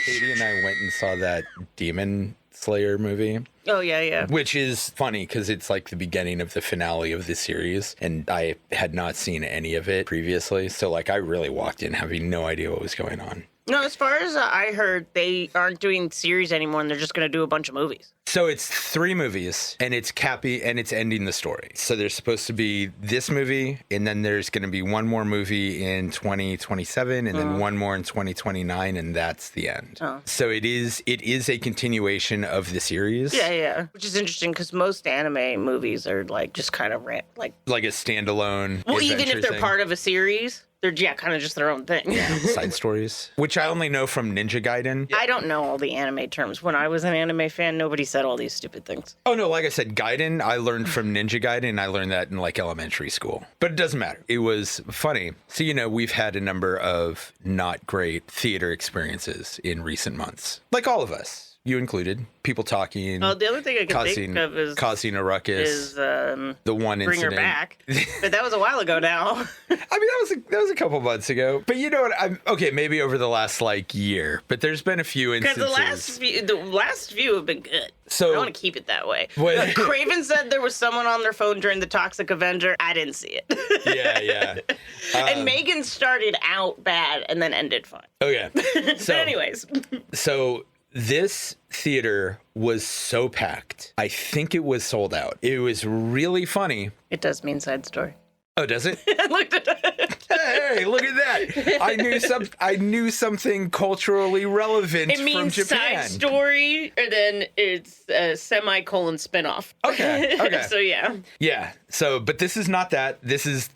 Katie and I went and saw that Demon Slayer movie. Oh, yeah. Which is funny because it's like the beginning of the finale of the series, and I had not seen any of it previously. So, like, I really walked in having no idea what was going on. No, as far as I heard, they aren't doing series anymore, and they're just going to do a bunch of movies. So it's 3 movies, and it's and it's ending the story. So there's supposed to be this movie, and then there's going to be one more movie in 2027, and then one more in 2029, and that's the end. So it is a continuation of the series. Yeah. Which is interesting because most anime movies are like just kind of like a standalone. Well, even if they're thing. part of a series. They're, kind of just their own thing. Yeah, side stories, which I only know from Ninja Gaiden. I don't know all the anime terms. When I was an anime fan, nobody said all these stupid things. Oh, no, like I said, Gaiden, I learned from Ninja Gaiden, and I learned that in, like, elementary school. But it doesn't matter. It was funny. So, we've had a number of not great theater experiences in recent months. Like all of us. You included. People talking. Oh, the other thing I can think of is causing a ruckus. Is the one Bring incident. Her Back. But that was a while ago now. I mean, that was a couple months ago. But you know what? Okay, maybe over the last year. But there's been a few instances. Because the last few have been good. So I want to keep it that way. Craven said there was someone on their phone during the Toxic Avenger. I didn't see it. Yeah. And Megan started out bad and then ended fine. Okay. So, but anyways. So this theater was so packed. I think it was sold out. It was really funny. It does mean side story. Oh, does it? I looked at it. Hey, look at that. I knew something culturally relevant from Japan. It means side story, or then it's a semicolon spinoff. Okay. So yeah. Yeah. So, but this is not that. This is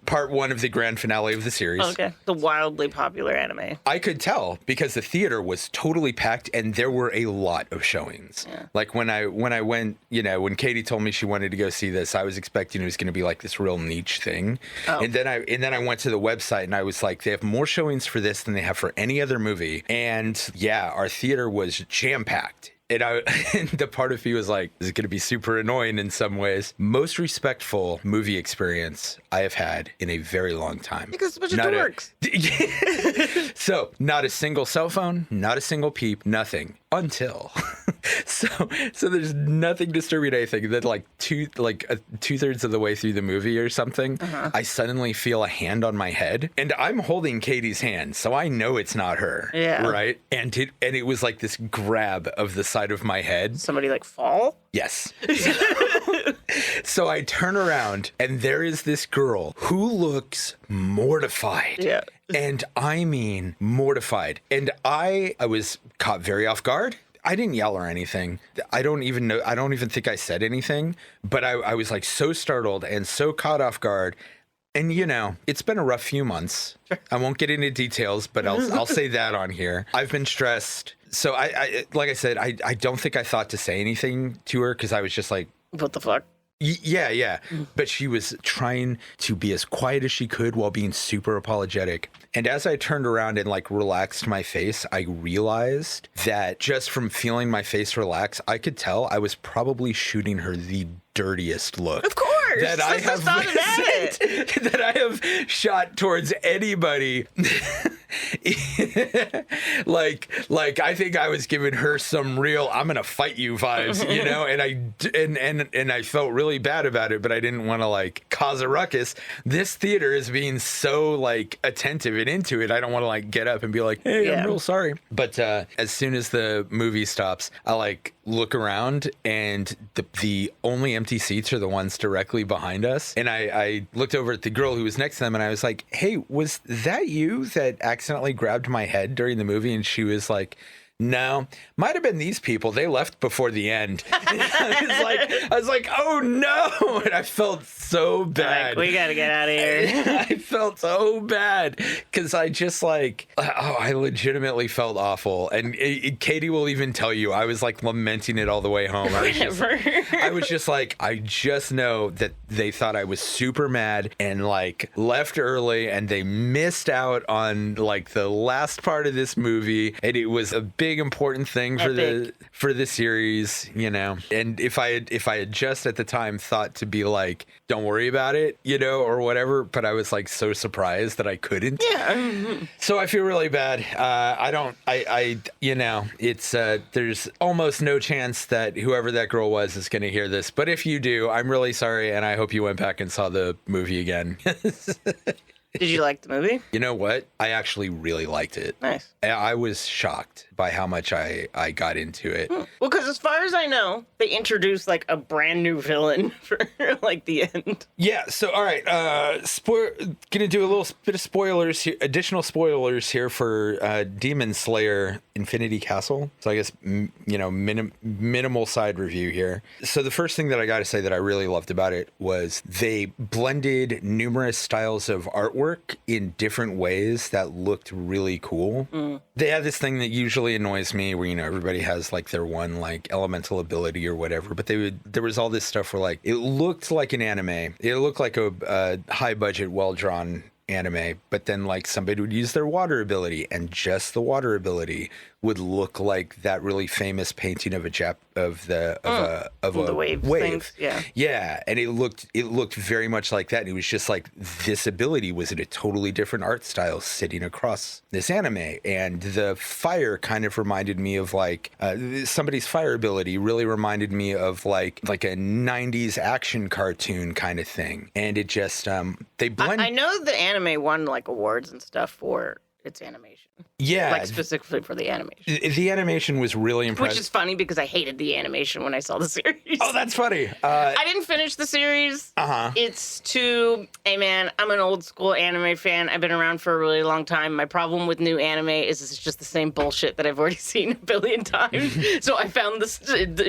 part 1 of the grand finale of the series. Okay. The wildly popular anime. I could tell because the theater was totally packed and there were a lot of showings. Yeah. Like when I went, when Katie told me she wanted to go see this, I was expecting it was going to be like this real niche thing. Oh. And then I went to the website and I was like, they have more showings for this than they have for any other movie. And yeah, our theater was jam-packed. And the part of me was like, this is going to be super annoying in some ways. Most respectful movie experience I have had in a very long time. Because it's a bunch of dorks. So, not a single cell phone, not a single peep, nothing. Until. So there's nothing disturbing anything. Then two-thirds of the way through the movie or something, I suddenly feel a hand on my head. And I'm holding Katie's hand, so I know it's not her. Yeah. Right? And it was like this grab of the side of my head. Somebody fall? Yes. So I turn around and there is this girl who looks mortified. Yeah. And I mean mortified. And I was caught very off guard. I didn't yell or anything. I don't even think I said anything, but I was like so startled and so caught off guard. And it's been a rough few months. I won't get into details, but I'll say that on here. I've been stressed. So I like I said, I don't think I thought to say anything to her because I was just like, what the fuck? Yeah. But she was trying to be as quiet as she could while being super apologetic. And as I turned around and relaxed my face, I realized that just from feeling my face relax, I could tell I was probably shooting her the dirtiest look. Of course. That I have shot towards anybody. like I think I was giving her some real I'm gonna fight you vibes, and I felt really bad about it, but I didn't want to cause a ruckus. This theater is being so attentive and into it. I don't want to get up and be like, hey, I'm real sorry. But as soon as the movie stops, I look around and the only empty seats are the ones directly behind us. And I looked over at the girl who was next to them and I was like, hey, was that you that accidentally grabbed my head during the movie? And she was like, no, might have been these people. They left before the end. I was like, oh no. And I felt so bad. We got to get out of here. I felt so bad because I just I legitimately felt awful. And Katie will even tell you, I was lamenting it all the way home. I was just like, I just know that they thought I was super mad and left early and they missed out on the last part of this movie. And it was a big big important thing for the series, you know. And if I had just at the time thought to be like, don't worry about it, you know, or whatever, but I was like so surprised that I couldn't. Yeah. So I feel really bad. You know, it's there's almost no chance that whoever that girl was is going to hear this. But if you do, I'm really sorry, and I hope you went back and saw the movie again. Did you like the movie? You know what? I actually really liked it. Nice. I was shocked by how much I got into it. Well, because as far as I know, they introduced like a brand new villain for like the end. Yeah. So, all right. Gonna do a little bit of spoilers here, additional spoilers here for Demon Slayer Infinity Castle. So I guess, you know, minimal side review here. So the first thing that I got to say that I really loved about it was they blended numerous styles of artwork in different ways that looked really cool. They had this thing that usually annoys me where, you know, everybody has like their one like elemental ability or whatever, but there was all this stuff where like it looked like an anime. It looked like a high budget, well drawn anime, but then like somebody would use their water ability, and just the water ability would look like that really famous painting of the wave. Things. Yeah, and it looked very much like that. And it was just like this ability was in a totally different art style sitting across this anime, and the fire kind of reminded me of like somebody's fire ability really reminded me of like a 90s action cartoon kind of thing. And it just they blend. I know the anime won like awards and stuff for its animation. Yeah. Like specifically for the animation. The animation was really impressive. Which is funny because I hated the animation when I saw the series. Oh, that's funny. I didn't finish the series. It's too, hey man, I'm an old school anime fan. I've been around for a really long time. My problem with new anime is it's just the same bullshit that I've already seen a billion times. So I found this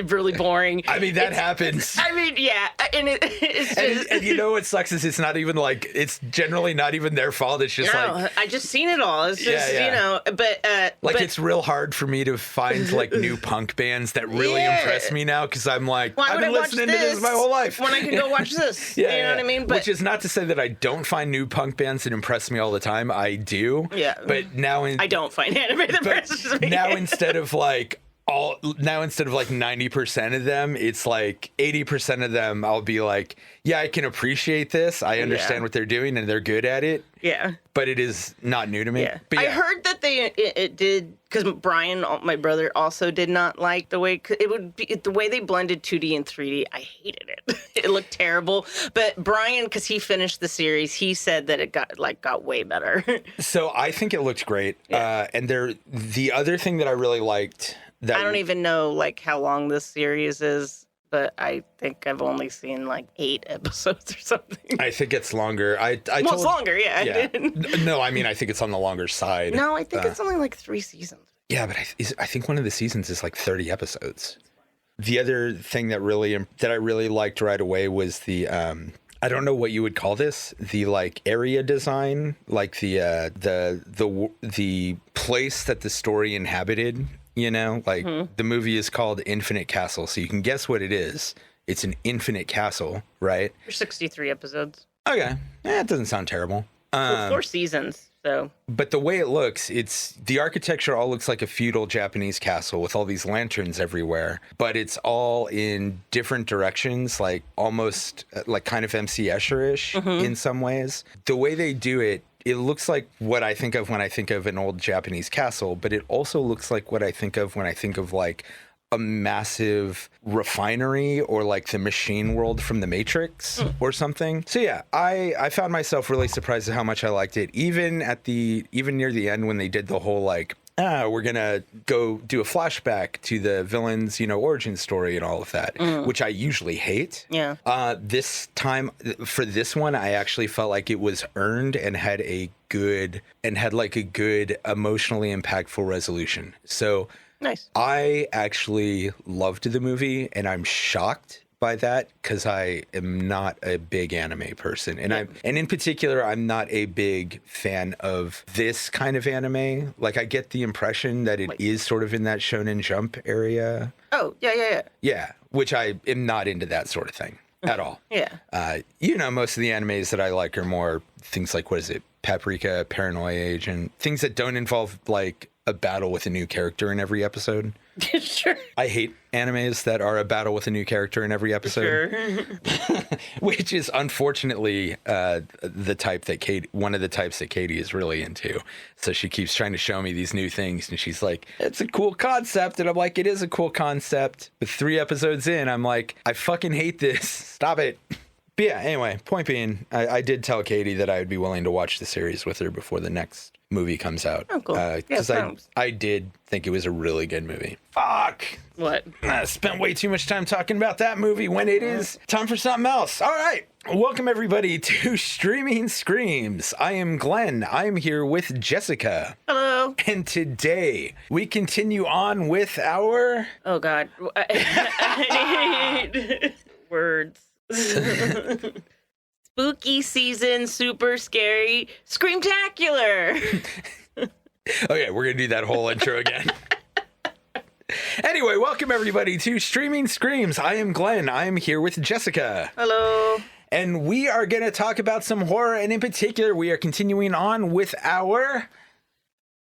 really boring. I mean, that happens. I mean, yeah. And it's just... And you know what sucks is it's not even like, it's generally not even their fault. It's just I just seen it all. It's just, you know, but it's real hard for me to find like new punk bands that really impress me now, because I'm like, I've been listening to this my whole life when I can go watch this. You know what I mean? But, which is not to say that I don't find new punk bands that impress me all the time. I do. Yeah. But now I don't find anime that impresses me. Now instead of like 90% of them, it's like 80% of them I'll be like, yeah, I can appreciate this. I understand what they're doing and they're good at it. Yeah. But it is not new to me. Yeah. But I heard that it did, because Brian, my brother, also did not like the way the way they blended 2D and 3D. I hated it. It looked terrible. But Brian, because he finished the series, he said that it got way better. So I think it looked great. Yeah. And the other thing that I really liked. I don't even know like how long this series is, but I think I've only seen like 8 episodes or something. I think it's longer. It's longer, yeah. No, I mean, I think it's on the longer side. No, I think it's only like 3 seasons. Yeah, but I think one of the seasons is like 30 episodes. The other thing that I really liked right away was the I don't know what you would call this, the like area design, like the place that the story inhabited. You know, like the movie is called Infinite Castle, so you can guess what it is. It's an infinite castle, right? There's 63 episodes. Okay. It doesn't sound terrible. 4 seasons, so. But the way it looks, the architecture all looks like a feudal Japanese castle with all these lanterns everywhere, but it's all in different directions, like almost like kind of MC Escher-ish in some ways. The way they do it, it looks like what I think of when I think of an old Japanese castle, but it also looks like what I think of when I think of like a massive refinery or like the machine world from the Matrix or something. So yeah, I found myself really surprised at how much I liked it. Even near the end when they did the whole like, we're going to go do a flashback to the villain's, you know, origin story and all of that, which I usually hate. Yeah. This time for this one, I actually felt like it was earned and had a good emotionally impactful resolution. So nice. I actually loved the movie, and I'm shocked by that because I am not a big anime person, and in particular I'm not a big fan of this kind of anime. Like I get the impression that it is sort of in that Shonen Jump area. Oh yeah, which I am not into that sort of thing at all. You know, most of the animes that I like are more things like, what is it, Paprika, Paranoia Agent, things that don't involve like a battle with a new character in every episode. Sure. I hate animes that are a battle with a new character in every episode. Sure. Which is unfortunately the type that one of the types that Katie is really into. So she keeps trying to show me these new things, and she's like, "It's a cool concept," and I'm like, "It is a cool concept." But 3 episodes in, I'm like, "I fucking hate this. Stop it." But yeah, anyway, point being, I did tell Katie that I would be willing to watch the series with her before the next movie comes out. Oh, cool. Because I did think it was a really good movie. Fuck. What? I spent way too much time talking about that movie when it is time for something else. All right. Welcome, everybody, to Streaming Screams. I am Glenn. I'm here with Jessica. Hello. And today, we continue on with our... Oh, God. I need words. Spooky season, super scary, Screamtacular. Okay, we're going to do that whole intro again. Anyway, welcome everybody to Streaming Screams. I am Glenn. I am here with Jessica. Hello. And we are going to talk about some horror, and in particular, we are continuing on with our...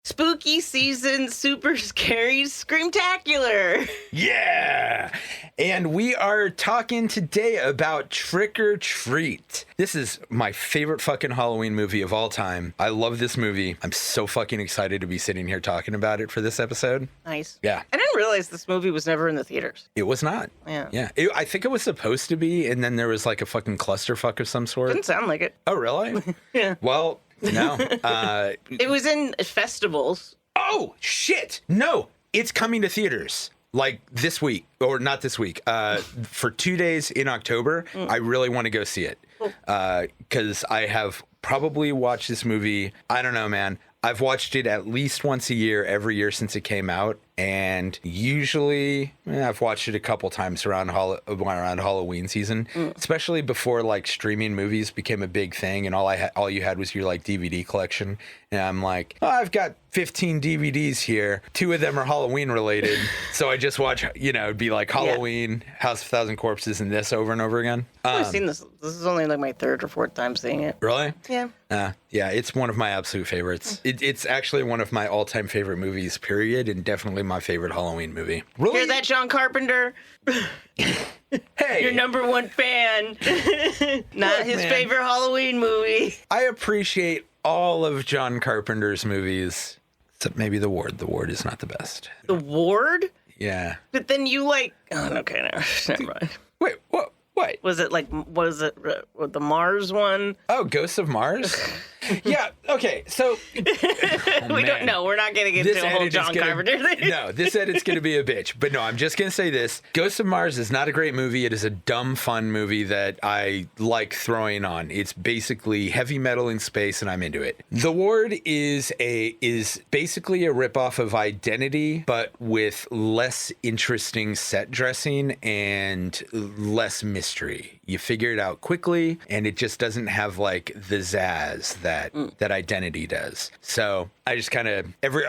Spooky season, super scary, Screamtacular. Yeah! And we are talking today about Trick or Treat. This is my favorite fucking Halloween movie of all time. I love this movie. I'm so fucking excited to be sitting here talking about it for this episode. Nice. Yeah. I didn't realize this movie was never in the theaters. It was not. Yeah. Yeah. I think it was supposed to be, and then there was like a fucking clusterfuck of some sort. Didn't sound like it. Oh, really? Yeah. Well, no. It was in festivals. Oh, shit. No, it's coming to theaters. Like this week, or not this week, for 2 days in October. I really want to go see it. Because I have probably watched this movie. I don't know, man. I've watched it at least once a year, every year since it came out. And usually I've watched it a couple times around Halloween season, especially before like streaming movies became a big thing. And all you had was your like DVD collection. And I'm like, oh, I've got 15 DVDs here. 2 of them are Halloween related. So I just watch, it'd be like Halloween, House of 1,000 Corpses, and this over and over again. I've seen this. This is only like my 3rd or 4th time seeing it. Really? Yeah. Yeah, it's one of my absolute favorites. It's actually one of my all-time favorite movies, period, and definitely my favorite Halloween movie. Really? Hear that, John Carpenter? Hey! Your number 1 fan. Not Look, his man. favorite Halloween movie. I appreciate all of John Carpenter's movies, except maybe The Ward. The Ward is not the best. The Ward? Yeah. But then you like... Oh, okay, never mind. Wait, what? What? Was it the Mars one? Oh, Ghosts of Mars? Yeah, okay, so... We don't know. We're not getting into a whole John Carpenter thing. No, this edit's going to be a bitch. But no, I'm just going to say this. Ghosts of Mars is not a great movie. It is a dumb, fun movie that I like throwing on. It's basically heavy metal in space, and I'm into it. The Ward is basically a ripoff of Identity, but with less interesting set dressing and less mystery. You figure it out quickly, and it just doesn't have like the zazz that Identity does. So I just kind of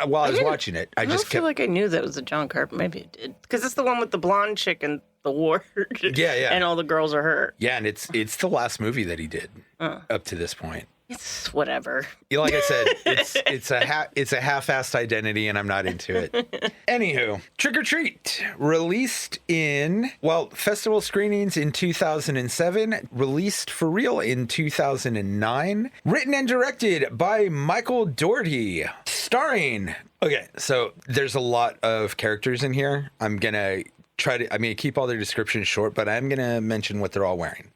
while I was watching it, I just feel like I knew that was a John Carpenter. Maybe it did, because it's the one with the blonde chick and the Ward. Yeah. And all the girls are her. Yeah, and it's the last movie that he did up to this point. It's whatever. Like I said, it's a half-assed Identity, and I'm not into it. Anywho, Trick or Treat, released in festival screenings in 2007, released for real in 2009, written and directed by Michael Dougherty, starring. Okay, so there's a lot of characters in here. I'm gonna keep all their descriptions short, but I'm gonna mention what they're all wearing.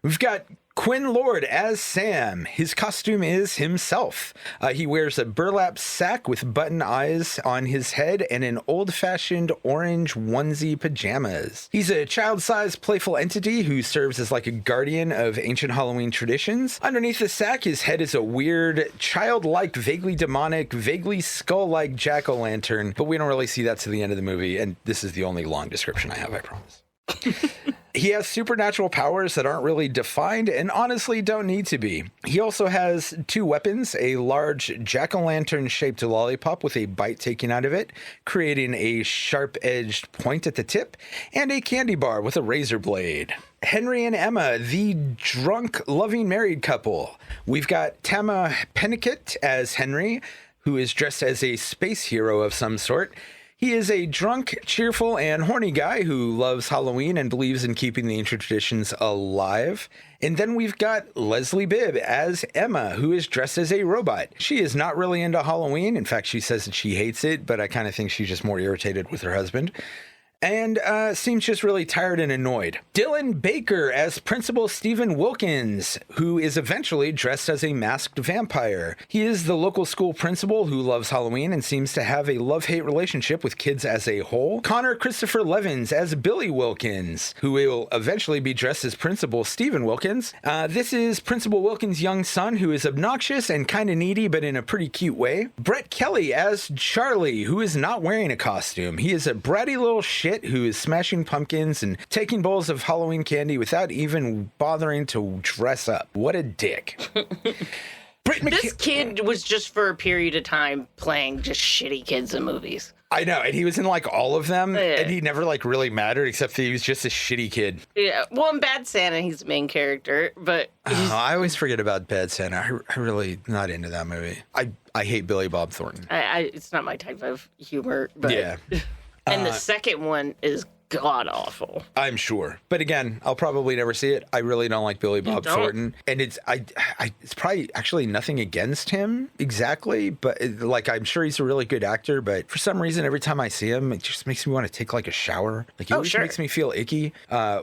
We've got Quinn Lord as Sam. His costume is himself. He wears a burlap sack with button eyes on his head and an old-fashioned orange onesie pajamas. He's a child-sized playful entity who serves as like a guardian of ancient Halloween traditions. Underneath the sack, his head is a weird, childlike, vaguely demonic, vaguely skull-like jack-o'-lantern, but we don't really see that to the end of the movie, and this is the only long description I have, I promise. He has supernatural powers that aren't really defined and honestly don't need to be. He also has 2 weapons, a large jack-o'-lantern shaped lollipop with a bite taken out of it, creating a sharp-edged point at the tip, and a candy bar with a razor blade. Henry and Emma, the drunk, loving married couple. We've got Tama Pennicott as Henry, who is dressed as a space hero of some sort. He is a drunk, cheerful, and horny guy who loves Halloween and believes in keeping the ancient traditions alive. And then we've got Leslie Bibb as Emma, who is dressed as a robot. She is not really into Halloween. In fact, she says that she hates it, but I kind of think she's just more irritated with her husband. And seems just really tired and annoyed. Dylan Baker as Principal Stephen Wilkins, who is eventually dressed as a masked vampire. He is the local school principal who loves Halloween and seems to have a love-hate relationship with kids as a whole. Connor Christopher Levins as Billy Wilkins, who will eventually be dressed as Principal Stephen Wilkins. This is Principal Wilkins' young son, who is obnoxious and kind of needy, but in a pretty cute way. Brett Kelly as Charlie, who is not wearing a costume. He is a bratty little shit who is smashing pumpkins and taking bowls of Halloween candy without even bothering to dress up. What a dick. This kid was just for a period of time playing just shitty kids in movies. I know, and he was in like all of them, and he never like really mattered except that he was just a shitty kid. Yeah, well, in Bad Santa, he's the main character, but I always forget about Bad Santa. I really not into that movie. I hate Billy Bob Thornton. It's not my type of humor, but yeah. And the second one is god awful. I'm sure, but again, I'll probably never see it. I really don't like Billy Bob Thornton, and it's probably actually nothing against him exactly, but like I'm sure he's a really good actor. But for some reason, every time I see him, it just makes me want to take like a shower. Like it always makes me feel icky,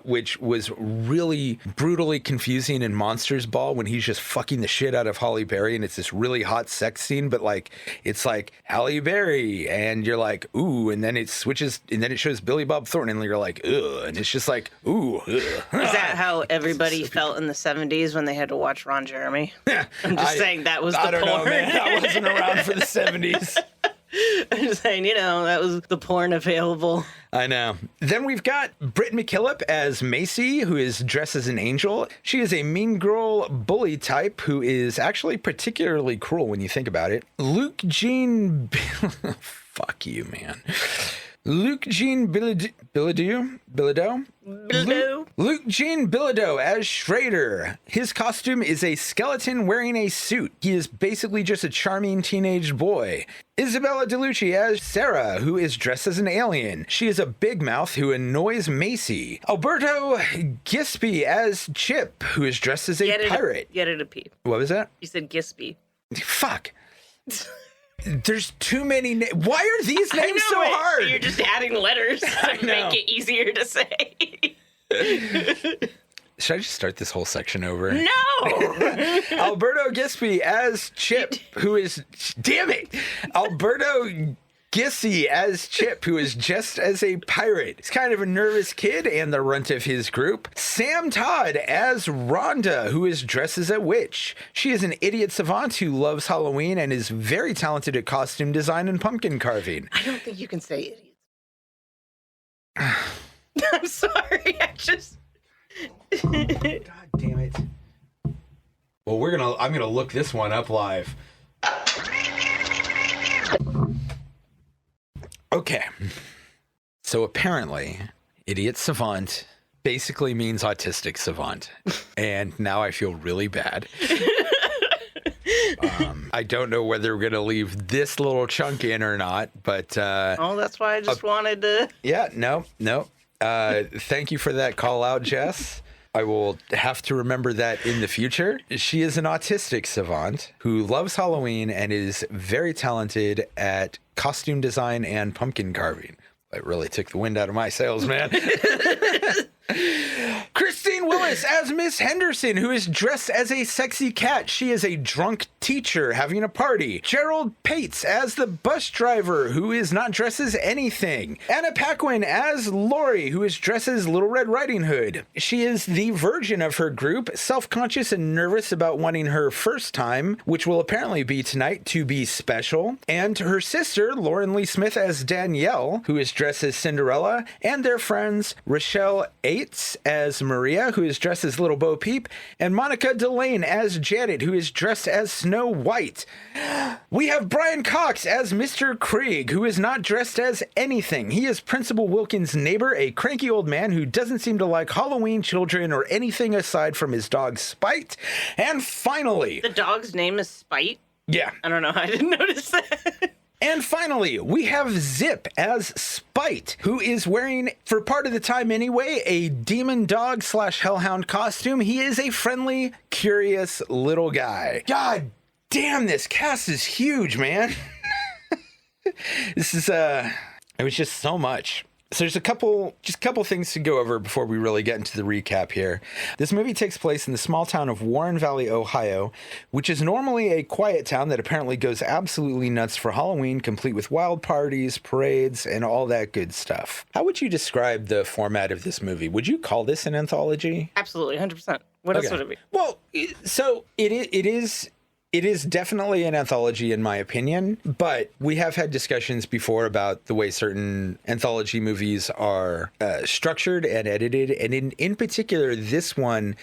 which was really brutally confusing in Monsters Ball when he's just fucking the shit out of Halle Berry, and it's this really hot sex scene, but like it's like Halle Berry, and you're like ooh, and then it switches, and then it shows Billy Bob Thornton. And you're like, ugh, and it's just like, ooh. Ugh. Is that how everybody felt in the 70s when they had to watch Ron Jeremy? I'm just saying that was the porn. I don't know, man. I wasn't around for the 70s. I'm just saying, that was the porn available. I know. Then we've got Britt McKillop as Macy, who is dressed as an angel. She is a mean girl bully type who is actually particularly cruel when you think about it. Luke Jean... Fuck you, man. Luke Jean Bilodeau? Luke Jean Bilodeau as Schrader. His costume is a skeleton wearing a suit. He is basically just a charming teenage boy. Isabella DeLucci as Sarah, who is dressed as an alien. She is a big mouth who annoys Macy. Alberto Gisby as Chip, who is dressed as a pirate. Get it a P. What was that? You said Gisby. Fuck. There's too many Why are these names so hard? You're just adding letters to make it easier to say. Should I just start this whole section over? No! Alberto Gisby as Chip, who is... Damn it! Alberto Gissy as Chip, who is just as a pirate. He's kind of a nervous kid and the runt of his group. Sam Todd as Rhonda, who is dressed as a witch. She is an idiot savant who loves Halloween and is very talented at costume design and pumpkin carving. I don't think you can say idiot. I'm sorry, I just... God damn it. Well, I'm gonna look this one up live. Okay. So apparently, idiot savant basically means autistic savant. And now I feel really bad. I don't know whether we're going to leave this little chunk in or not, but... that's why I just wanted to... Yeah, no. Thank you for that call out, Jess. I will have to remember that in the future. She is an autistic savant who loves Halloween and is very talented at costume design and pumpkin carving. That really took the wind out of my sails, man. Christine Willis as Miss Henderson, who is dressed as a sexy cat. She is a drunk teacher having a party. Gerald Pates as the bus driver, who is not dressed as anything. Anna Paquin as Lori, who is dressed as Little Red Riding Hood. She is the virgin of her group, self-conscious and nervous about wanting her first time, which will apparently be tonight, to be special. And her sister, Lauren Lee Smith as Danielle, who is dressed as Cinderella. And their friends, Rochelle Aites as Maria, who is dressed as Little Bo Peep, and Monica Delane as Janet, who is dressed as Snow White. We have Brian Cox as Mr. Krieg, who is not dressed as anything. He is Principal Wilkins' neighbor, a cranky old man who doesn't seem to like Halloween, children, or anything aside from his dog Spite. And finally... The dog's name is Spite? Yeah. I don't know how I didn't notice that. And finally, we have Zip as Spite, who is wearing, for part of the time anyway, a demon dog / hellhound costume. He is a friendly, curious little guy. God damn, this cast is huge, man. This is, it was just so much. So there's a couple things to go over before we really get into the recap here. This movie takes place in the small town of Warren Valley, Ohio, which is normally a quiet town that apparently goes absolutely nuts for Halloween, complete with wild parties, parades, and all that good stuff. How would you describe the format of this movie? Would you call this an anthology? Absolutely, 100%. What else would it be? Well, so it is definitely an anthology in my opinion, but we have had discussions before about the way certain anthology movies are structured and edited. And in particular, this one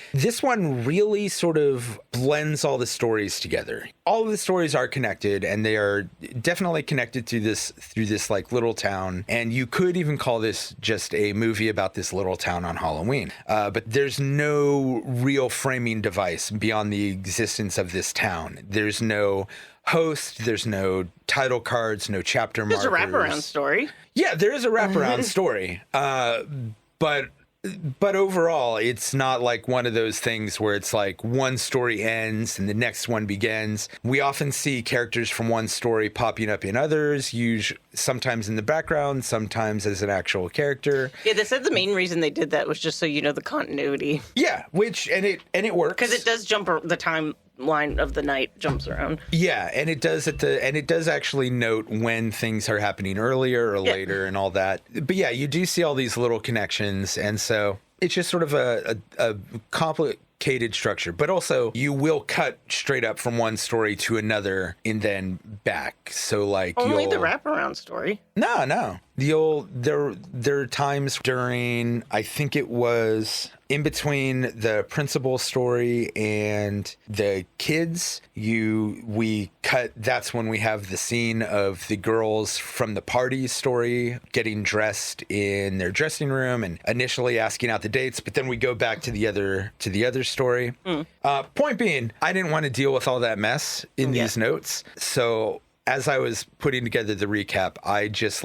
really sort of blends all the stories together. All of the stories are connected, and they are definitely connected through this like little town. And you could even call this just a movie about this little town on Halloween. But there's no real framing device beyond the existence of this town. There's no host, there's no title cards, no chapter markers. There's a wraparound story. Yeah, there is a wraparound story. But overall, it's not like one of those things where it's like one story ends and the next one begins. We often see characters from one story popping up in others, sometimes in the background, sometimes as an actual character. Yeah, they said the main reason they did that was just so you know the continuity. Yeah, and it works. Because it does jump the timeline of the night jumps around. Yeah, and it does actually note when things are happening earlier or later and all that. But yeah, you do see all these little connections, and so it's just sort of a complicated structure. But also, you will cut straight up from one story to another and then back. So like only the wraparound story. No. There are times during, I think it was in between the principal story and the kids, we cut. That's when we have the scene of the girls from the party story getting dressed in their dressing room and initially asking out the dates, but then we go back to the other story. Point being, I didn't want to deal with all that mess in these notes, so as I was putting together the recap, I just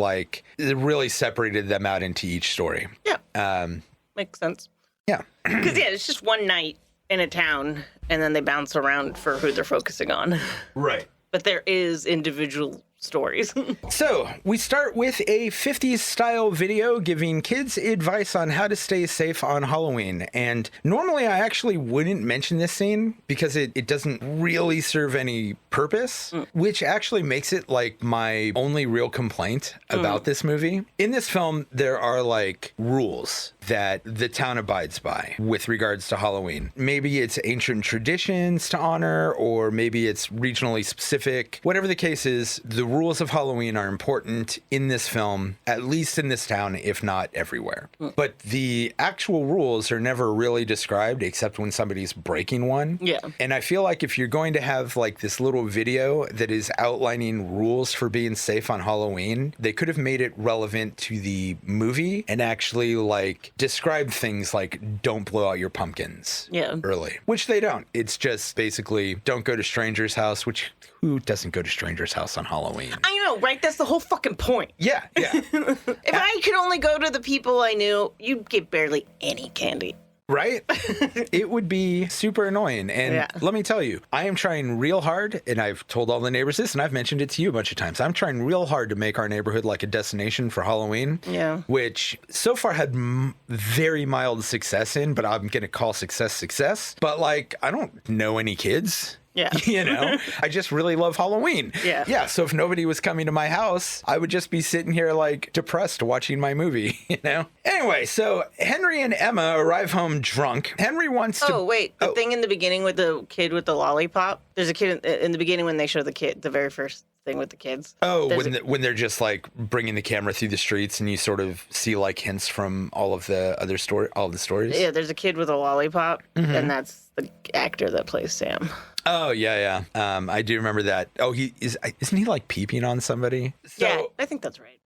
really separated them out into each story. Yeah. Makes sense. Yeah. Because, it's just one night in a town, and then they bounce around for who they're focusing on. Right. But there is individual stories. So we start with a 50s style video giving kids advice on how to stay safe on Halloween. And normally I actually wouldn't mention this scene because it doesn't really serve any purpose, which actually makes it like my only real complaint about this movie. In this film, there are like rules that the town abides by with regards to Halloween. Maybe it's ancient traditions to honor, or maybe it's regionally specific. Whatever the case is, the rules of Halloween are important in this film, at least in this town, if not everywhere. But the actual rules are never really described except when somebody's breaking one. Yeah. And I feel like if you're going to have like this little video that is outlining rules for being safe on Halloween, they could have made it relevant to the movie and actually like describe things like don't blow out your pumpkins early, which they don't. It's just basically don't go to strangers' house, which who doesn't go to strangers' house on Halloween? I know, right? That's the whole fucking point. Yeah. If I could only go to the people I knew, you'd get barely any candy. Right? It would be super annoying. And let me tell you, I am trying real hard, and I've told all the neighbors this, and I've mentioned it to you a bunch of times. I'm trying real hard to make our neighborhood like a destination for Halloween. Yeah. Which so far had very mild success in, but I'm going to call success. But like, I don't know any kids. Yeah. I just really love Halloween. Yeah. Yeah. So if nobody was coming to my house, I would just be sitting here like depressed watching my movie, Anyway, so Henry and Emma arrive home drunk. Henry wants to. Oh, wait. The thing in the beginning with the kid with the lollipop? There's a kid in the beginning when they show the kid, the very first thing with the kids. Oh, when they're just like bringing the camera through the streets and you sort of see like hints from all of the stories. Yeah, there's a kid with a lollipop, and that's the actor that plays Sam. Oh, yeah. I do remember that. Oh, isn't he like peeping on somebody? Yeah, I think that's right.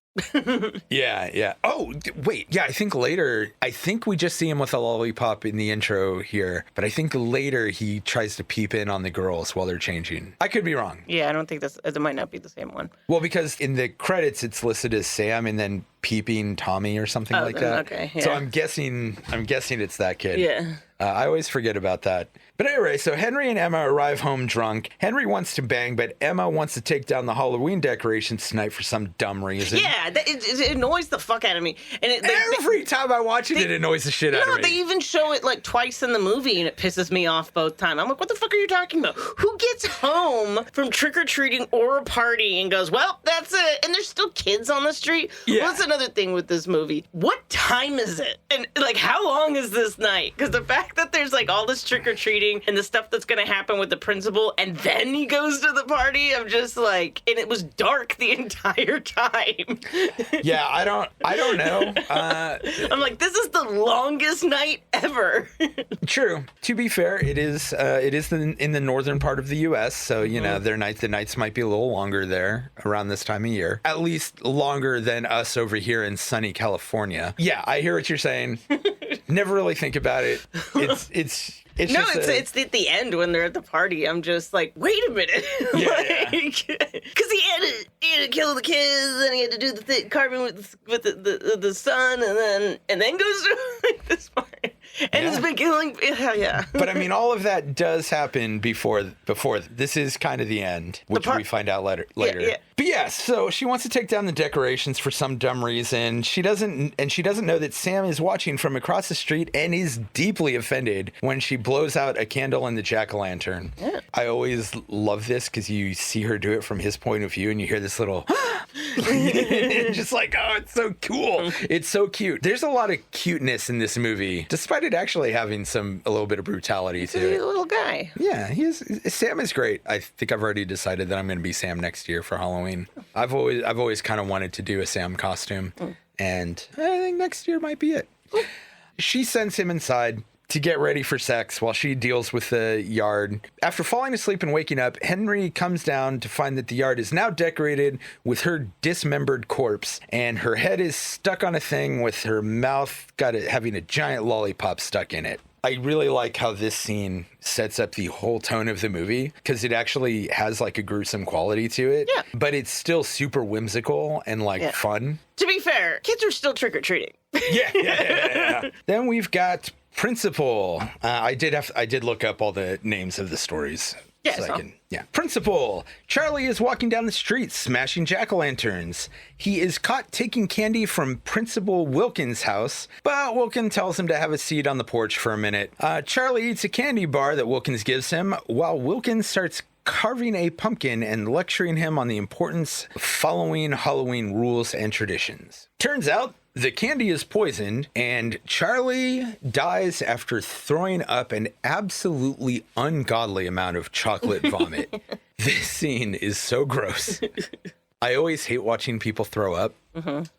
Yeah. Oh, wait. Yeah, I think we just see him with a lollipop in the intro here, but I think later he tries to peep in on the girls while they're changing. I could be wrong. Yeah, I don't think it might not be the same one. Well, because in the credits it's listed as Sam and then peeping Tommy or something like that. Okay. Yeah. So I'm guessing it's that kid. Yeah. I always forget about that. But anyway, so Henry and Emma arrive home drunk. Henry wants to bang, but Emma wants to take down the Halloween decorations tonight for some dumb reason. Yeah, it annoys the fuck out of me. And every time I watch it, it annoys the shit out of me. No, they even show it like twice in the movie, and it pisses me off both times. I'm like, what the fuck are you talking about? Who gets home from trick-or-treating or a party and goes, well, that's it, and there's still kids on the street? Yeah. Well, that's another thing with this movie. What time is it? And like, how long is this night? Because the fact that there's like all this trick-or-treating and the stuff that's going to happen with the principal, and then he goes to the party, I'm just like, and it was dark the entire time. Yeah, I don't know. I'm like, this is the longest night ever. True. To be fair, it is in the northern part of the U.S., so you know the nights might be a little longer there around this time of year. At least longer than us over here in sunny California. Yeah, I hear what you're saying. Never really think about it. It's at the end when they're at the party. I'm just like, wait a minute, because he had to kill the kids, and he had to do the carving with the sun, and then goes to like this part, and he's been killing. Yeah. But I mean, all of that does happen before. This is kind of the end, which we find out later. Yeah. But yes, so she wants to take down the decorations for some dumb reason. She doesn't know that Sam is watching from across the street and is deeply offended when she blows out a candle in the jack-o'-lantern. Yeah. I always love this because you see her do it from his point of view and you hear this little just like, oh, it's so cool. It's so cute. There's a lot of cuteness in this movie, despite it actually having a little bit of brutality to it. He's a little guy. Yeah, Sam is great. I think I've already decided that I'm going to be Sam next year for Halloween. I've always kind of wanted to do a Sam costume, and I think next year might be it. She sends him inside to get ready for sex while she deals with the yard. After falling asleep and waking up, Henry comes down to find that the yard is now decorated with her dismembered corpse, and her head is stuck on a thing with her mouth having a giant lollipop stuck in it. I really like how this scene sets up the whole tone of the movie because it actually has like a gruesome quality to it. Yeah. But it's still super whimsical and fun. To be fair, kids are still trick-or-treating. Yeah. Then we've got Principal. I did look up all the names of the stories. Principal. Charlie is walking down the street smashing jack-o'-lanterns. He is caught taking candy from Principal Wilkins' house, but Wilkins tells him to have a seat on the porch for a minute. Charlie eats a candy bar that Wilkins gives him, while Wilkins starts carving a pumpkin and lecturing him on the importance of following Halloween rules and traditions. Turns out the candy is poisoned, and Charlie dies after throwing up an absolutely ungodly amount of chocolate vomit. This scene is so gross. I always hate watching people throw up.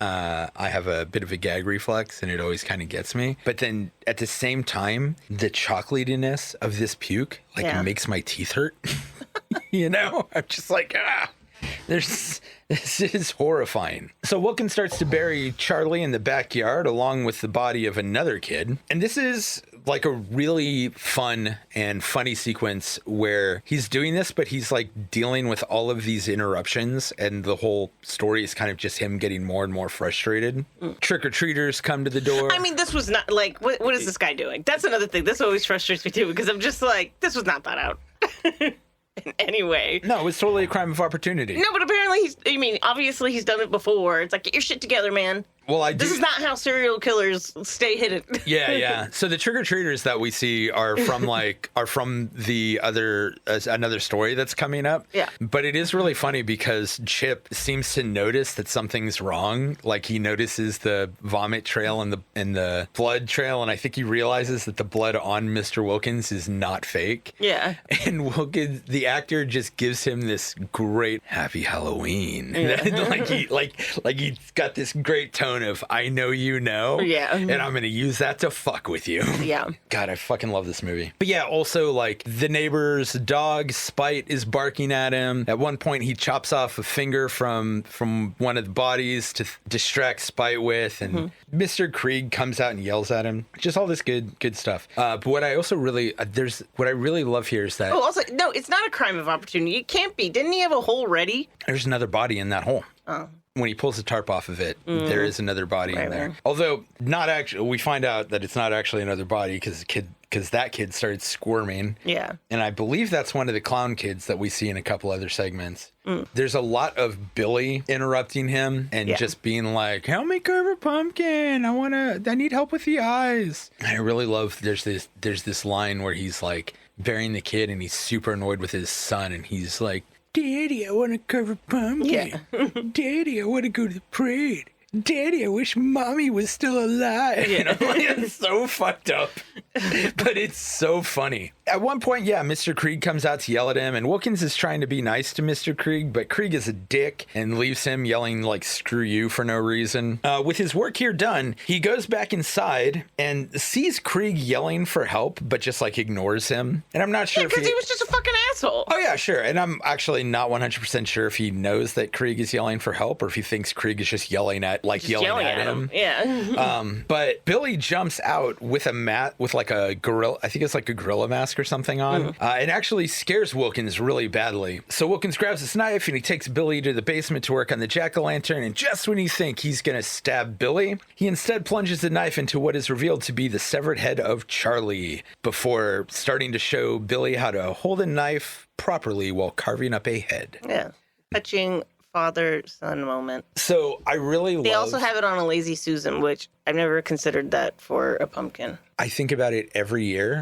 I have a bit of a gag reflex, and it always kind of gets me. But then at the same time, the chocolatiness of this puke makes my teeth hurt. You know? I'm just like, this is horrifying. So Wilkins starts to bury Charlie in the backyard along with the body of another kid. And this is like a really fun and funny sequence where he's doing this, but he's like dealing with all of these interruptions, and the whole story is kind of just him getting more and more frustrated. Trick-or-treaters come to the door. I mean, this was not like, what is this guy doing? That's another thing. This always frustrates me too, because I'm just like, this was not thought out. In any way. No, it was totally a crime of opportunity. No, but apparently obviously he's done it before. It's like, get your shit together, man. Well, This is not how serial killers stay hidden. Yeah. So the trick-or-treaters that we see are from the other another story that's coming up. Yeah. But it is really funny because Chip seems to notice that something's wrong. Like he notices the vomit trail and the blood trail, and I think he realizes that the blood on Mr. Wilkins is not fake. Yeah. And Wilkins, the actor, just gives him this great happy Halloween. Yeah. like he's got this great tone tone of I know you know. Yeah. And I'm going to use that to fuck with you. Yeah. God, I fucking love this movie. But yeah, also like the neighbor's dog, Spite, is barking at him. At one point, he chops off a finger from one of the bodies to distract Spite with. And Mr. Krieg comes out and yells at him. Just all this good stuff. But what I also really, what I really love here is that. Oh, also, no, it's not a crime of opportunity. It can't be. Didn't he have a hole ready? There's another body in that hole. Oh. When he pulls the tarp off of it, there is another body in there. Although not actually, we find out that it's not actually another body because that kid started squirming. Yeah. And I believe that's one of the clown kids that we see in a couple other segments. There's a lot of Billy interrupting him and just being like, help me carve a pumpkin. I need help with the eyes. And I really love, there's this line where he's like burying the kid and he's super annoyed with his son and he's like, Daddy, I want to carve a pumpkin. Yeah. Daddy, I want to go to the parade. Daddy, I wish Mommy was still alive. Yeah. You know, like, it's so fucked up, but it's so funny. At one point, Mr. Krieg comes out to yell at him, and Wilkins is trying to be nice to Mr. Krieg, but Krieg is a dick and leaves him yelling like, screw you for no reason. With his work here done, he goes back inside and sees Krieg yelling for help, but just like ignores him. And I'm not sure because he was just a fucking asshole. Oh, yeah, sure. And I'm actually not 100% sure if he knows that Krieg is yelling for help or if he thinks Krieg is just yelling at him. Yeah. But Billy jumps out with a mat with like a gorilla, I think it's like a gorilla mask or something on, and actually scares Wilkins really badly. So Wilkins grabs his knife and he takes Billy to the basement to work on the jack-o'-lantern, and just when you think he's gonna stab Billy, he instead plunges the knife into what is revealed to be the severed head of Charlie before starting to show Billy how to hold a knife properly while carving up a head. Yeah. Touching father-son moment. So I really They also have it on a Lazy Susan, which I've never considered that for a pumpkin. I think about it every year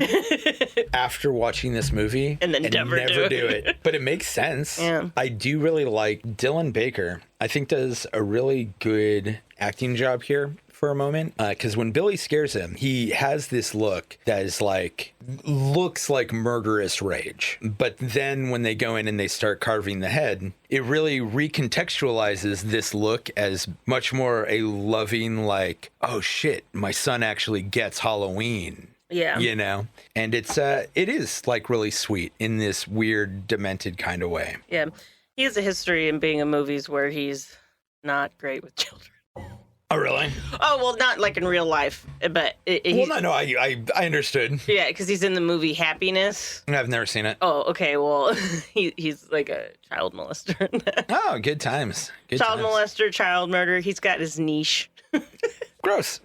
after watching this movie and then never do it. But it makes sense. Yeah. I do really like Dylan Baker. I think does a really good acting job here for a moment, because when Billy scares him, he has this look that is like, looks like murderous rage. But then when they go in and they start carving the head, it really recontextualizes this look as much more a loving, like, oh shit, my son actually gets Halloween. Yeah. You know? And it is like really sweet in this weird, demented kind of way. Yeah. He has a history in being in movies where he's not great with children. Oh, really? Oh, well, not like in real life, but... I understood. Yeah, because he's in the movie Happiness. I've never seen it. Oh, okay, well, he's like a child molester. Oh, good times. Child molester, child murder. He's got his niche. Gross.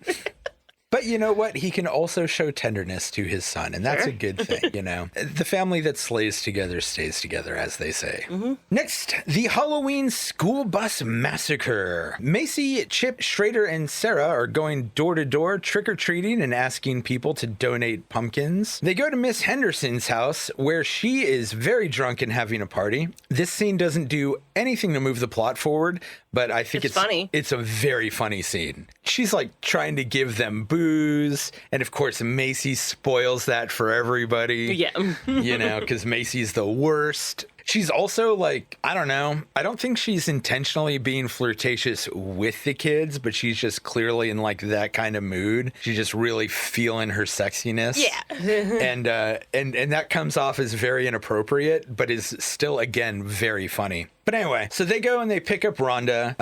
But you know what? He can also show tenderness to his son, and that's a good thing, you know? The family that slays together stays together, as they say. Next, the Halloween School Bus Massacre. Macy, Chip, Schrader, and Sarah are going door to door, trick-or-treating and asking people to donate pumpkins. They go to Miss Henderson's house, where she is very drunk and having a party. This scene doesn't do anything to move the plot forward, but I think it's funny. It's a very funny scene. She's like trying to give them booze, and of course Macy spoils that for everybody. Yeah. You know, because Macy's the worst. She's also like, I don't know. I don't think she's intentionally being flirtatious with the kids, but she's just clearly in like that kind of mood. She's just really feeling her sexiness. Yeah. and that comes off as very inappropriate, but is still, again, very funny. But anyway, so they go and they pick up Rhonda.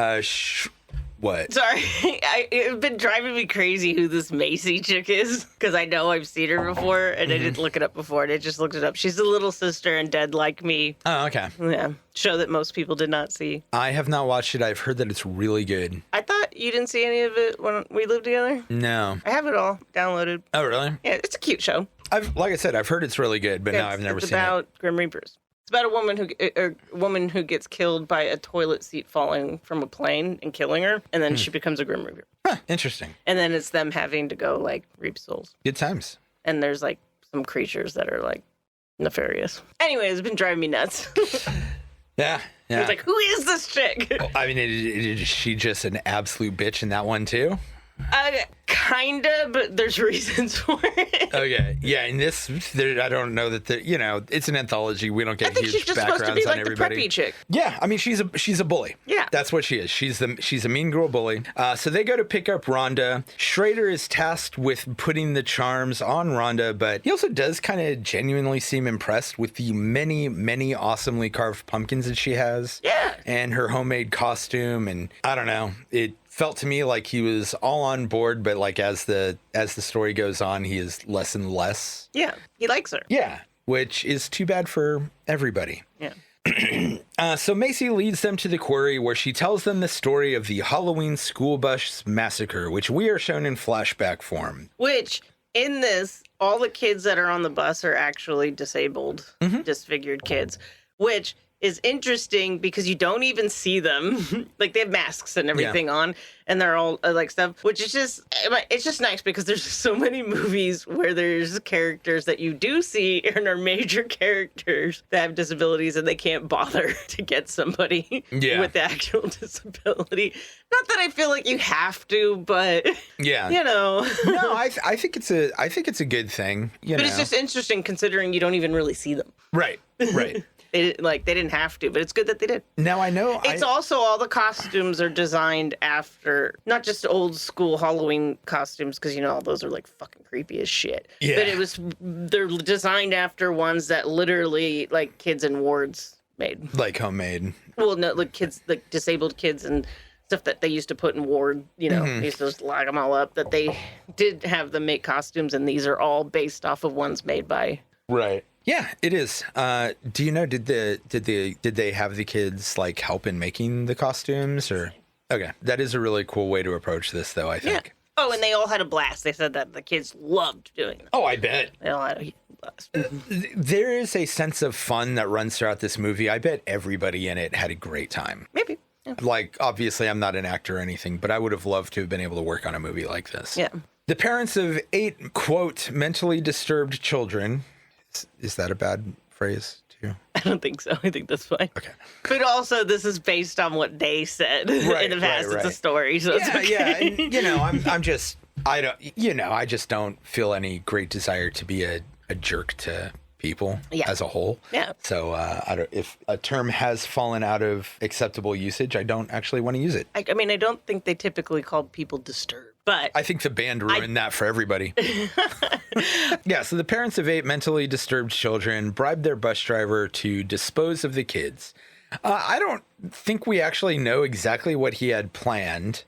What? Sorry, it's been driving me crazy who this Macy chick is, because I know I've seen her before, and I didn't look it up before, and I just looked it up. She's the little sister in Dead Like Me. Oh, okay. Yeah, show that most people did not see. I have not watched it. I've heard that it's really good. I thought you didn't see any of it when we lived together? No. I have it all downloaded. Oh, really? Yeah, it's a cute show. Like I said, I've heard it's really good, but no, I've never seen it. It's about Grim Reapers. It's about a woman who gets killed by a toilet seat falling from a plane and killing her, and then she becomes a Grim Reaper. Huh, interesting. And then it's them having to go like reap souls. Good times. And there's like some creatures that are like nefarious. Anyway, it's been driving me nuts. Yeah. I was like, who is this chick? I mean, is she just an absolute bitch in that one too? Kinda, but there's reasons for it. Okay, yeah, in this, I don't know that it's an anthology. We don't get huge she's just supposed to be backgrounds on like the everybody. preppy chick. Yeah, I mean she's a bully. Yeah, that's what she is. She's a mean girl bully. So they go to pick up Rhonda. Schrader is tasked with putting the charms on Rhonda, but he also does kind of genuinely seem impressed with the many awesomely carved pumpkins that she has. Yeah, and her homemade costume, and I don't know, it felt to me like he was all on board, but like as the story goes on, he is less and less. Yeah, he likes her. Yeah, which is too bad for everybody. Yeah. So Macy leads them to the quarry where she tells them the story of the Halloween school bus massacre, which we are shown in flashback form. Which, in this, all the kids that are on the bus are actually disabled, disfigured kids, which is interesting because you don't even see them. Like, they have masks and everything on, and they're all like stuff, which is just, it's just nice because there's so many movies where there's characters that you do see and are major characters that have disabilities and they can't bother to get somebody with the actual disability. Not that I feel like you have to, but No, I think it's a good thing. But it's just interesting considering you don't even really see them. Right. They didn't have to, but it's good that they did. Now I know it's also all the costumes are designed after not just old school Halloween costumes, because all those are like fucking creepy as shit. Yeah. But they're designed after ones that literally like kids in wards made. Like homemade. Well, no, like kids, like disabled kids and stuff that they used to put in ward. They used to just lock them all up. That they did have them make costumes, and these are all based off of ones made by. Right. Yeah, it is. Do you know, did they have the kids like help in making the costumes or? Okay. That is a really cool way to approach this though, I think. Yeah. Oh, and they all had a blast. They said that the kids loved doing it. Oh, I bet. They all had a blast. There is a sense of fun that runs throughout this movie. I bet everybody in it had a great time. Maybe. Yeah. Like, obviously I'm not an actor or anything, but I would have loved to have been able to work on a movie like this. Yeah. The parents of 8, quote, mentally disturbed children. Is that a bad phrase too? I don't think so. I think that's fine. Okay. But also, this is based on what they said in the past. It's a story, so it's okay. Yeah. And, I just don't feel any great desire to be a jerk to people as a whole. Yeah. So if a term has fallen out of acceptable usage, I don't actually want to use it. I mean, I don't think they typically called people disturbed. But I think the band ruined that for everybody. Yeah, so the parents of 8 mentally disturbed children bribed their bus driver to dispose of the kids. I don't think we actually know exactly what he had planned.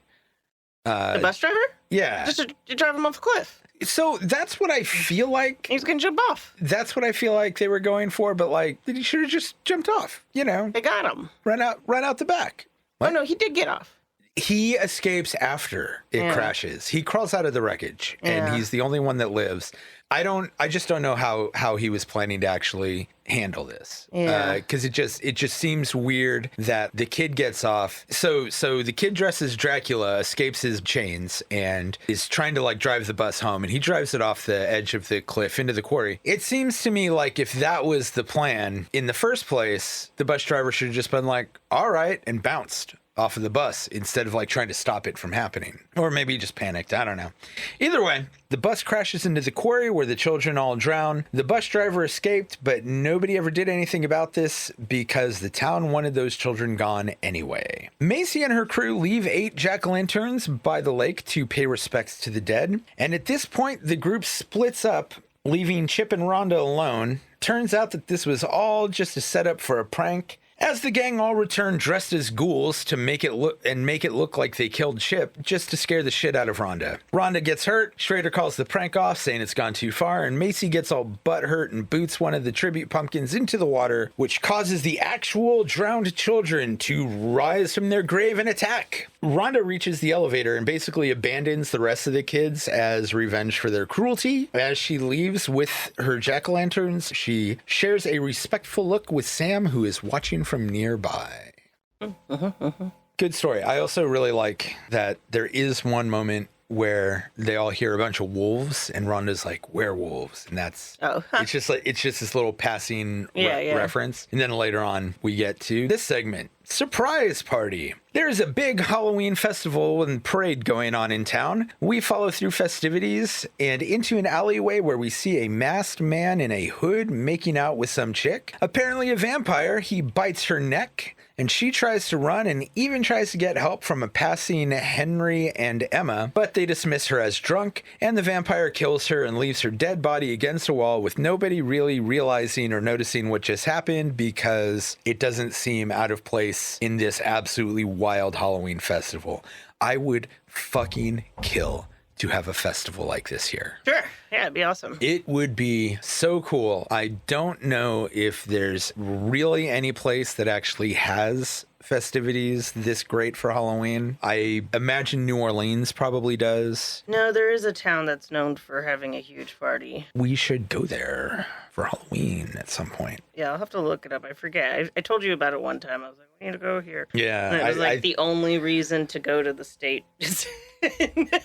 The bus driver? Yeah. Just to drive him off a cliff. So that's what I feel like. He's going to jump off. That's what I feel like they were going for, but like, he should have just jumped off, They got him. Run out the back. What? Oh, no, he did get off. He escapes after it crashes. He crawls out of the wreckage, and he's the only one that lives. I just don't know how he was planning to actually handle this. Because it just seems weird that the kid gets off. So the kid dressed as Dracula escapes his chains and is trying to like drive the bus home, and he drives it off the edge of the cliff into the quarry. It seems to me like if that was the plan in the first place, the bus driver should have just been like, all right, and bounced off of the bus instead of like trying to stop it from happening. Or maybe he just panicked. I don't know. Either way, the bus crashes into the quarry where the children all drown. The bus driver escaped, but nobody ever did anything about this because the town wanted those children gone anyway. Macy and her crew leave 8 jack-o'-lanterns by the lake to pay respects to the dead. And at this point, the group splits up, leaving Chip and Rhonda alone. Turns out that this was all just a setup for a prank. As the gang all return dressed as ghouls to make it look like they killed Chip, just to scare the shit out of Rhonda. Rhonda gets hurt, Schrader calls the prank off, saying it's gone too far, and Macy gets all butthurt and boots one of the tribute pumpkins into the water, which causes the actual drowned children to rise from their grave and attack. Rhonda reaches the elevator and basically abandons the rest of the kids as revenge for their cruelty. As she leaves with her jack-o'-lanterns, she shares a respectful look with Sam, who is watching from nearby. Good story. I also really like that there is one moment where they all hear a bunch of wolves and Rhonda's like, werewolves. And that's, it's just this little passing reference. And then later on we get to this segment, surprise party. There's a big Halloween festival and parade going on in town. We follow through festivities and into an alleyway where we see a masked man in a hood making out with some chick. Apparently a vampire. He bites her neck and she tries to run and even tries to get help from a passing Henry and Emma, but they dismiss her as drunk, and the vampire kills her and leaves her dead body against a wall with nobody really realizing or noticing what just happened, because it doesn't seem out of place in this absolutely wild Halloween festival. I would fucking kill to have a festival like this here. Sure. Yeah, it'd be awesome. It would be so cool. I don't know if there's really any place that actually has festivities this great for Halloween. I imagine New Orleans probably does. No, there is a town that's known for having a huge party. We should go there for Halloween at some point. Yeah, I'll have to look it up. I forget. I told you about it one time. I was like, we need to go here. Yeah. And it was the only reason to go to the state.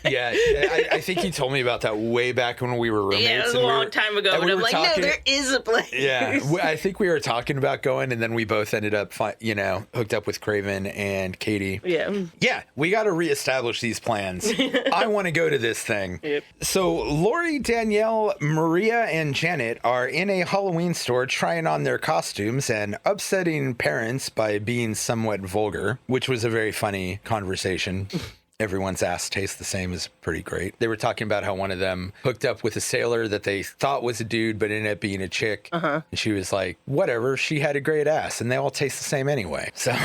Yeah, I think you told me about that way back when we were roommates. Yeah, it was a long time ago. But I'm like, no, there is a place. Yeah, I think we were talking about going, and then we both ended up, hooked up with Craven and Katie. Yeah. Yeah, we got to reestablish these plans. I want to go to this thing. Yep. So Lori, Danielle, Maria, and Janet are in a Halloween store trying on their costumes and upsetting parents by being somewhat vulgar, which was a very funny conversation. Everyone's ass tastes the same is pretty great. They were talking about how one of them hooked up with a sailor that they thought was a dude, but ended up being a chick. And she was like, whatever, she had a great ass, and they all taste the same anyway. So...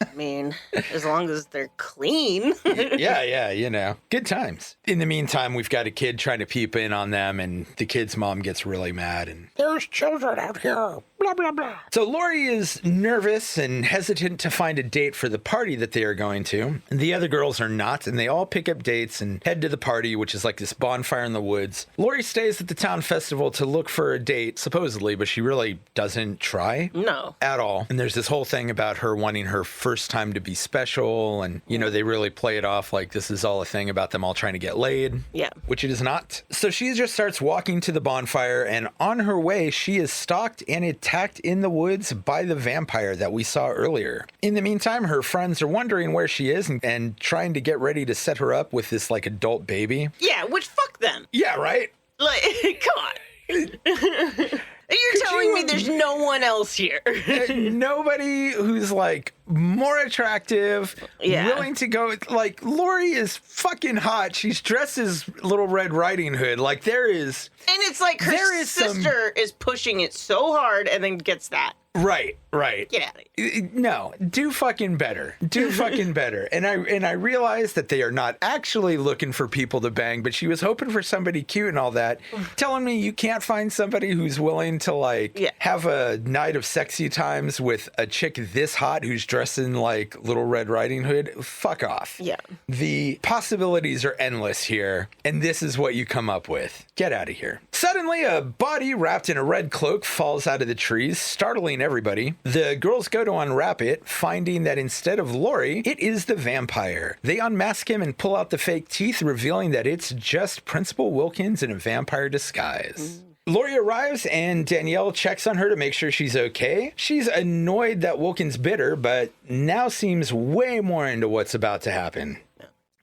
I mean, as long as they're clean. Yeah, good times. In the meantime, we've got a kid trying to peep in on them, and the kid's mom gets really mad, and there's children out here, blah, blah, blah. So Lori is nervous and hesitant to find a date for the party that they are going to. The other girls are not, and they all pick up dates and head to the party, which is like this bonfire in the woods. Lori stays at the town festival to look for a date, supposedly, but she really doesn't try. No. At all. And there's this whole thing about her wanting her first time to be special, and they really play it off like this is all a thing about them all trying to get laid. Yeah. Which it is not. So she just starts walking to the bonfire, and on her way she is stalked and attacked in the woods by the vampire that we saw earlier. In the meantime, her friends are wondering where she is and trying to get ready to set her up with this like adult baby. Yeah, which fuck them. Yeah, right? Like, come on. You're telling me there's no one else here. Nobody who's like more attractive, willing to go. Like, Lori is fucking hot. She's dressed as Little Red Riding Hood. Like, there is. And it's like her sister is pushing it so hard and then gets that. Right. Get out of here. No, do fucking better. Do fucking better. And I realized that they are not actually looking for people to bang, but she was hoping for somebody cute and all that. Telling me you can't find somebody who's willing to have a night of sexy times with a chick this hot who's dressed in like Little Red Riding Hood. Fuck off. Yeah. The possibilities are endless here, and this is what you come up with. Get out of here. Suddenly, a body wrapped in a red cloak falls out of the trees, startling everybody. The girls go to unwrap it, finding that instead of Lori, it is the vampire. They unmask him and pull out the fake teeth, revealing that it's just Principal Wilkins in a vampire disguise. Lori arrives and Danielle checks on her to make sure she's okay. She's annoyed that Wilkins bit her, but now seems way more into what's about to happen.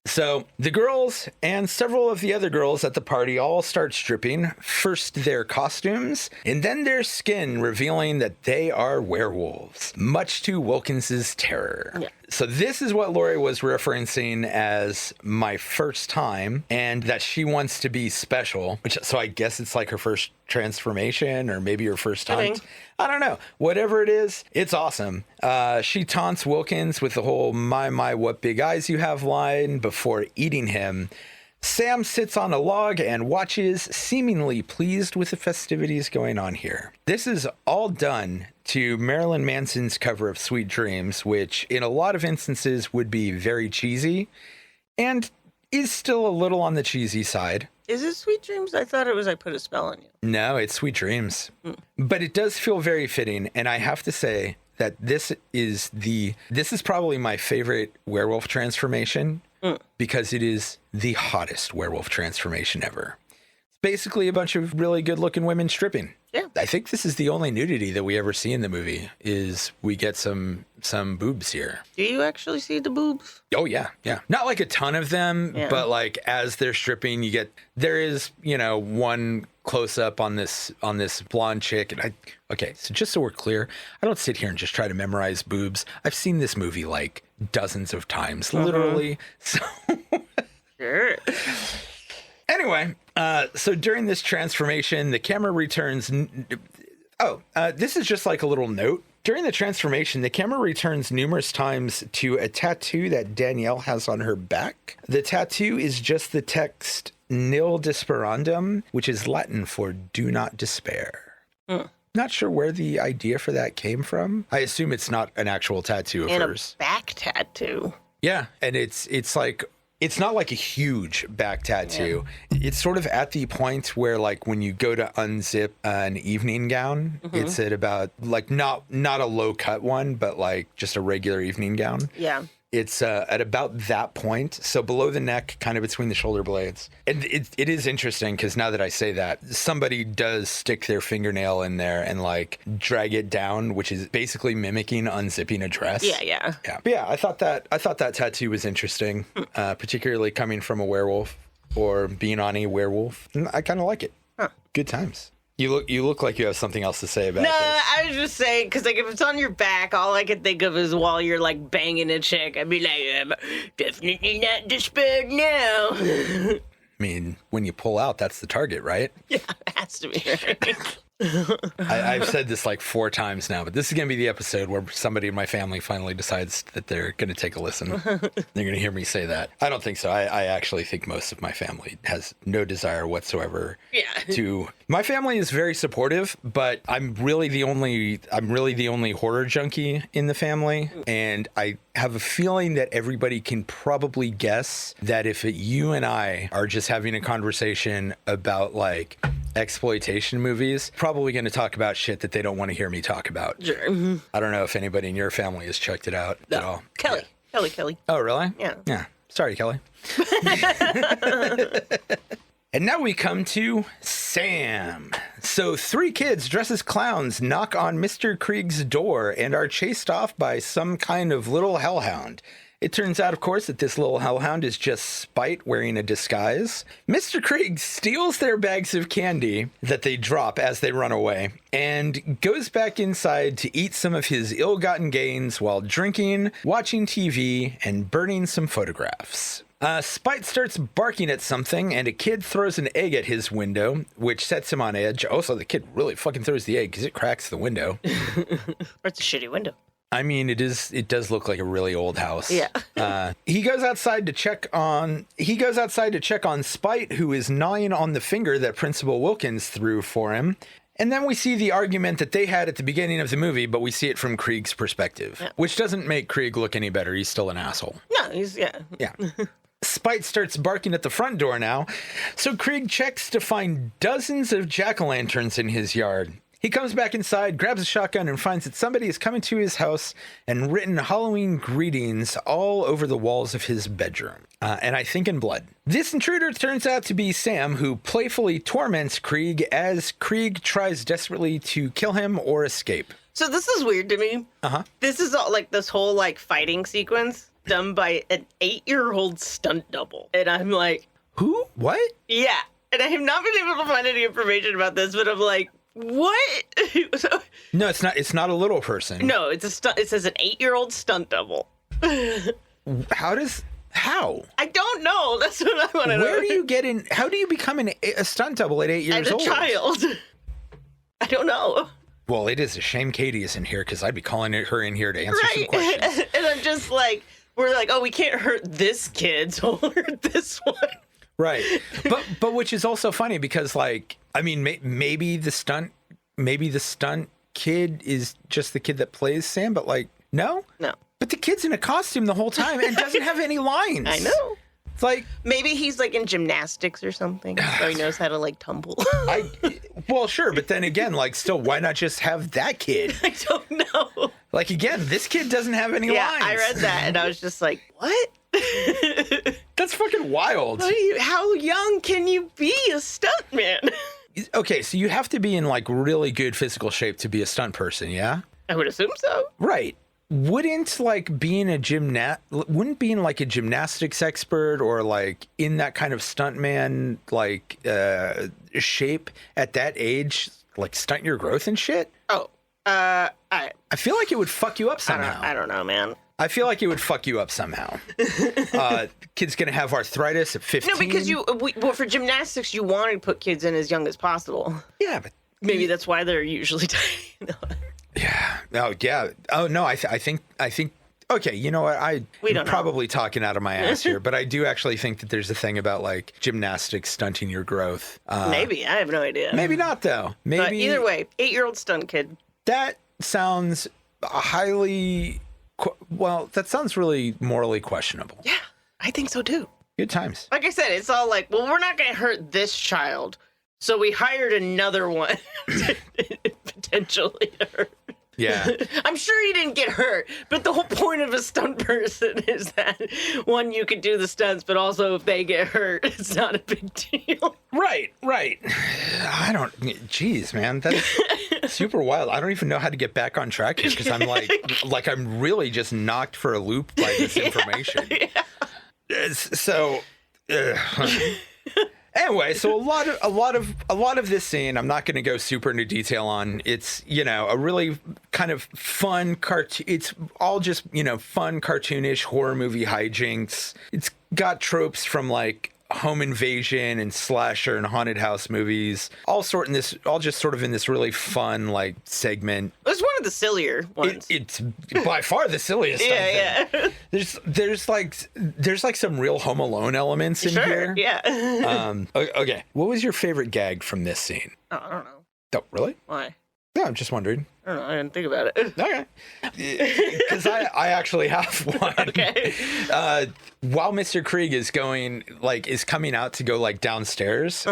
So the girls and several of the other girls at the party all start stripping, first their costumes and then their skin, revealing that they are werewolves, much to Wilkins's terror. Yeah. So this is what Lori was referencing as my first time, and that she wants to be special, so I guess it's like her first transformation or maybe her first time. I don't know. Whatever it is, it's awesome. She taunts Wilkins with the whole my, what big eyes you have line before eating him. Sam sits on a log and watches, seemingly pleased with the festivities going on here. This is all done to Marilyn Manson's cover of Sweet Dreams, which in a lot of instances would be very cheesy and is still a little on the cheesy side. Is it Sweet Dreams? I thought it was I Put a Spell on You. No, it's Sweet Dreams. But it does feel very fitting, and I have to say that this is probably my favorite werewolf transformation because it is the hottest werewolf transformation ever. It's basically a bunch of really good-looking women stripping. Yeah. I think this is the only nudity that we ever see in the movie, is we get some boobs here. Do you actually see the boobs? Oh, yeah. Not like a ton of them, but like as they're stripping, there is, one close up on this blonde chick. And so just so we're clear, I don't sit here and just try to memorize boobs. I've seen this movie like dozens of times, literally. So Sure. Anyway, so during this transformation, the camera returns. This is just like a little note. During the transformation, the camera returns numerous times to a tattoo that Danielle has on her back. The tattoo is just the text "Nil desperandum," which is Latin for "do not despair." Not sure where the idea for that came from. I assume it's not an actual tattoo of hers. A back tattoo. Yeah, and it's like. It's not like a huge back tattoo. Yeah. It's sort of at the point where, like, when you go to unzip an evening gown, it's at about, like, not a low cut one, but like just a regular evening gown. Yeah. It's at about that point. So below the neck, kind of between the shoulder blades. And it is interesting because now that I say that, somebody does stick their fingernail in there and like drag it down, which is basically mimicking unzipping a dress. Yeah. But yeah, I thought that tattoo was interesting, particularly coming from a werewolf or being on a werewolf. I kind of like it. Huh. Good times. You look like you have something else to say about this. I was just saying, because like if it's on your back, all I can think of is while you're like banging a chick, I'd be like, I'm definitely not despaired now. I mean, when you pull out, that's the target, right? Yeah, it has to be, right? I've said this like 4 times now, but this is going to be the episode where somebody in my family finally decides that they're going to take a listen. They're going to hear me say that. I don't think so. I actually think most of my family has no desire whatsoever to. My family is very supportive, but I'm really the only horror junkie in the family, and I have a feeling that everybody can probably guess that if you and I are just having a conversation about like exploitation movies, probably going to talk about shit that they don't want to hear me talk about. Sure. I don't know if anybody in your family has checked it out at all. Kelly. Oh, really? Yeah. Sorry, Kelly. And now we come to Sam. So 3 kids dressed as clowns knock on Mr. Krieg's door and are chased off by some kind of little hellhound. It turns out, of course, that this little hellhound is just Spite wearing a disguise. Mr. Krieg steals their bags of candy that they drop as they run away and goes back inside to eat some of his ill-gotten gains while drinking, watching TV, and burning some photographs. Spite starts barking at something, and a kid throws an egg at his window, which sets him on edge. Also, the kid really fucking throws the egg because it cracks the window. Or it's a shitty window. I mean, it does look like a really old house. Yeah. He goes outside to check on Spite, who is gnawing on the finger that Principal Wilkins threw for him. And then we see the argument that they had at the beginning of the movie, but we see it from Krieg's perspective, which doesn't make Krieg look any better. He's still an asshole. No, Yeah. Spite starts barking at the front door now, so Krieg checks to find dozens of jack-o'-lanterns in his yard. He comes back inside, grabs a shotgun, and finds that somebody is coming to his house and written Halloween greetings all over the walls of his bedroom. And I think in blood. This intruder turns out to be Sam, who playfully torments Krieg as Krieg tries desperately to kill him or escape. So this is weird to me. This is all, like this whole like fighting sequence done by an 8-year-old stunt double. And I'm like, who? What? Yeah. And I have not been able to find any information about this, but I'm like, what? No, it's not. It's not a little person. No, it's a stunt. It says an 8-year-old stunt double. How? I don't know. That's what I want to know. Where do you get in? How do you become a stunt double at 8 years old? As a child. I don't know. Well, it is a shame Katie isn't here because I'd be calling her in here to answer some questions. And I'm just like, we're like, oh, we can't hurt this kid, so we'll hurt this one. Right. But which is also funny because, like, I mean, maybe the stunt kid is just the kid that plays Sam, but like, no. But the kid's in a costume the whole time and doesn't have any lines. I know. It's like, maybe he's like in gymnastics or something, so he knows how to like tumble. Well, sure, but then again, like, still, why not just have that kid? I don't know. Like, again, this kid doesn't have any lines. Yeah, I read that and I was just like, what? That's fucking wild. How young can you be a stuntman? Okay, so you have to be in like really good physical shape to be a stunt person, yeah? I would assume so. Right. Wouldn't like being wouldn't being like a gymnastics expert or like in that kind of stuntman like shape at that age like stunt your growth and shit? Oh, I feel like it would fuck you up somehow. I don't know, man. I feel like it would fuck you up somehow. Kid's gonna have arthritis at 15. No, because for gymnastics, you want to put kids in as young as possible. Yeah, but maybe that's why they're usually tiny. Yeah. Oh, yeah. Oh no. I think. Okay, you know what? I'm probably talking out of my ass here, but I do actually think that there's a thing about like gymnastics stunting your growth. Maybe I have no idea. Maybe not though. Maybe. But either way, 8-year-old stunt kid. That sounds highly. Well, that sounds really morally questionable. Yeah, I think so too. Good times. Like I said, it's all like, well, we're not going to hurt this child, so we hired another one to potentially hurt. Yeah. I'm sure he didn't get hurt, but the whole point of a stunt person is that, one, you can do the stunts, but also if they get hurt, it's not a big deal. Right. Jeez, man, that's super wild. I don't even know how to get back on track here because I'm like I'm really just knocked for a loop by this information. Yeah. So, anyway, so a lot of this scene, I'm not going to go super into detail on. It's, a really kind of fun cartoon. It's all just, fun cartoonish horror movie hijinks. It's got tropes from like home invasion and slasher and haunted house movies, all just sort of in this really fun like segment. It was one of the sillier ones. It's by far the silliest. Yeah. There's like some real Home Alone elements in here. Yeah. Okay. What was your favorite gag from this scene? Oh, I don't know. Oh, really? Why? No, I'm just wondering. I don't know. I didn't think about it. Okay. Because I actually have one. Okay. While Mr. Krieg is coming out to go like downstairs,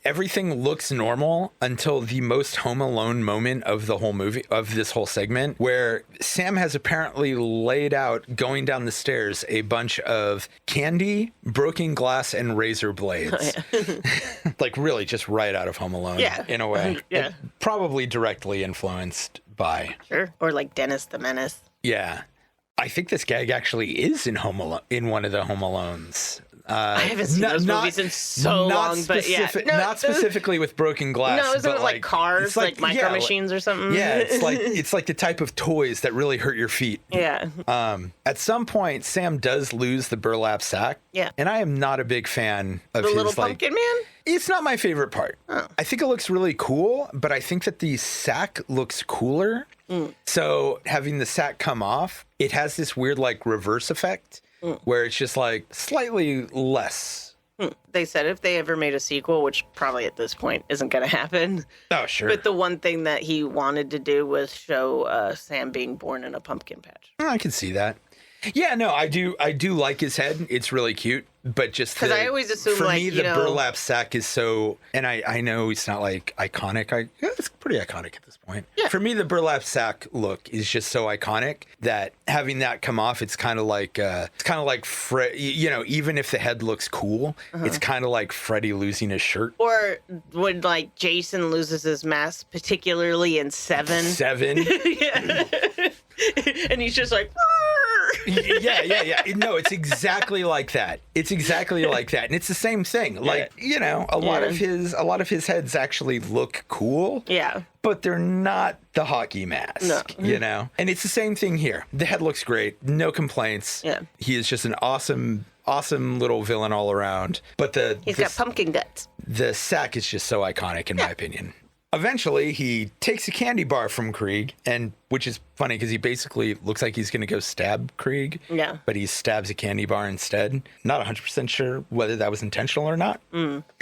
everything looks normal until the most Home Alone moment of the whole movie, of this whole segment, where Sam has apparently laid out, going down the stairs, a bunch of candy, broken glass, and razor blades. Oh, yeah. Like really just right out of Home Alone, in a way. Yeah. Probably directly influenced by. Sure. Or like Dennis the Menace. Yeah. I think this gag actually is in one of the Home Alones. I haven't seen those movies in so long, but yeah. Not specifically with broken glass. No, isn't it like cars, like micro machines or something? Yeah, it's like the type of toys that really hurt your feet. Yeah. At some point, Sam does lose the burlap sack. Yeah. And I am not a big fan of the little pumpkin man? It's not my favorite part. Oh. I think it looks really cool, but I think that the sack looks cooler. So having the sack come off, it has this weird like reverse effect where it's just like slightly less. They said if they ever made a sequel, which probably at this point isn't going to happen. Oh, sure. But the one thing that he wanted to do was show Sam being born in a pumpkin patch. I can see that. Yeah, no, I do like his head. It's really cute. But just because I always assume for me, the burlap sack is so, and I know it's not like iconic. It's pretty iconic at this point. Yeah. For me, the burlap sack look is just so iconic that having that come off, it's kind of like even if the head looks cool, it's kind of like Freddy losing his shirt. Or when like Jason loses his mask, particularly in Seven. Yeah. And he's just like. Yeah. No, it's exactly like that. It's exactly like that, and it's the same thing. Like a lot of his heads actually look cool. Yeah, but they're not the hockey mask. No. And it's the same thing here. The head looks great, no complaints. Yeah, he is just an awesome little villain all around. But he's got pumpkin guts. The sack is just so iconic, in my opinion. Eventually, he takes a candy bar from Krieg, which is funny because he basically looks like he's going to go stab Krieg. Yeah. But he stabs a candy bar instead. Not 100% sure whether that was intentional or not.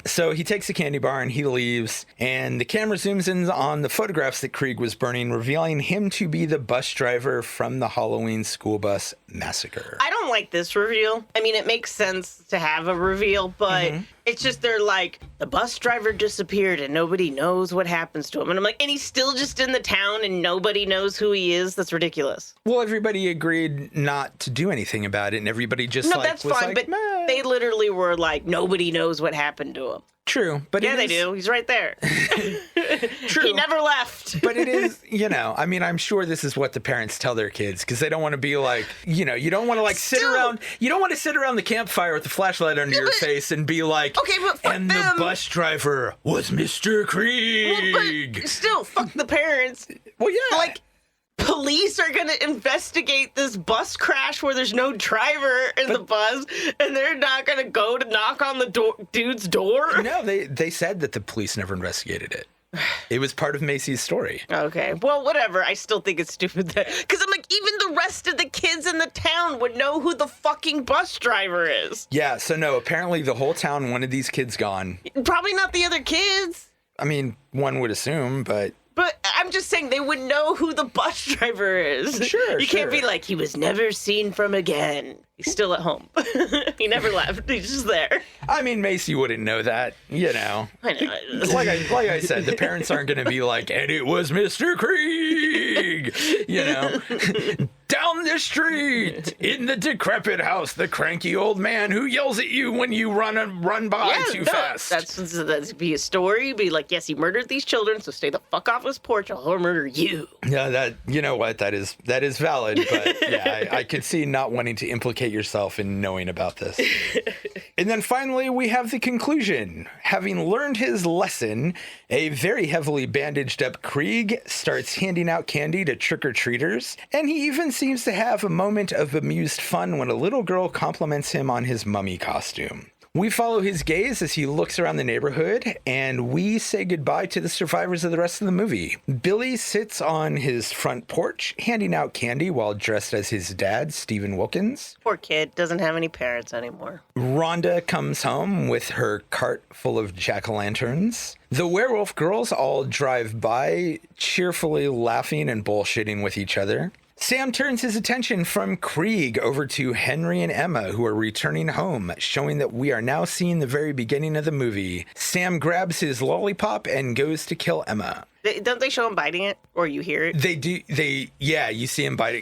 So he takes a candy bar and he leaves. And the camera zooms in on the photographs that Krieg was burning, revealing him to be the bus driver from the Halloween school bus massacre. I don't like this reveal. I mean, it makes sense to have a reveal, but it's just they're like, the bus driver disappeared and nobody knows what happens to him. And I'm like, and he's still just in the town and nobody knows who he is, that's ridiculous. Well, everybody agreed not to do anything about it, and everybody just that's was fine, like, but meh. they literally were like, nobody knows what happened to him. True, but yeah, they do. He's right there. True. He never left. But it is, I mean, I'm sure this is what the parents tell their kids because they don't want to be like, you don't want to like sit around. You don't want to sit around the campfire with the flashlight under your face and be like, okay, but fuck and them. The bus driver was Mr. Krieg. But still, fuck the parents. Well, yeah. Like, police are going to investigate this bus crash where there's no driver in the bus, and they're not going to go to knock on the dude's door? No, they said that the police never investigated it. It was part of Macy's story. Okay. Well, whatever. I still think it's stupid. Because I'm like, even the rest of the kids in the town would know who the fucking bus driver is. Yeah, so no, apparently the whole town wanted these kids gone. Probably not the other kids. I mean, one would assume, but... But I'm just saying they would know who the bus driver is. Sure, You can't be like, he was never seen from again. He's still at home. He never left. He's just there. I mean, Macy wouldn't know that, I know. Like I said, the parents aren't going to be like, and it was Mr. Krieg, Down the street, in the decrepit house, the cranky old man who yells at you when you run by too fast. That's be a story. Be like, yes, he murdered these children, so stay the fuck off his porch, or he'll murder you. Yeah, that is valid, but yeah, I could see not wanting to implicate yourself in knowing about this. And then finally, we have the conclusion. Having learned his lesson, a very heavily bandaged up Krieg starts handing out candy to trick-or-treaters, and he even seems to have a moment of amused fun when a little girl compliments him on his mummy costume. We follow his gaze as he looks around the neighborhood, and we say goodbye to the survivors of the rest of the movie. Billy sits on his front porch, handing out candy while dressed as his dad, Stephen Wilkins. Poor kid, doesn't have any parents anymore. Rhonda comes home with her cart full of jack-o'-lanterns. The werewolf girls all drive by, cheerfully laughing and bullshitting with each other. Sam turns his attention from Krieg over to Henry and Emma, who are returning home, showing that we are now seeing the very beginning of the movie. Sam grabs his lollipop and goes to kill Emma. Don't they show him biting it, or you hear it? They do. You see him bite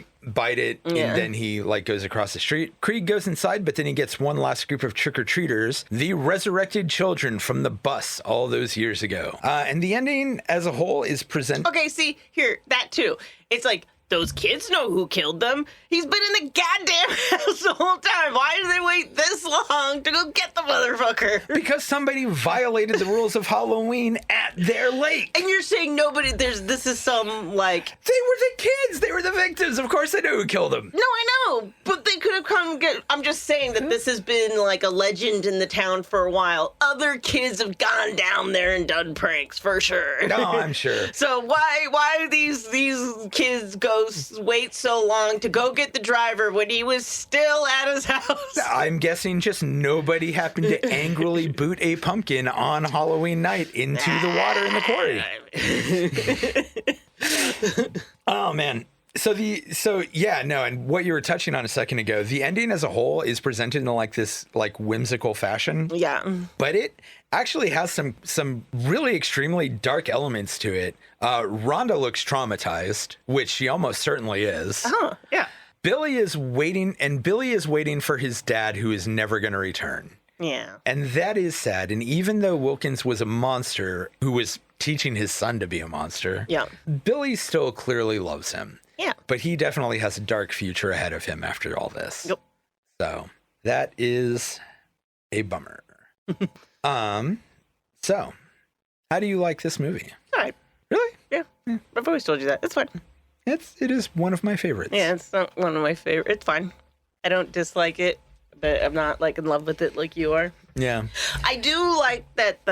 it, and then he goes across the street. Krieg goes inside, but then he gets one last group of trick-or-treaters, the resurrected children from the bus all those years ago. And the ending as a whole is presented. Okay, see, here, that too. It's like, those kids know who killed them. He's been in the goddamn house the whole time. Why did they wait this long to go get the motherfucker? Because somebody violated the rules of Halloween at their lake. And you're saying this is some, like... They were the kids. They were the victims. Of course they know who killed them. No, I know. But they could have come get... I'm just saying that this has been, like, a legend in the town for a while. Other kids have gone down there and done pranks, for sure. No, I'm sure. So why these kids wait so long to go get the driver when he was still at his house? I'm guessing just nobody happened to angrily boot a pumpkin on Halloween night into the water in the quarry. Oh man. And what you were touching on a second ago, the ending as a whole is presented in this whimsical fashion. Yeah. But it actually has some really extremely dark elements to it. Rhonda looks traumatized, which she almost certainly is. Oh, yeah. Billy is waiting for his dad, who is never going to return. Yeah. And that is sad. And even though Wilkins was a monster who was teaching his son to be a monster, Billy still clearly loves him. Yeah. But he definitely has a dark future ahead of him after all this. Yep. So that is a bummer. So how do you like this movie? All right. Really? Yeah. I've always told you that. It's fine. It is one of my favorites. Yeah, it's not one of my favorites. It's fine. I don't dislike it, but I'm not in love with it like you are. Yeah. I do like that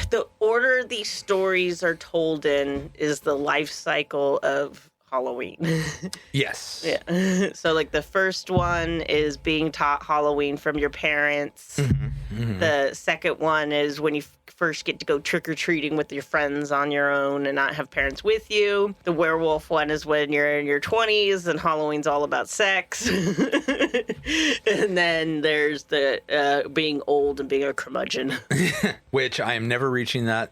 the order these stories are told in is the life cycle of Halloween. Yes. Yeah. So like the first one is being taught Halloween from your parents. The second one is when you first get to go trick-or-treating with your friends on your own and not have parents with you. The werewolf one is when you're in your 20s and Halloween's all about sex. And then there's the being old and being a curmudgeon. Which I am never reaching that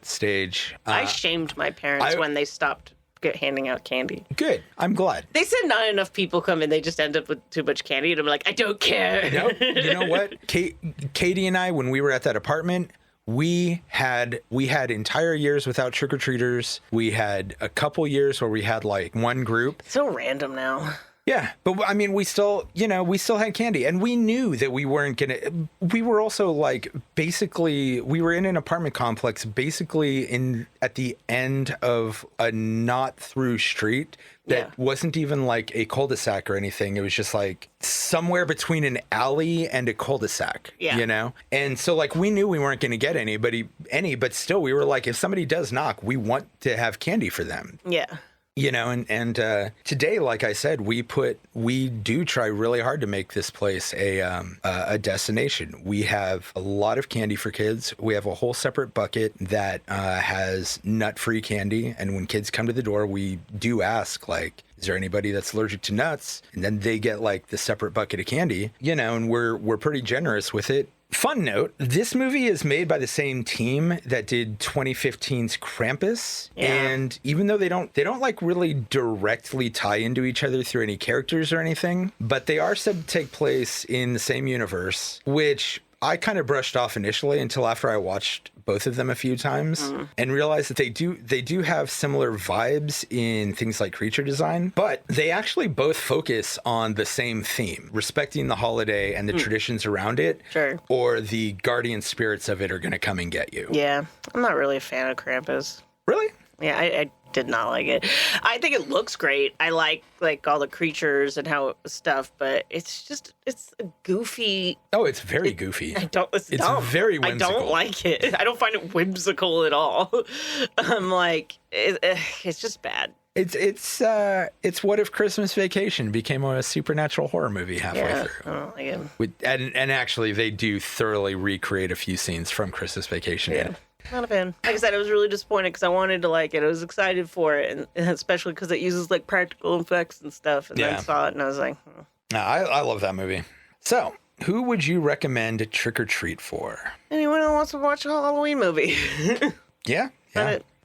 stage. I shamed my parents when they stopped handing out candy. Good. I'm glad. They said not enough people come in. They just end up with too much candy. And I'm like, I don't care. No, you know what? Katie and I, when we were at that apartment, we had entire years without trick-or-treaters. We had a couple years where we had like one group. So random now. Yeah, but I mean, we still had candy, and we knew that we weren't gonna. We were also like basically, we were in an apartment complex, basically at the end of a not through street that wasn't even like a cul-de-sac or anything. It was just like somewhere between an alley and a cul-de-sac. Yeah, you know, and so like we knew we weren't gonna get but still we were like, if somebody does knock, we want to have candy for them. Yeah. You know, and today, like I said, we do try really hard to make this place a destination. We have a lot of candy for kids. We have a whole separate bucket that has nut-free candy. And when kids come to the door, we do ask, like, is there anybody that's allergic to nuts? And then they get like the separate bucket of candy, you know, and we're pretty generous with it. Fun note, this movie is made by the same team that did 2015's Krampus. Yeah. And even though they don't like really directly tie into each other through any characters or anything, but they are said to take place in the same universe, which I kind of brushed off initially until after I watched both of them a few times and realized that they do have similar vibes in things like creature design, but they actually both focus on the same theme, respecting the holiday and the traditions around it. Sure. Or the guardian spirits of it are going to come and get you. Yeah. I'm not really a fan of Krampus. Really? Yeah, I did not like it. I think it looks great. I like all the creatures and how stuff, but it's a goofy. Oh, it's very goofy. It's dumb. Very whimsical. I don't like it. I don't find it whimsical at all. I'm like, it's just bad. It's what if Christmas Vacation became a supernatural horror movie halfway through. I don't like it. And actually, they do thoroughly recreate a few scenes from Christmas Vacation. Yeah. Not a fan. Like I said, I was really disappointed because I wanted to like it. I was excited for it, and especially because it uses like practical effects and stuff. And then I saw it, and I was like, I love that movie. So, who would you recommend Trick or Treat for? Anyone who wants to watch a Halloween movie. Yeah.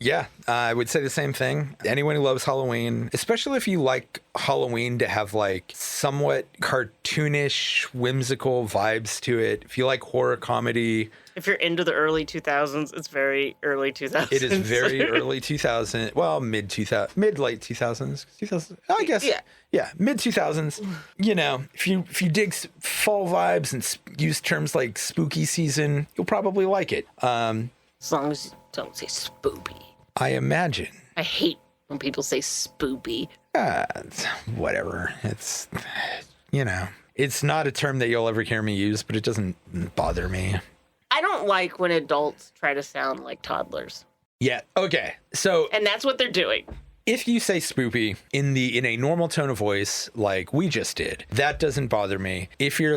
Yeah, I would say the same thing. Anyone who loves Halloween, especially if you like Halloween to have like somewhat cartoonish, whimsical vibes to it. If you like horror comedy. If you're into the early 2000s, it's very early 2000s. It is very early 2000s. Well, late 2000s. 2000, I guess. Yeah, mid 2000s. You know, if you dig fall vibes and use terms like spooky season, you'll probably like it. As long as you don't say spoopy. I imagine. I hate when people say spoopy. Whatever. It's, you know, it's not a term that you'll ever hear me use, but it doesn't bother me. I don't like when adults try to sound like toddlers. Yeah. Okay. So. And that's what they're doing. If you say spoopy in a normal tone of voice, like we just did, that doesn't bother me. If you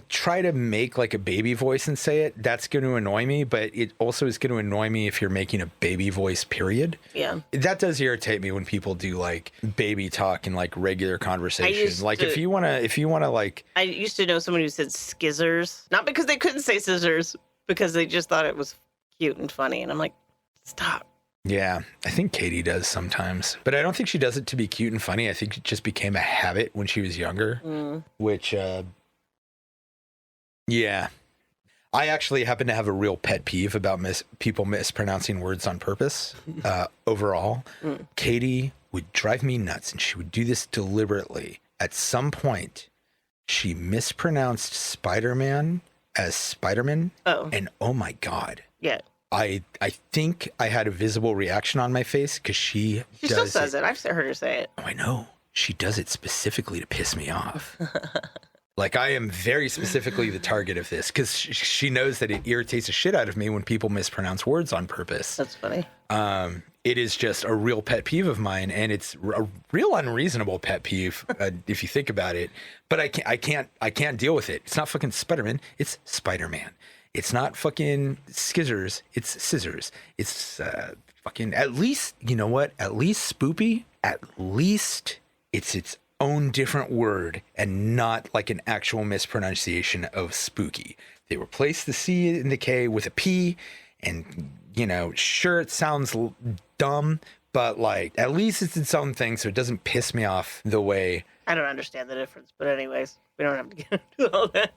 try to make like a baby voice and say it, that's going to annoy me. But it also is going to annoy me if you're making a baby voice, period. Yeah. That does irritate me when people do like baby talk in like regular conversation. Like if you want to like. I used to know someone who said skizzers, not because they couldn't say scissors, because they just thought it was cute and funny. And I'm like, stop. Yeah, I think Katie does sometimes, but I don't think she does it to be cute and funny. I think it just became a habit when she was younger, which, yeah. I actually happen to have a real pet peeve about people mispronouncing words on purpose. Overall, Katie would drive me nuts, and she would do this deliberately. At some point, she mispronounced Spider-Man as Spider-Man, and oh my God. Yeah. I think I had a visible reaction on my face because she still says it. I've heard her say it. Oh, I know. She does it specifically to piss me off. Like, I am very specifically the target of this because she knows that it irritates the shit out of me when people mispronounce words on purpose. That's funny. It is just a real pet peeve of mine, and it's a real unreasonable pet peeve if you think about it. But I can't deal with it. It's not fucking Spider-Man. It's Spider-Man. It's not fucking Skizzers. It's Scissors. It's fucking, at least, you know what? At least Spoopy, at least it's its own different word and not like an actual mispronunciation of spooky. They replaced the C and the K with a P, and, you know, sure, it sounds dumb, but like, at least it's its own thing, so it doesn't piss me off the way. I don't understand the difference, but anyways, we don't have to get into all that.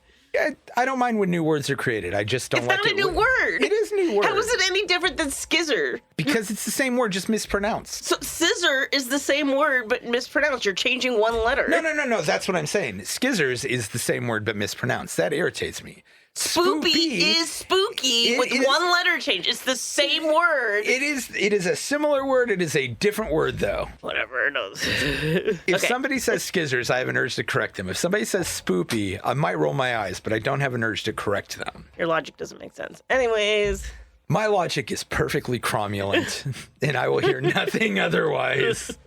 I don't mind when new words are created. I just don't like it. It's not a new word. It is a new word. How is it any different than skizzer? Because it's the same word, just mispronounced. So scissor is the same word, but mispronounced. You're changing one letter. No. That's what I'm saying. Skizzers is the same word, but mispronounced. That irritates me. Spoopy is spooky with one letter change. It's the same word. It is a similar word. It is a different word, though. Whatever. No. If somebody says skizzers, I have an urge to correct them. If somebody says spoopy, I might roll my eyes, but I don't have an urge to correct them. Your logic doesn't make sense. Anyways. My logic is perfectly cromulent, and I will hear nothing otherwise.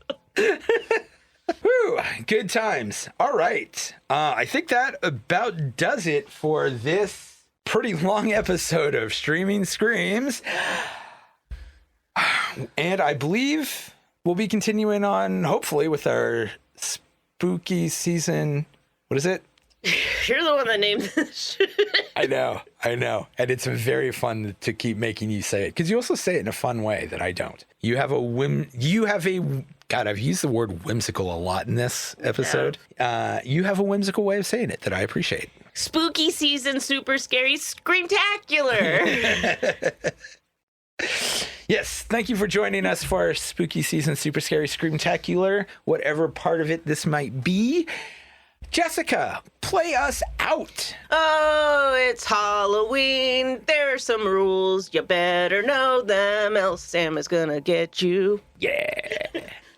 Whew, good times. All right. I think that about does it for this pretty long episode of Streaming Screams. And I believe we'll be continuing on, hopefully, with our spooky season. What is it? You're the one that named this shit. I know. And it's very fun to keep making you say it, because you also say it in a fun way that I don't. You have a God, I've used the word whimsical a lot in this episode. Yeah. You have a whimsical way of saying it that I appreciate. Spooky season, super scary, Screamtacular. Yes, thank you for joining us for our spooky season, super scary, Screamtacular, whatever part of it this might be. Jessica, play us out. Oh, it's Halloween. There are some rules. You better know them, else Sam is gonna get you. Yeah.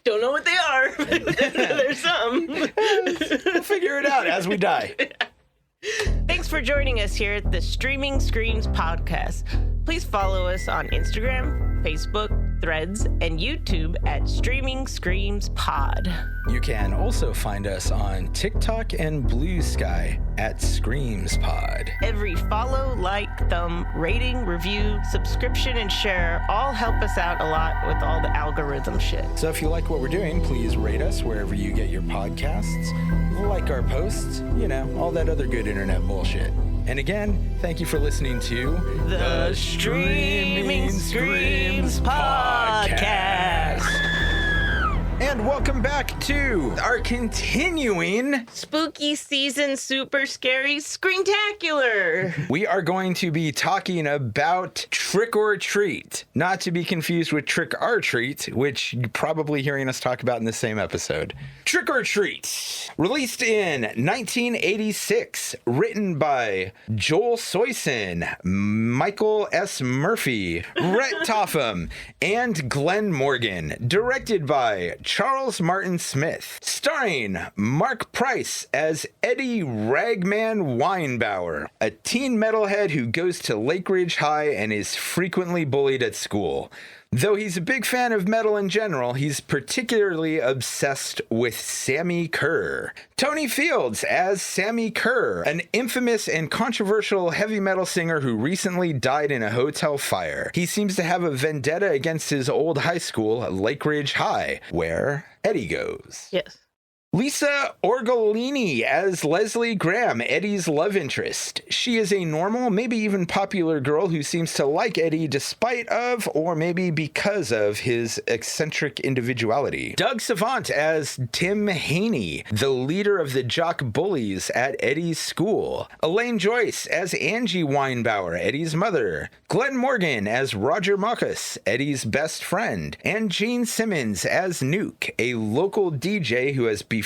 Don't know what they are, but there's some. We'll figure it out as we die. Thanks for joining us here at the Streaming Screams podcast. Please follow us on Instagram, Facebook, Threads, and YouTube at Streaming Screams Pod. You can also find us on TikTok and Blue Sky at Screams Pod. Every follow, like, thumb, rating, review, subscription, and share all help us out a lot with all the algorithm shit. So if you like what we're doing, please rate us wherever you get your podcasts, like our posts, you know, all that other good internet bullshit. And again, thank you for listening to the Streaming Screams Podcast. And welcome back to our continuing spooky season, super scary, Screamtacular. We are going to be talking about Trick or Treat, not to be confused with Trick or Treat, which you're probably hearing us talk about in the same episode. Trick or Treat, released in 1986, written by Joel Soyson, Michael S. Murphy, Rhett Topham, and Glenn Morgan, directed by Charles Martin Smith, starring Mark Price as Eddie Ragman Weinbauer, a teen metalhead who goes to Lake Ridge High and is frequently bullied at school. Though he's a big fan of metal in general, he's particularly obsessed with Sammy Kerr. Tony Fields as Sammy Kerr, an infamous and controversial heavy metal singer who recently died in a hotel fire. He seems to have a vendetta against his old high school, Lake Ridge High, where Eddie goes. Yes. Lisa Orgolini as Leslie Graham, Eddie's love interest. She is a normal, maybe even popular girl who seems to like Eddie despite of, or maybe because of, his eccentric individuality. Doug Savant as Tim Haney, the leader of the jock bullies at Eddie's school. Elaine Joyce as Angie Weinbauer, Eddie's mother. Glenn Morgan as Roger Marcus, Eddie's best friend. And Gene Simmons as Nuke, a local DJ who has befriended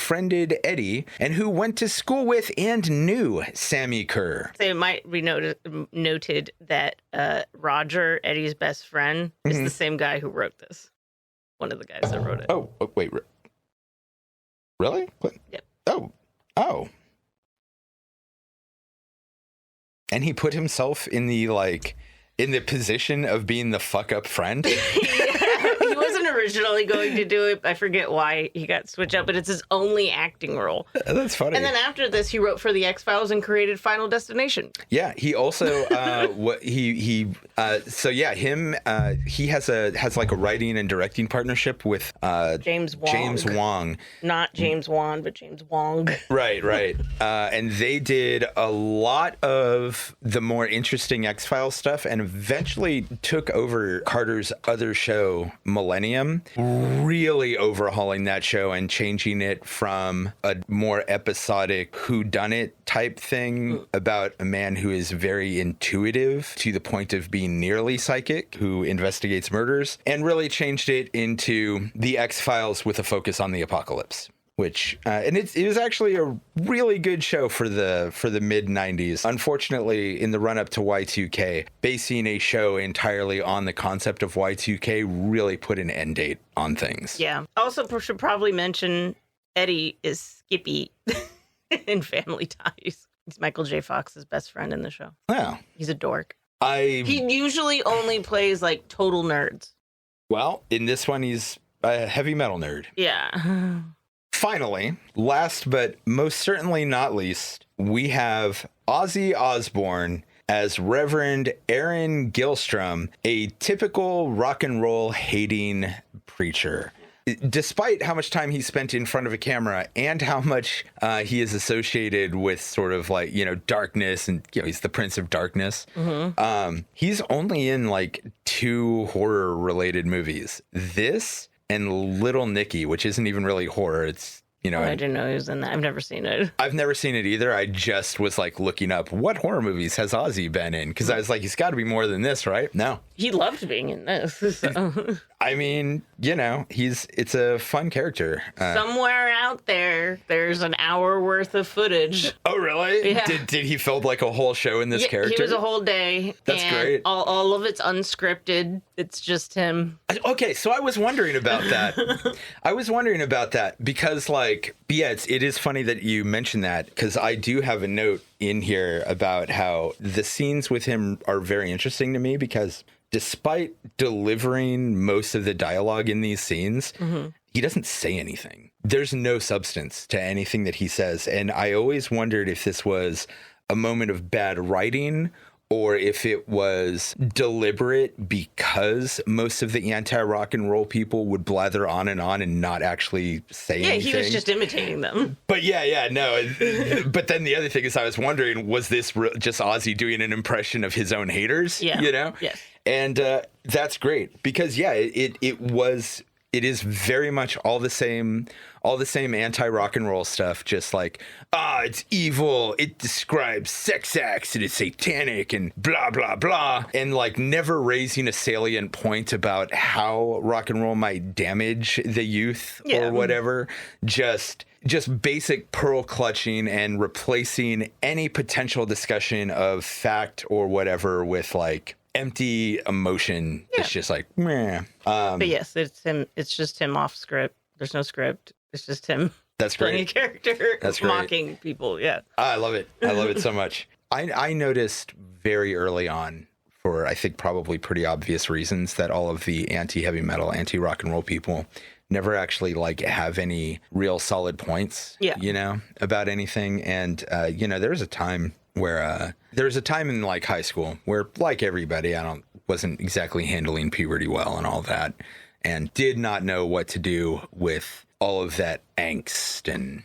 Eddie and who went to school with and knew Sammy Kerr. So it might be noted that Roger, Eddie's best friend, is the same guy who wrote this. One of the guys that wrote it. Oh wait. Really? What? Yep. Oh. And he put himself in the position of being the fuck up friend. Yeah, he wasn't originally going to do it. I forget why he got switched up, but it's his only acting role. That's funny. And then after this, he wrote for the X-Files and created Final Destination. Yeah, he also he has like a writing and directing partnership with James Wong. James Wong. Not James Wan, but James Wong. Right. And they did a lot of the more interesting X-Files stuff and eventually took over Carter's other show, Millennium, really overhauling that show and changing it from a more episodic whodunit type thing about a man who is very intuitive to the point of being nearly psychic, who investigates murders, and really changed it into the X-Files with a focus on the apocalypse. Which and it was actually a really good show for the mid 90s. Unfortunately, in the run up to Y2K, basing a show entirely on the concept of Y2K really put an end date on things. Yeah. Also, should probably mention Eddie is Skippy in Family Ties. He's Michael J. Fox's best friend in the show. Yeah, he's a dork. He usually only plays like total nerds. Well, in this one, he's a heavy metal nerd. Yeah. Finally, last but most certainly not least, we have Ozzy Osbourne as Reverend Aaron Gilstrom, a typical rock and roll hating preacher. Despite how much time he spent in front of a camera and how much he is associated with sort of like, darkness and, he's the Prince of Darkness. Mm-hmm. He's only in like 2 horror related movies. This and Little Nicky, which isn't even really horror. It's, I didn't know he was in that. I've never seen it. I've never seen it either. I just was like looking up what horror movies has Ozzy been in? Because I was like, he's got to be more than this, right? No. He loved being in this. So. I mean, it's a fun character. Somewhere out there, there's an hour worth of footage. Oh, really? Yeah. Did he film like a whole show in this character? He was a whole day. That's great. All of it's unscripted. It's just him. Okay, so I was wondering about that. Because it is funny that you mentioned that, because I do have a note in here about how the scenes with him are very interesting to me, because despite delivering most of the dialogue in these scenes, he doesn't say anything. There's no substance to anything that he says. And I always wondered if this was a moment of bad writing or if it was deliberate because most of the anti-rock and roll people would blather on and not actually say anything. Yeah, he was just imitating them. But no. But then the other thing is I was wondering, was this just Ozzy doing an impression of his own haters? Yeah. Yes. And that's great because, it is very much all the same anti-rock and roll stuff, just like, it's evil, it describes sex acts and it's satanic and blah, blah, blah. And never raising a salient point about how rock and roll might damage the youth or whatever. Just basic pearl clutching and replacing any potential discussion of fact or whatever with empty emotion. Yeah. It's just meh. But yes, it's him. It's just him off script. There's no script. It's just him. That's great. Playing a character. That's mocking great. People. Yeah. I love it. I love it so much. I noticed very early on, for I think probably pretty obvious reasons, that all of the anti-heavy metal, anti-rock and roll people never actually have any real solid points. Yeah. About anything. And there was a time where in high school where, like everybody, wasn't exactly handling puberty well and all that, and did not know what to do with all of that angst and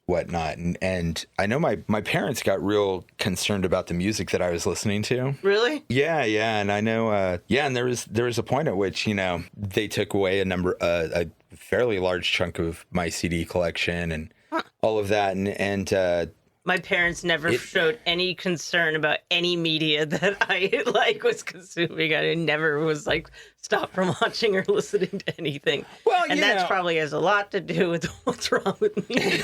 whatnot. And I know my parents got real concerned about the music that I was listening to. Really? Yeah. And I know, and there was a point at which, they took away a fairly large chunk of my CD collection and all of that. And my parents never showed any concern about any media that I was consuming. I never was stopped from watching or listening to anything. Well, and that's probably has a lot to do with what's wrong with me.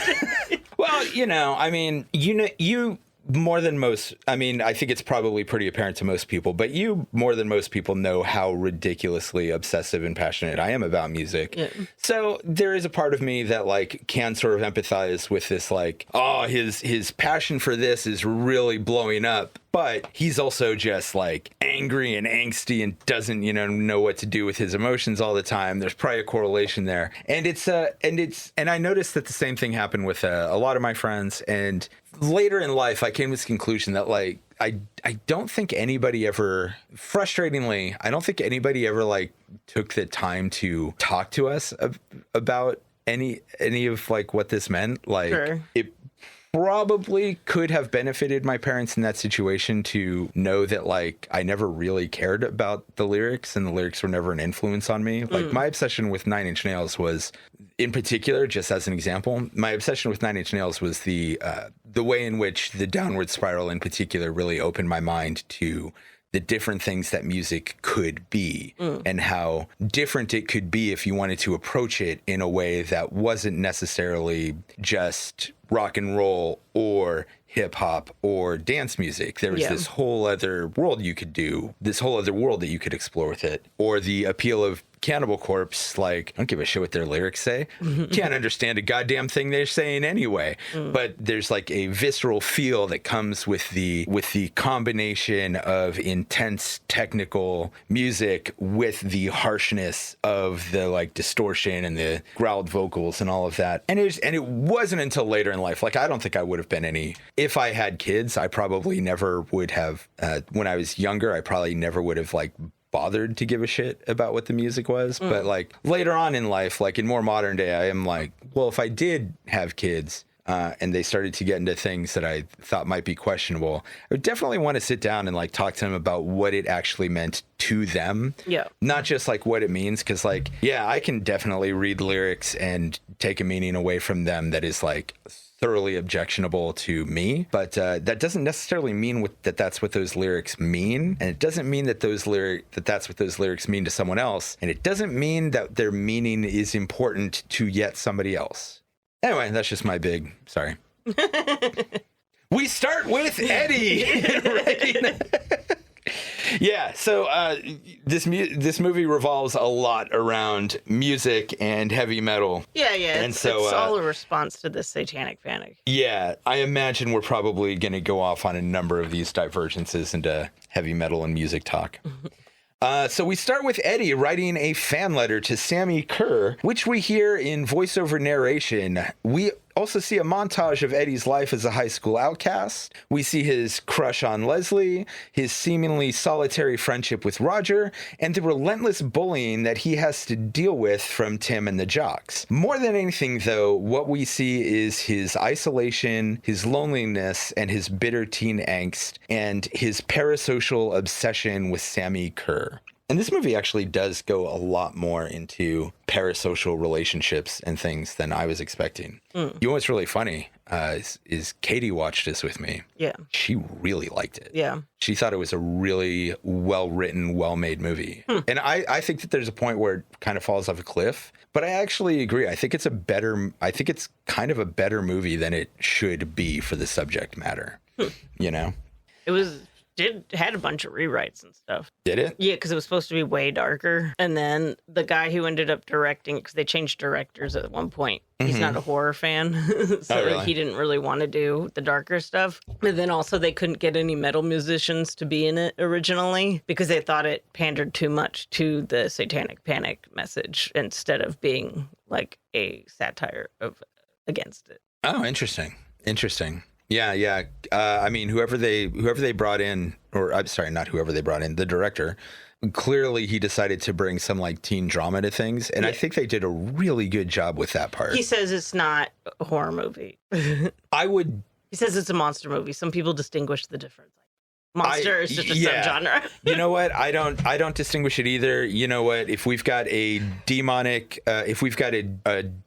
Well, I mean, you more than most, I mean, I think it's probably pretty apparent to most people, but you more than most people know how ridiculously obsessive and passionate I am about music. Yeah. So there is a part of me that like can sort of empathize with this, like, oh, his passion for this is really blowing up, but he's also just like angry and angsty and doesn't, know what to do with his emotions all the time. There's probably a correlation there. And I noticed that the same thing happened with a lot of my friends. And later in life, I came to this conclusion that like, I don't think anybody ever, frustratingly, I don't think anybody ever like took the time to talk to us about any of like what this meant. Like sure. It probably could have benefited my parents in that situation to know that like I never really cared about the lyrics and the lyrics were never an influence on me. Like my obsession with Nine Inch Nails was, in particular, just as an example, my obsession with Nine Inch Nails was the way in which the Downward Spiral in particular really opened my mind to the different things that music could be and how different it could be if you wanted to approach it in a way that wasn't necessarily just rock and roll or hip hop or dance music. There was this whole other world you could do, this whole other world that you could explore with it. Or the appeal of Cannibal Corpse, like, I don't give a shit what their lyrics say. Can't understand a goddamn thing they're saying anyway. But there's like a visceral feel that comes with the combination of intense technical music with the harshness of the like distortion and the growled vocals and all of that. And it wasn't until later in life, like I don't think I would have been any. If I had kids, I probably never would have. When I was younger, I probably never would have like bothered to give a shit about what the music was. But like later on in life, like in more modern day, I am like, well, if I did have kids and they started to get into things that I thought might be questionable, I would definitely want to sit down and like talk to them about what it actually meant to them. Yeah. Not just like what it means. Cause like, yeah, I can definitely read lyrics and take a meaning away from them that is like thoroughly objectionable to me, but that doesn't necessarily mean that's what those lyrics mean, and it doesn't mean that that's what those lyrics mean to someone else, and it doesn't mean that their meaning is important to yet somebody else. Anyway, that's just my big sorry. We start with Eddie. Yeah, so this movie revolves a lot around music and heavy metal. Yeah, and it's all a response to the satanic panic. Yeah, I imagine we're probably going to go off on a number of these divergences into heavy metal and music talk. So we start with Eddie writing a fan letter to Sammy Kerr, which we hear in voiceover narration. We also see a montage of Eddie's life as a high school outcast. We see his crush on Leslie, his seemingly solitary friendship with Roger, and the relentless bullying that he has to deal with from Tim and the jocks. More than anything, though, what we see is his isolation, his loneliness, and his bitter teen angst, and his parasocial obsession with Sammy Kerr. And this movie actually does go a lot more into parasocial relationships and things than I was expecting. You know what's really funny is Katie watched this with me. Yeah. She really liked it. Yeah. She thought it was a really well-written, well-made movie. And I think that there's a point where it kind of falls off a cliff. But I actually agree. I think it's kind of a better movie than it should be for the subject matter. It had a bunch of rewrites and stuff. Did it? Yeah, because it was supposed to be way darker. And then the guy who ended up directing, because they changed directors at one point, he's not a horror fan. So really? He didn't really want to do the darker stuff. And then also they couldn't get any metal musicians to be in it originally because they thought it pandered too much to the satanic panic message instead of being like a satire against it. Oh, interesting. Yeah. I mean, whoever they brought in, or I'm sorry, not whoever they brought in, the director, clearly he decided to bring some like teen drama to things. And I think they did a really good job with that part. He says it's not a horror movie. He says it's a monster movie. Some people distinguish the difference. Monster is just a subgenre. You know what? I don't distinguish it either. You know what? If we've got a demonic,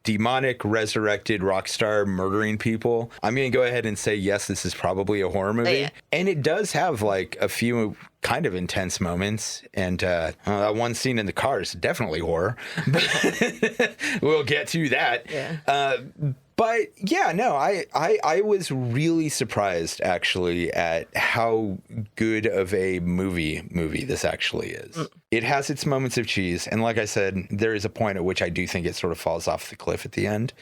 demonic resurrected rock star murdering people, I'm going to go ahead and say, yes, this is probably a horror movie. Yeah. And it does have like a few kind of intense moments. And that one scene in the car is definitely horror. But we'll get to that. Yeah. But yeah, no, I was really surprised actually at how good of a movie this actually is. It has its moments of cheese, and like I said, there is a point at which I do think it sort of falls off the cliff at the end.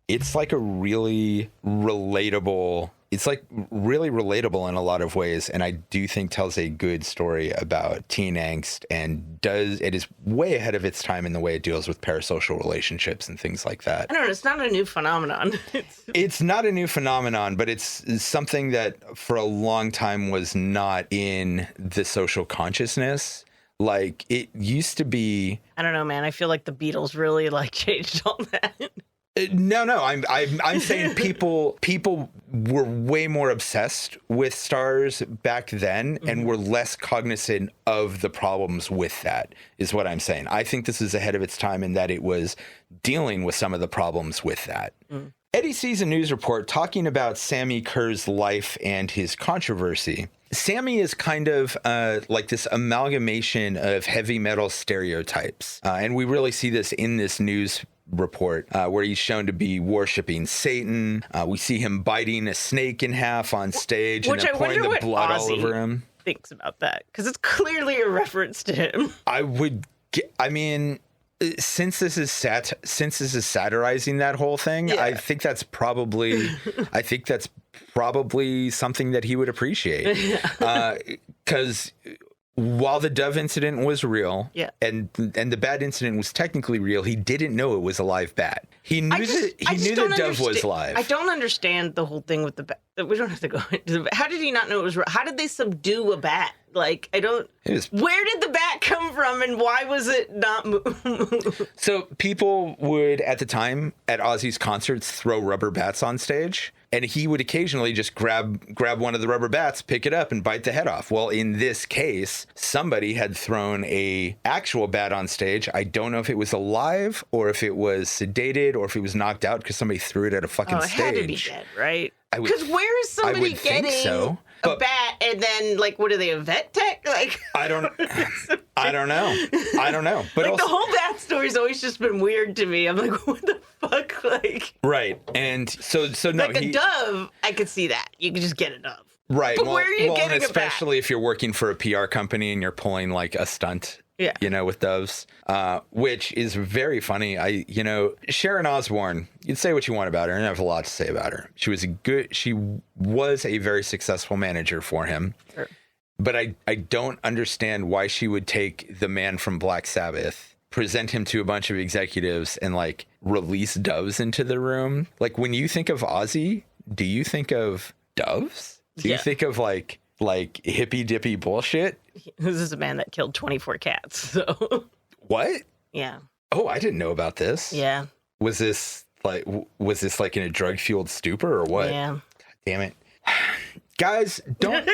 It's like a really relatable. It's like really relatable in a lot of ways, and I do think tells a good story about teen angst, and it is way ahead of its time in the way it deals with parasocial relationships and things like that. I don't know. It's not a new phenomenon. It's not a new phenomenon, but it's something that for a long time was not in the social consciousness. Like it used to be. I don't know, man. I feel like the Beatles really like changed all that. No, I'm saying people were way more obsessed with stars back then and were less cognizant of the problems with that, is what I'm saying. I think this is ahead of its time in that it was dealing with some of the problems with that. Eddie sees a news report talking about Sammy Kerr's life and his controversy. Sammy is kind of like this amalgamation of heavy metal stereotypes. And we really see this in this news report where he's shown to be worshiping Satan. We see him biting a snake in half on stage and they're pouring the blood all over him. Thinks about that because it's clearly a reference to him. Since this is satirizing that whole thing, yeah. I think that's probably something that he would appreciate. Because while the Dove incident was real, yeah. and the bat incident was technically real, he didn't know it was a live bat. He knew the Dove was live. I don't understand the whole thing with the bat. We don't have to go into how did he not know it was real? How did they subdue a bat? Like, I don't... Where did the bat come from and why was it not moved? So people would, at the time, at Ozzy's concerts, throw rubber bats on stage. And he would occasionally just grab one of the rubber bats, pick it up, and bite the head off. Well, in this case, somebody had thrown a actual bat on stage. I don't know if it was alive or if it was sedated or if it was knocked out because somebody threw it at a fucking stage. It had to be dead, right? Because where is somebody getting a bat and then, like, what are they, a vet tech? Like, I don't know. But like, also, the whole bat story's always just been weird to me. I'm like, what the fuck? Like, right. And so no, like a dove, I could see that. You could just get a dove. Right. But where are you getting and especially if you're working for a PR company and you're pulling like a stunt. Yeah. With doves, which is very funny. Sharon Osbourne, you'd say what you want about her, and I have a lot to say about her. She was a very successful manager for him. Sure. But I don't understand why she would take the man from Black Sabbath, present him to a bunch of executives, and like release doves into the room. Like, when you think of Ozzy, do you think of doves? Do you think of like hippy dippy bullshit? This is a man that killed 24 cats. So what? Yeah. Oh, I didn't know about this. Yeah. Was this like in a drug fueled stupor or what? Yeah. God damn it, guys! Don't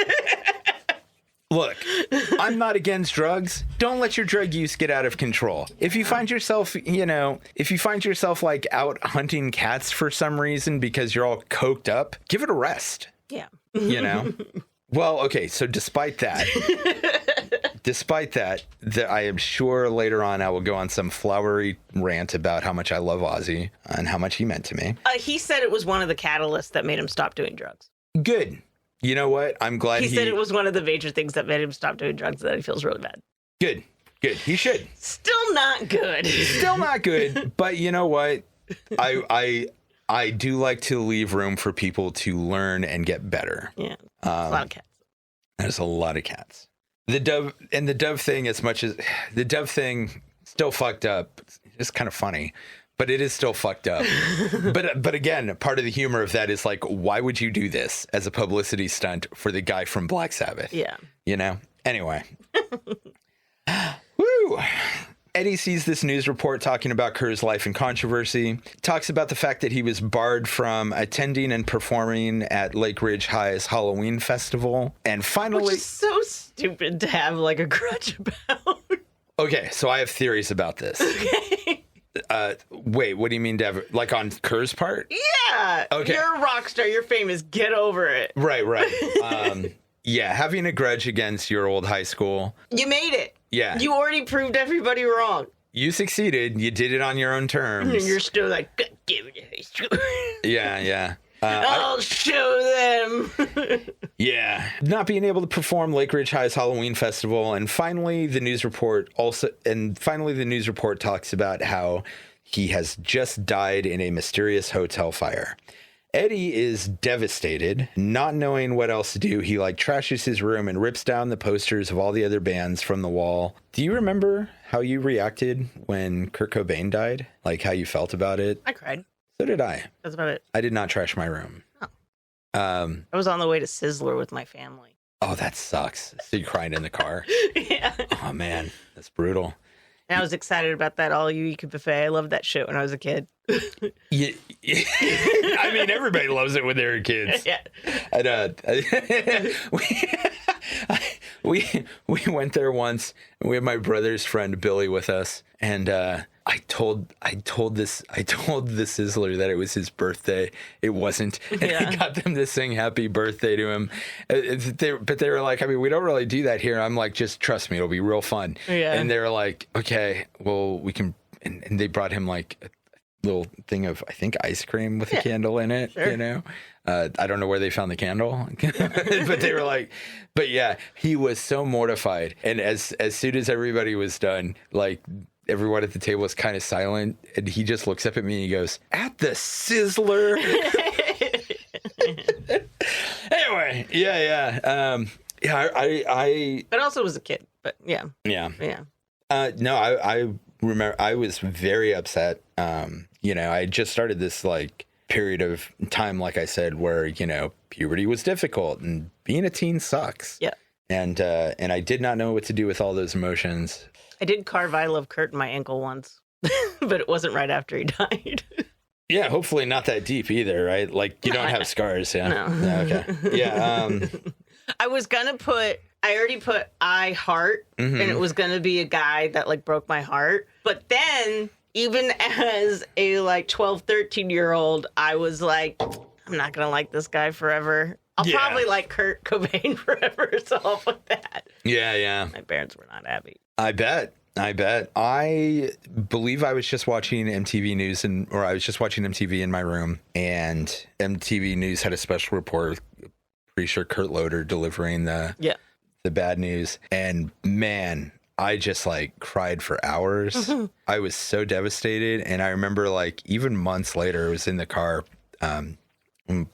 look. I'm not against drugs. Don't let your drug use get out of control. If you find yourself, like out hunting cats for some reason because you're all coked up, give it a rest. Yeah. Well, okay, so despite that, I am sure later on I will go on some flowery rant about how much I love Ozzy and how much he meant to me. He said it was one of the catalysts that made him stop doing drugs. Good. You know what? I'm glad he said it was one of the major things that made him stop doing drugs, that he feels really bad. Good. He should. Still not good. But you know what? I do like to leave room for people to learn and get better. Yeah, a lot of cats. There's a lot of cats. The dove thing, as much as the dove thing, still fucked up. It's kind of funny, but it is still fucked up. but again, part of the humor of that is like, why would you do this as a publicity stunt for the guy from Black Sabbath? Yeah. Anyway. Woo! Eddie sees this news report talking about Kerr's life and controversy, talks about the fact that he was barred from attending and performing at Lake Ridge High's Halloween festival. And finally... Which is so stupid to have like a grudge about. Okay, so I have theories about this. Okay. Wait, what do you mean to have, like, on Kerr's part? Yeah. Okay. You're a rock star. You're famous. Get over it. Right. Yeah, having a grudge against your old high school. You made it. Yeah. You already proved everybody wrong. you succeeded. You did it on your own terms. And you're still like, God damn it. Yeah. I'll show them. Yeah. Not being able to perform Lake Ridge High's Halloween festival. And finally, the news report talks about how he has just died in a mysterious hotel fire. Eddie is devastated, not knowing what else to do. He trashes his room and rips down the posters of all the other bands from the wall. Do you remember how you reacted when Kurt Cobain died? How you felt about it? I cried. So did I. That's about it. I did not trash my room. Oh. I was on the way to Sizzler with my family. Oh, that sucks. So you crying in the car? Yeah. Oh, man. That's brutal. And I was excited about that all-you-can buffet. I loved that shit when I was a kid. Yeah. I mean, everybody loves it when they're kids. Yeah. And, we went there once, and we had my brother's friend Billy with us, and I told the Sizzler that it was his birthday. It wasn't, and I got them to sing "Happy Birthday" to him. But they were like, I mean, we don't really do that here. I'm like, just trust me, it'll be real fun. Yeah. And they were like, okay, well, we can. And they brought him a little thing of, I think, ice cream with a candle in it. Sure. You know, I don't know where they found the candle, but they were like, but yeah, he was so mortified. And as soon as everybody was done, everyone at the table was kind of silent, and he just looks up at me and he goes, "At the Sizzler." Anyway, I But also was a kid, but yeah. No, I remember I was very upset. I just started this period of time, like I said, where puberty was difficult and being a teen sucks. Yeah. And I did not know what to do with all those emotions. I did carve "I Love Kurt" in my ankle once, but it wasn't right after he died. Yeah, hopefully not that deep either, right? You don't have scars, yeah? No. Yeah, okay. Yeah. I was gonna I already put "I Heart," and it was gonna be a guy that broke my heart. But then, even as a 12, 13-year-old, I was like, I'm not gonna like this guy forever. I'll probably like Kurt Cobain forever, so I'll put that. Yeah. My parents were not happy. I bet. I believe I was just watching MTV News, or I was just watching MTV in my room, and MTV News had a special report. Pretty sure Kurt Loder delivering the bad news, and man, I just cried for hours. I was so devastated, and I remember even months later, I was in the car. We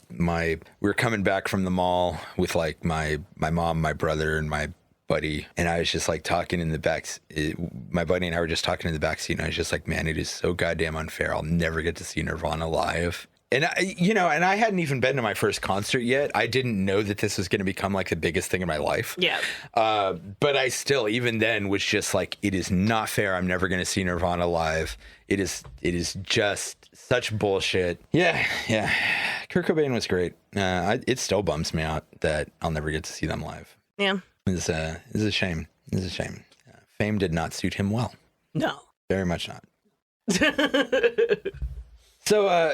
were coming back from the mall with my mom, my brother, and my buddy, and I was just talking in the back. My buddy and I were just talking in the backseat, and I was just like, man, it is so goddamn unfair. I'll never get to see Nirvana live. And I hadn't even been to my first concert yet. I didn't know that this was going to become the biggest thing in my life. Yeah. But I still, even then, was just it is not fair. I'm never going to see Nirvana live. It is just such bullshit. Yeah. Kurt Cobain was great. It still bums me out that I'll never get to see them live. Yeah. It's a shame. It's a shame. Fame did not suit him well. No. Very much not. So,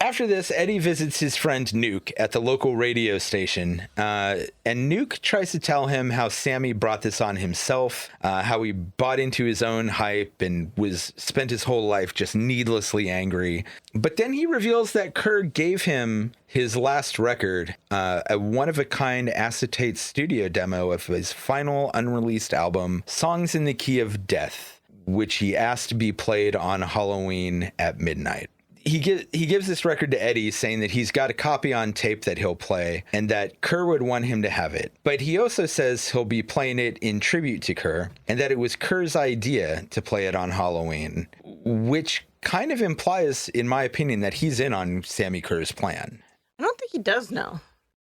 after this, Eddie visits his friend Nuke at the local radio station, and Nuke tries to tell him how Sammy brought this on himself, how he bought into his own hype and spent his whole life just needlessly angry. But then he reveals that Kurt gave him his last record, a one-of-a-kind acetate studio demo of his final unreleased album, Songs in the Key of Death, which he asked to be played on Halloween at midnight. He gives this record to Eddie, saying that he's got a copy on tape that he'll play and that Kerr would want him to have it. But he also says he'll be playing it in tribute to Kerr and that it was Kerr's idea to play it on Halloween, which kind of implies, in my opinion, that he's in on Sammy Kerr's plan. I don't think he does know.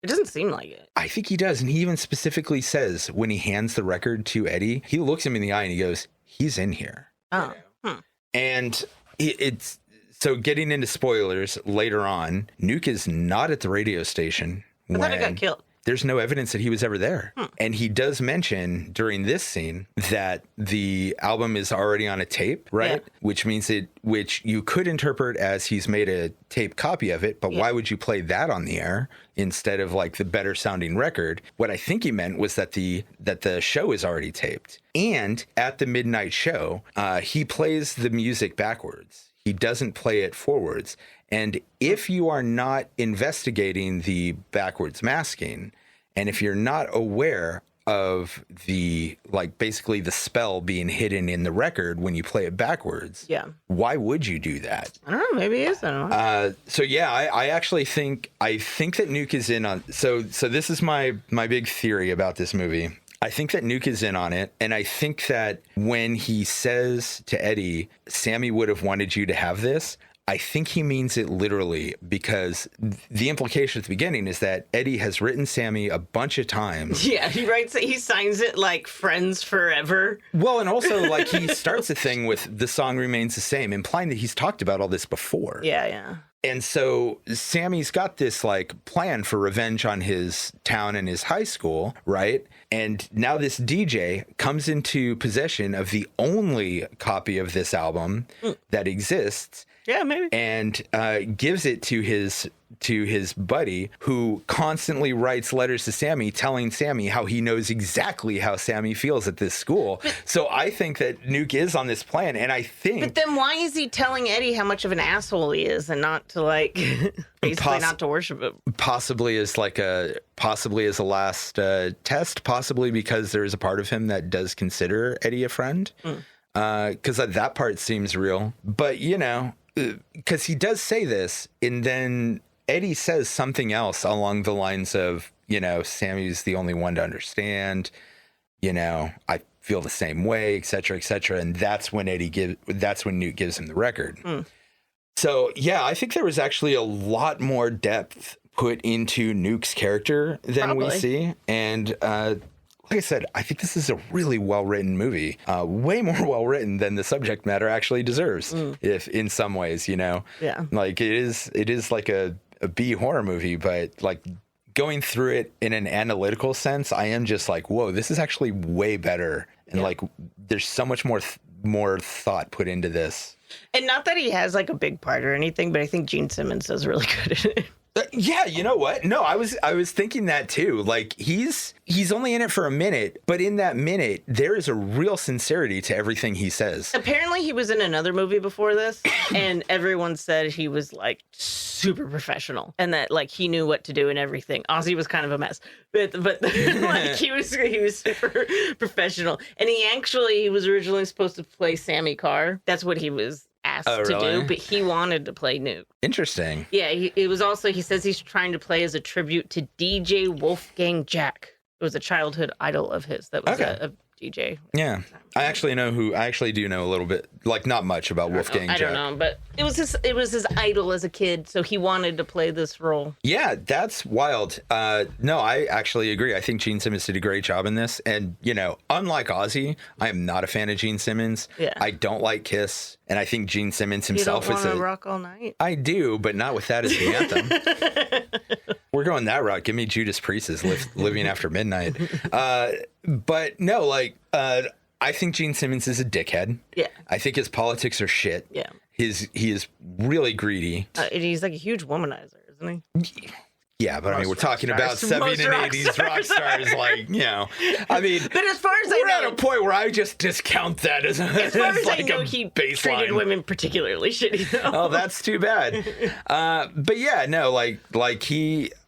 It doesn't seem like it. I think he does. And he even specifically says when he hands the record to Eddie, he looks him in the eye and he goes, he's in here. Oh. And it's... So getting into spoilers, later on, Nuke is not at the radio station. I thought he got killed. there's no evidence that he was ever there. And he does mention during this scene that the album is already on a tape, right? Which means which you could interpret as he's made a tape copy of it, but why would you play that on the air instead of like the better sounding record? What I think he meant was that the show is already taped. And at the midnight show, he plays the music backwards. He doesn't play it forwards. And if you are not investigating the backwards masking, and if you're not aware of the, like, basically the spell being hidden in the record when you play it backwards, why would you do that? I don't know. Maybe it is. I don't know. So yeah, I actually think that Nuke is in on. So this is my big theory about this movie. I think that Nuke is in on it, and I think that when he says to Eddie, Sammy would have wanted you to have this, I think he means it literally, because the implication at the beginning is that Eddie has written Sammy a bunch of times. Yeah, he signs it like friends forever. Well, and also like he starts the thing with the song remains the same, implying that he's talked about all this before. Yeah. And so Sammy's got this like plan for revenge on his town and his high school, right? And now this DJ comes into possession of the only copy of this album that exists. Yeah, maybe. And gives it to his buddy, who constantly writes letters to Sammy telling Sammy how he knows exactly how Sammy feels at this school. So I think that Nuke is on this plan, and I think... But then why is he telling Eddie how much of an asshole he is and not to, like, basically not to worship him? Possibly as a last test, possibly because there is a part of him that does consider Eddie a friend. Because that part seems real. But, you know... Because he does say this, and then Eddie says something else along the lines of, you know, Sammy's the only one to understand, you know, I feel the same way, et cetera, and that's when Nuke gives him the record. So yeah, I think there was actually a lot more depth put into Nuke's character than we see, and like I said, I think this is a really well-written movie, way more well-written than the subject matter actually deserves, if in some ways, you know. Yeah. Like it is like a B horror movie, but like going through it in an analytical sense, I am just like, whoa, this is actually way better, and like there's so much more thought put into this. And not that he has like a big part or anything, but I think Gene Simmons does really good at it. Yeah, you know what? No, I was thinking that too. Like he's only in it for a minute, but in that minute, there is a real sincerity to everything he says. Apparently, he was in another movie before this, and everyone said he was like super professional and that like he knew what to do and everything. Ozzy was kind of a mess, but like he was super professional, and he was originally supposed to play Sammy Carr. That's what he was asked to do, but he wanted to play Nuke. Interesting. Yeah, he says he's trying to play as a tribute to DJ Wolfgang Jack. It was a childhood idol of his that was a DJ. Yeah. I actually do know a little bit, like not much about Wolfgang Jack. I don't know, but it was his idol as a kid, so he wanted to play this role. Yeah, that's wild. No, I actually agree. I think Gene Simmons did a great job in this, and you know, unlike Ozzy, I am not a fan of Gene Simmons. Yeah. I don't like Kiss, and I think Gene Simmons himself is a Rock All Night. I do, but not with that as the anthem. We're going that route. Give me Judas Priest's Living After Midnight. But no, like I think Gene Simmons is a dickhead. Yeah. I think his politics are shit. Yeah. He is really greedy. He's like a huge womanizer, isn't he? Yeah, but I mean, we're talking about 70s and 80s rock stars, like, you know. I mean, but as far as we're at a point where I just discount that as like I know, he baseline. Treated women particularly shitty, though. Oh, that's too bad. But yeah, no, like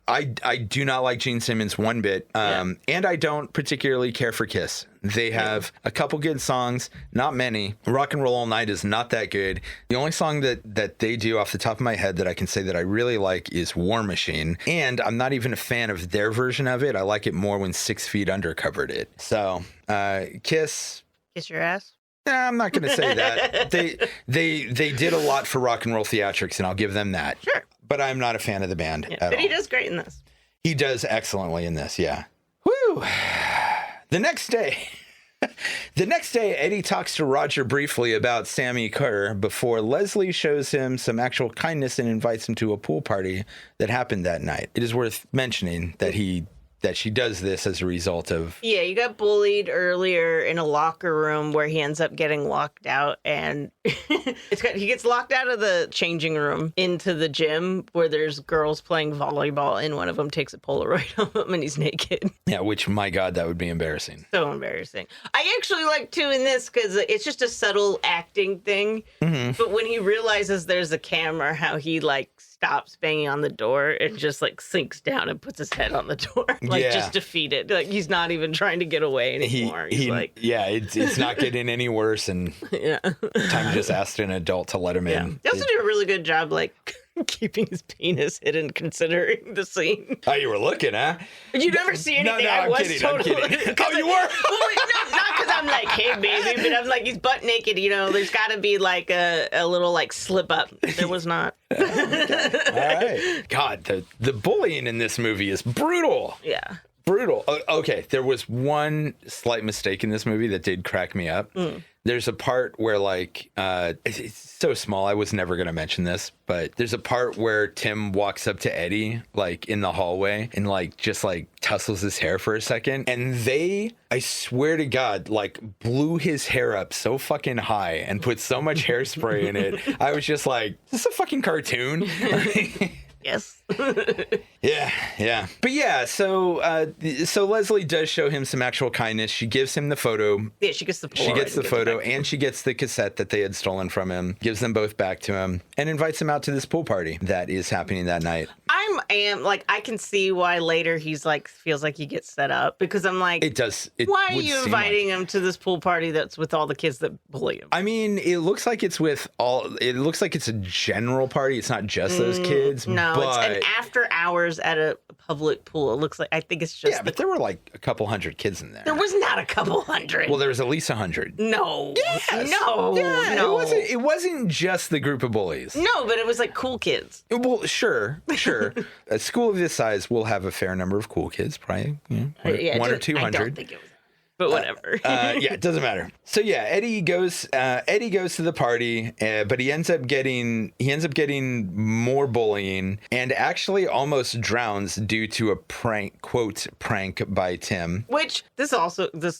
I do not like Gene Simmons one bit, and I don't particularly care for Kiss. They have a couple good songs, not many. Rock and Roll All Night is not that good. The only song that they do off the top of my head that I can say that I really like is War Machine, and I'm not even a fan of their version of it. I like it more when 6 Feet Under covered it. So, Kiss your ass. Nah, I'm not going to say that. They did a lot for rock and roll theatrics, and I'll give them that. Sure. But I'm not a fan of the band at all. But he does great in this. He does excellently in this, yeah. Woo! The next day, Eddie talks to Roger briefly about Sammy Kerr before Leslie shows him some actual kindness and invites him to a pool party that happened that night. It is worth mentioning that he that she does this as a result of. Yeah, you got bullied earlier in a locker room where he ends up getting locked out, and he gets locked out of the changing room into the gym where there's girls playing volleyball, and one of them takes a Polaroid of him and he's naked. Yeah, which, my God, that would be embarrassing. So embarrassing. I actually like too in this because it's just a subtle acting thing. Mm-hmm. But when he realizes there's a camera, how he like stops banging on the door and just like sinks down and puts his head on the door, like just defeated. Like he's not even trying to get away anymore. He's like, yeah, it's not getting any worse, and time just asked an adult to let him in. They also do a really good job, like keeping his penis hidden, considering the scene. Oh, you were looking, huh? You never see anything. No, I I'm was kidding. totally. I'm kidding. Oh, you were? Well, not because I'm like, hey, baby, but I'm like, he's butt naked. You know, there's got to be like a little like slip up. There was not. All right. God, the bullying in this movie is brutal. Yeah. Brutal. Okay, there was one slight mistake in this movie that did crack me up. There's a part where, like, it's so small, I was never going to mention this, but there's a part where Tim walks up to Eddie, like, in the hallway and, like, just, like, tussles his hair for a second. And they, I swear to God, like, blew his hair up so fucking high and put so much hairspray in it. I was just like, is this a fucking cartoon? Yes. Yeah. But yeah, so Leslie does show him some actual kindness. She gives him the photo. Yeah, she gets the Polaroid. She gets the photo, and she gets the cassette that they had stolen from him, gives them both back to him, and invites him out to this pool party that is happening that night. I can see why later he's like, feels like he gets set up, because I'm like, it does. Why are you inviting him to this pool party that's with all the kids that bully him? I mean, it looks like it's a general party. It's not just those kids. No, but it's an after hours at a public pool. It looks like, I think it's just. Yeah, but there were like a couple hundred kids in there. There was not a couple hundred. Well, there was at least 100. No. Yes. No. Yeah, no. It wasn't just the group of bullies. No, but it was like cool kids. Well, sure. A school of this size will have a fair number of cool kids, probably one or 200. I don't think it was. But whatever. Yeah, it doesn't matter. So yeah, Eddie goes to the party, but he ends up getting more bullying and actually almost drowns due to a prank by Tim. Which this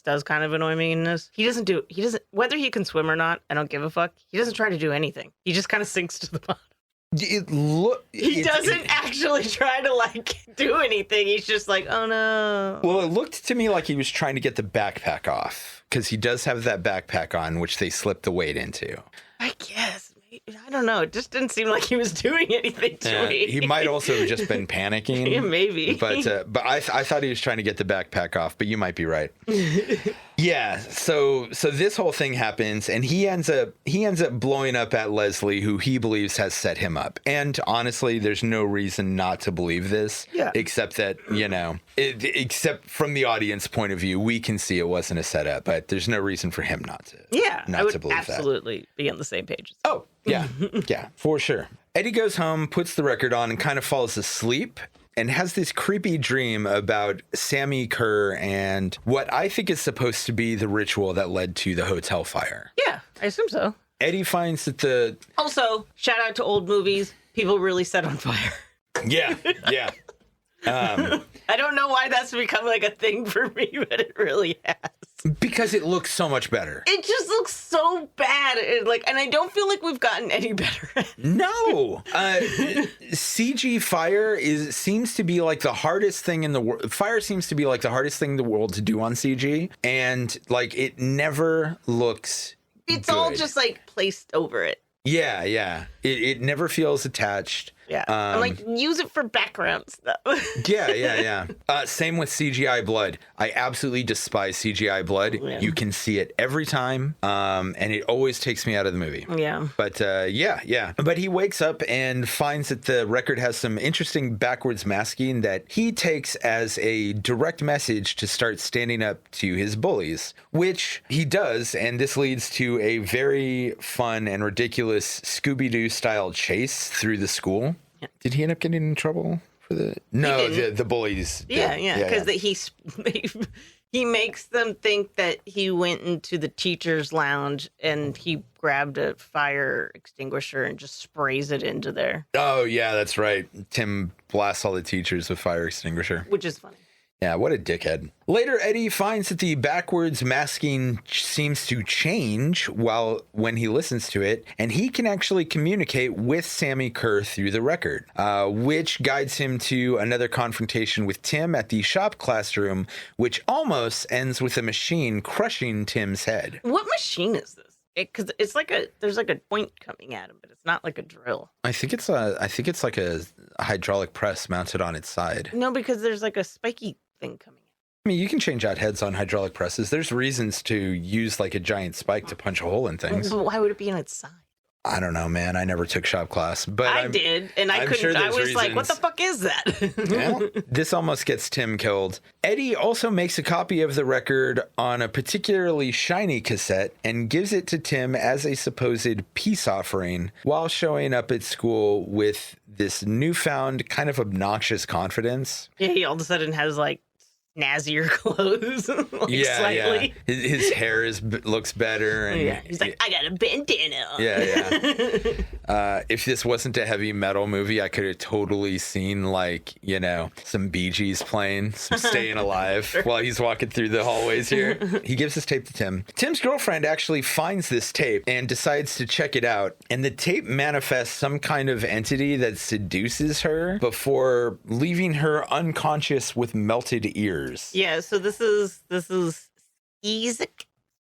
does kind of annoy me in this. He doesn't whether he can swim or not, I don't give a fuck. He doesn't try to do anything. He just kind of sinks to the bottom. He doesn't actually try to like do anything. He's just like, oh no. Well, it looked to me like he was trying to get the backpack off, because he does have that backpack on, which they slipped the weight into. I guess. I don't know. It just didn't seem like he was doing anything to me. He might also have just been panicking. Yeah, maybe. But I thought he was trying to get the backpack off, but you might be right. Yeah, so this whole thing happens, and he ends up blowing up at Leslie, who he believes has set him up. And honestly, there's no reason not to believe this, except that, except from the audience point of view, we can see it wasn't a setup, but there's no reason for him not to. Yeah, I would believe absolutely be on the same page. Oh, yeah, yeah, for sure. Eddie goes home, puts the record on, and kind of falls asleep, and has this creepy dream about Sammy Kerr and what I think is supposed to be the ritual that led to the hotel fire. Yeah, I assume so. Eddie finds that Also, shout out to old movies. People really set on fire. Yeah. I don't know why that's become like a thing for me, but it really has. Because it looks so much better. It just looks so bad. And I don't feel like we've gotten any better at it. No. CG fire seems to be like the hardest thing in the world. Fire seems to be like the hardest thing in the world to do on CG. And like it never looks It's good. all just like placed over it. Yeah. It never feels attached. Yeah. And like use it for background stuff. Yeah. Same with CGI blood. I absolutely despise CGI blood. Yeah. You can see it every time. And it always takes me out of the movie. Yeah. But yeah. But he wakes up and finds that the record has some interesting backwards masking that he takes as a direct message to start standing up to his bullies, which he does. And this leads to a very fun and ridiculous Scooby-Doo style chase through the school. Yeah. Did he end up getting in trouble for the? No, the bullies. Yeah, because he makes them think that he went into the teacher's lounge and he grabbed a fire extinguisher and just sprays it into there. Oh yeah, that's right. Tim blasts all the teachers with fire extinguisher, which is funny. Yeah, what a dickhead. Later, Eddie finds that the backwards masking seems to change when he listens to it, and he can actually communicate with Sammy Kerr through the record, which guides him to another confrontation with Tim at the shop classroom, which almost ends with a machine crushing Tim's head. What machine is this? Because it's like there's like a point coming at him, but it's not like a drill. I think it's like a hydraulic press mounted on its side. No, because there's like a spiky thing coming in. I mean, you can change out heads on hydraulic presses. There's reasons to use like a giant spike to punch a hole in things. But why would it be on its side? I don't know, man. I never took shop class, but I did, and I couldn't. Sure I was reasons. Like, "What the fuck is that?" Well, this almost gets Tim killed. Eddie also makes a copy of the record on a particularly shiny cassette and gives it to Tim as a supposed peace offering, while showing up at school with this newfound kind of obnoxious confidence. Yeah, he all of a sudden has like snazzier clothes, like slightly. Yeah. His hair looks better, and he's like, I got a bandana on. If this wasn't a heavy metal movie, I could have totally seen like some Bee Gees playing, some Staying Alive while he's walking through the hallways here. He gives this tape to Tim. Tim's girlfriend actually finds this tape and decides to check it out, and the tape manifests some kind of entity that seduces her before leaving her unconscious with melted ears. Yeah, so this is Skeezyx.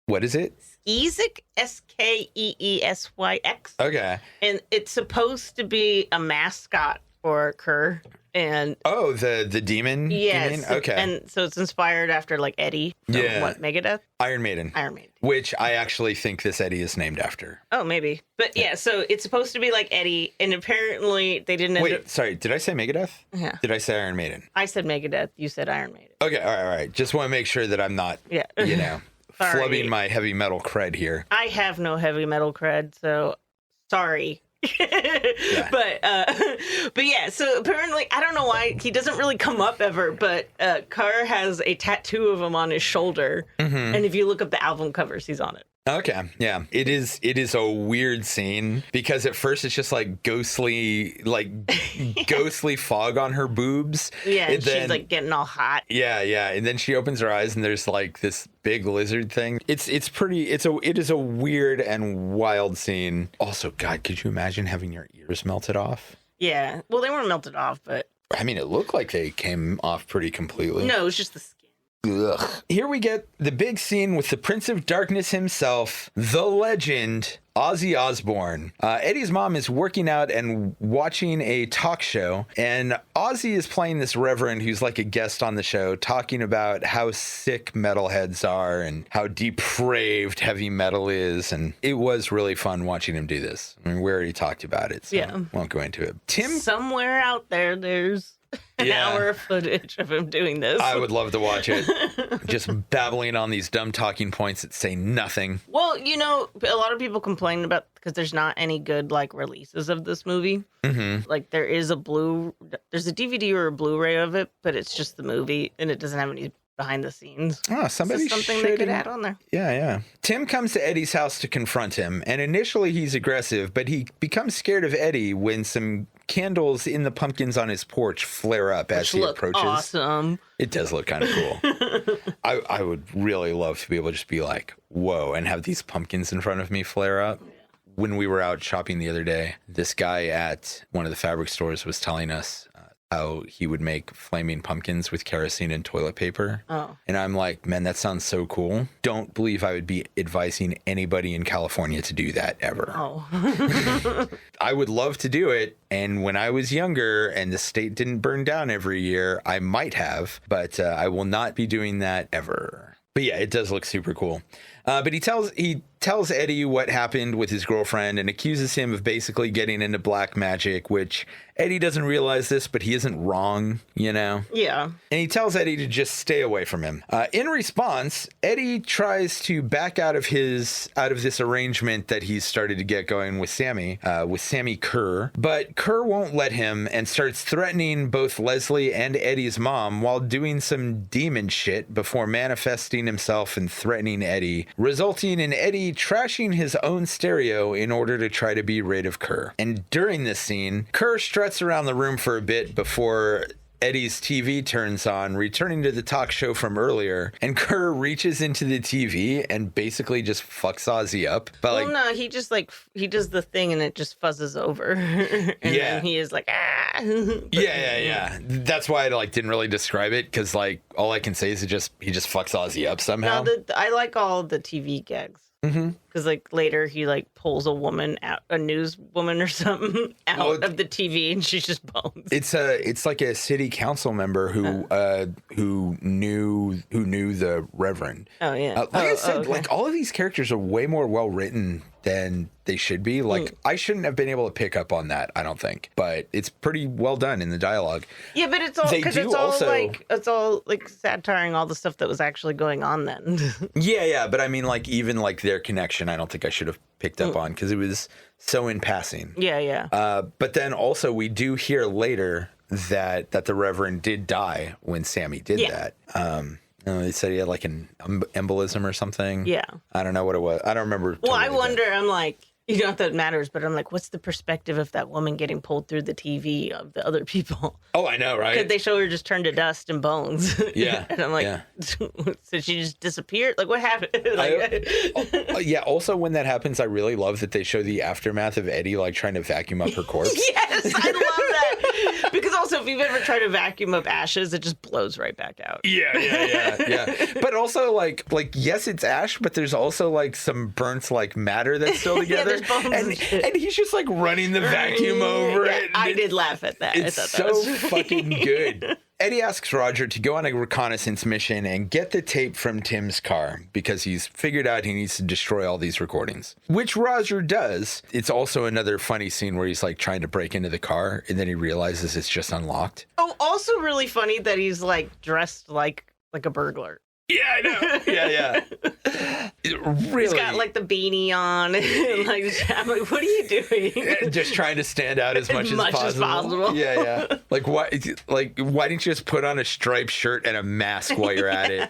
What is it? Skeezyx, Skeesyx. Okay. And it's supposed to be a mascot for Kerr. And the demon? Yes. You mean? Okay. And so it's inspired after like Eddie from Megadeth? Iron Maiden. Which I actually think this Eddie is named after. Oh, maybe. But yeah, so it's supposed to be like Eddie, and apparently they didn't Wait, sorry, did I say Megadeth? Yeah. Did I say Iron Maiden? I said Megadeth, you said Iron Maiden. Okay, all right. Just want to make sure that I'm not, flubbing my heavy metal cred here. I have no heavy metal cred, so sorry. But yeah, so apparently I don't know why he doesn't really come up ever, but Kerr has a tattoo of him on his shoulder, and if you look up the album covers, he's on it. Okay, yeah, it is a weird scene because at first it's just like ghostly fog on her boobs. Yeah, and she's like getting all hot. Yeah, and then she opens her eyes and there's like this big lizard thing. It is a weird and wild scene. Also, God, could you imagine having your ears melted off? Yeah, well, they weren't melted off, but I mean, it looked like they came off pretty completely. No, it was just the skin. Ugh. Here we get the big scene with the Prince of Darkness himself, the legend, Ozzy Osbourne. Eddie's mom is working out and watching a talk show, and Ozzy is playing this reverend who's like a guest on the show, talking about how sick metalheads are and how depraved heavy metal is, and it was really fun watching him do this. I mean, we already talked about it, so I won't go into it. Tim, somewhere out there's an hour of footage of him doing this. I would love to watch it. Just babbling on these dumb talking points that say nothing. Well, a lot of people complain about because there's not any good like releases of this movie. Mm-hmm. Like there's a DVD or a Blu-ray of it, but it's just the movie and it doesn't have any behind the scenes. Oh, something they could add on there. Yeah. Tim comes to Eddie's house to confront him, and initially he's aggressive, but he becomes scared of Eddie when some candles in the pumpkins on his porch flare up as he approaches. Awesome. It does look kind of cool. I would really love to be able to just be like, whoa, and have these pumpkins in front of me flare up. When we were out shopping the other day, this guy at one of the fabric stores was telling us how he would make flaming pumpkins with kerosene and toilet paper. Oh. And I'm like, man, that sounds so cool. Don't believe I would be advising anybody in California to do that ever. Oh. I would love to do it. And when I was younger and the state didn't burn down every year, I might have, but I will not be doing that ever. But yeah, it does look super cool. But he tells Eddie what happened with his girlfriend and accuses him of basically getting into black magic, which Eddie doesn't realize this, but he isn't wrong, Yeah. And he tells Eddie to just stay away from him. In response, Eddie tries to back out of this arrangement that he's started to get going with Sammy Kerr, but Kerr won't let him and starts threatening both Leslie and Eddie's mom while doing some demon shit before manifesting himself and threatening Eddie, resulting in Eddie trashing his own stereo in order to try to be rid of Kerr. And during this scene, Kerr struts around the room for a bit before Eddie's TV turns on, returning to the talk show from earlier, and Kerr reaches into the TV and basically just fucks Ozzy up. But no, he just he does the thing and it just fuzzes over. And then he is like, ah. Yeah. That's why I didn't really describe it, because all I can say is he just fucks Ozzy up somehow. No, I like all the TV gags. Because later he pulls a woman out, a news woman or something out of the TV, and she's just bones. It's like a city council member who knew the Reverend. Oh yeah. I said, all of these characters are way more well written than they should be. I shouldn't have been able to pick up on that, I don't think, but it's pretty well done in the dialogue. Yeah, but it's all because it's all satiring all the stuff that was actually going on then. yeah, but I mean, even their connection, I don't think I should have picked up on, because it was so in passing. Yeah. But then also we do hear later that the Reverend did die when Sammy did that. They said he had an embolism or something. Yeah. I don't know what it was. I don't remember. Well, I wonder, I'm not that matters, but I'm what's the perspective of that woman getting pulled through the TV of the other people? Oh, I know, right? Because they show her just turn to dust and bones. Yeah. And I'm so she just disappeared? What happened? Yeah, also when that happens, I really love that they show the aftermath of Eddie trying to vacuum up her corpse. Yes, I love that. Because also, if you've ever tried to vacuum up ashes, it just blows right back out. Yeah. But also, yes, it's ash, but there's also some burnt matter that's still together. And he's just running the vacuum over it. I did laugh at that. It's so fucking good. Eddie asks Roger to go on a reconnaissance mission and get the tape from Tim's car, because he's figured out he needs to destroy all these recordings, which Roger does. It's also another funny scene where he's trying to break into the car and then he realizes it's just unlocked. Oh, also really funny that he's dressed like a burglar. Yeah, I know. Yeah. Really. He's got the beanie on. I'm what are you doing? Just trying to stand out as much as possible. Yeah. Why didn't you just put on a striped shirt and a mask while you're at it,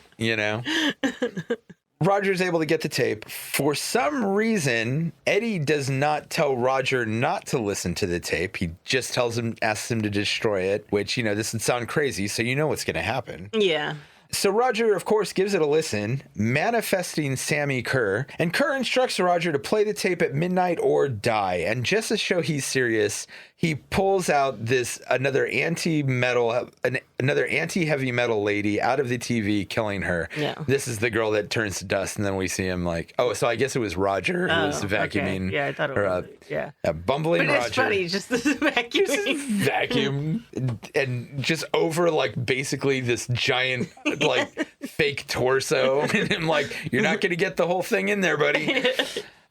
Roger's able to get the tape. For some reason, Eddie does not tell Roger not to listen to the tape. He just asks him to destroy it, which, this would sound crazy, so you know what's going to happen. Yeah. So Roger, of course, gives it a listen, manifesting Sammy Kerr, and Kerr instructs Roger to play the tape at midnight or die. And just to show he's serious, he pulls out another anti-heavy metal lady out of the TV, killing her. Yeah. This is the girl that turns to dust, and then we see him so I guess it was Roger who was vacuuming. Okay. Yeah, I thought it was. A bumbling but Roger. It's funny, just this vacuuming. Vacuum and just over basically this giant fake torso, and I'm you're not gonna get the whole thing in there, buddy.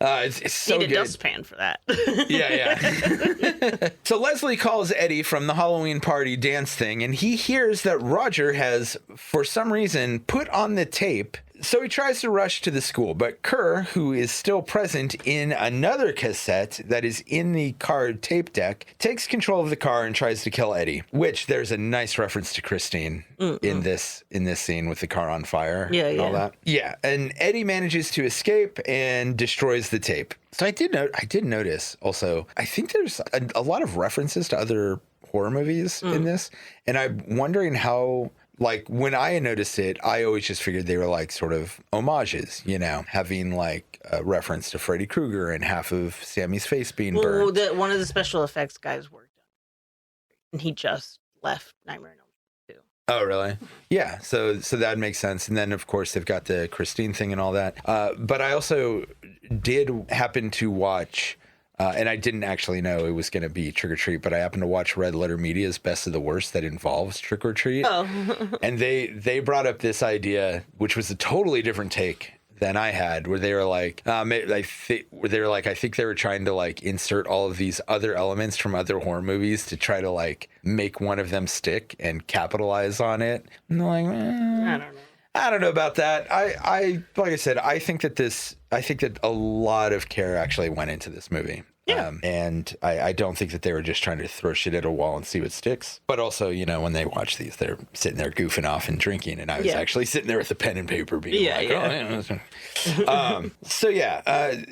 It's so Need a good. dustpan for that. Yeah. So Leslie calls Eddie from the Halloween party dance thing, and he hears that Roger has, for some reason, put on the tape. So he tries to rush to the school, but Kerr, who is still present in another cassette that is in the car tape deck, takes control of the car and tries to kill Eddie, which there's a nice reference to Christine in this scene with the car on fire and all that. Yeah, and Eddie manages to escape and destroys the tape. So I did notice also, I think there's a lot of references to other horror movies in this, and I'm wondering how... when I noticed it, I always just figured they were sort of homages, having a reference to Freddy Krueger and half of Sammy's face being burned. Well, one of the special effects guys worked on it, and he just left Nightmare on Elm Street too. Oh, really? Yeah, so that makes sense. And then, of course, they've got the Christine thing and all that. But I also did happen to watch... and I didn't actually know it was going to be Trick or Treat, but I happened to watch Red Letter Media's Best of the Worst that involves Trick or Treat. Oh. And they brought up this idea, which was a totally different take than I had, where they were I think they were trying to insert all of these other elements from other horror movies to try to make one of them stick and capitalize on it. And they're I don't know. I don't know about that. I like I said, I think that a lot of care actually went into this movie. Yeah. And I don't think that they were just trying to throw shit at a wall and see what sticks. But also, when they watch these, they're sitting there goofing off and drinking. And I was actually sitting there with a pen and paper being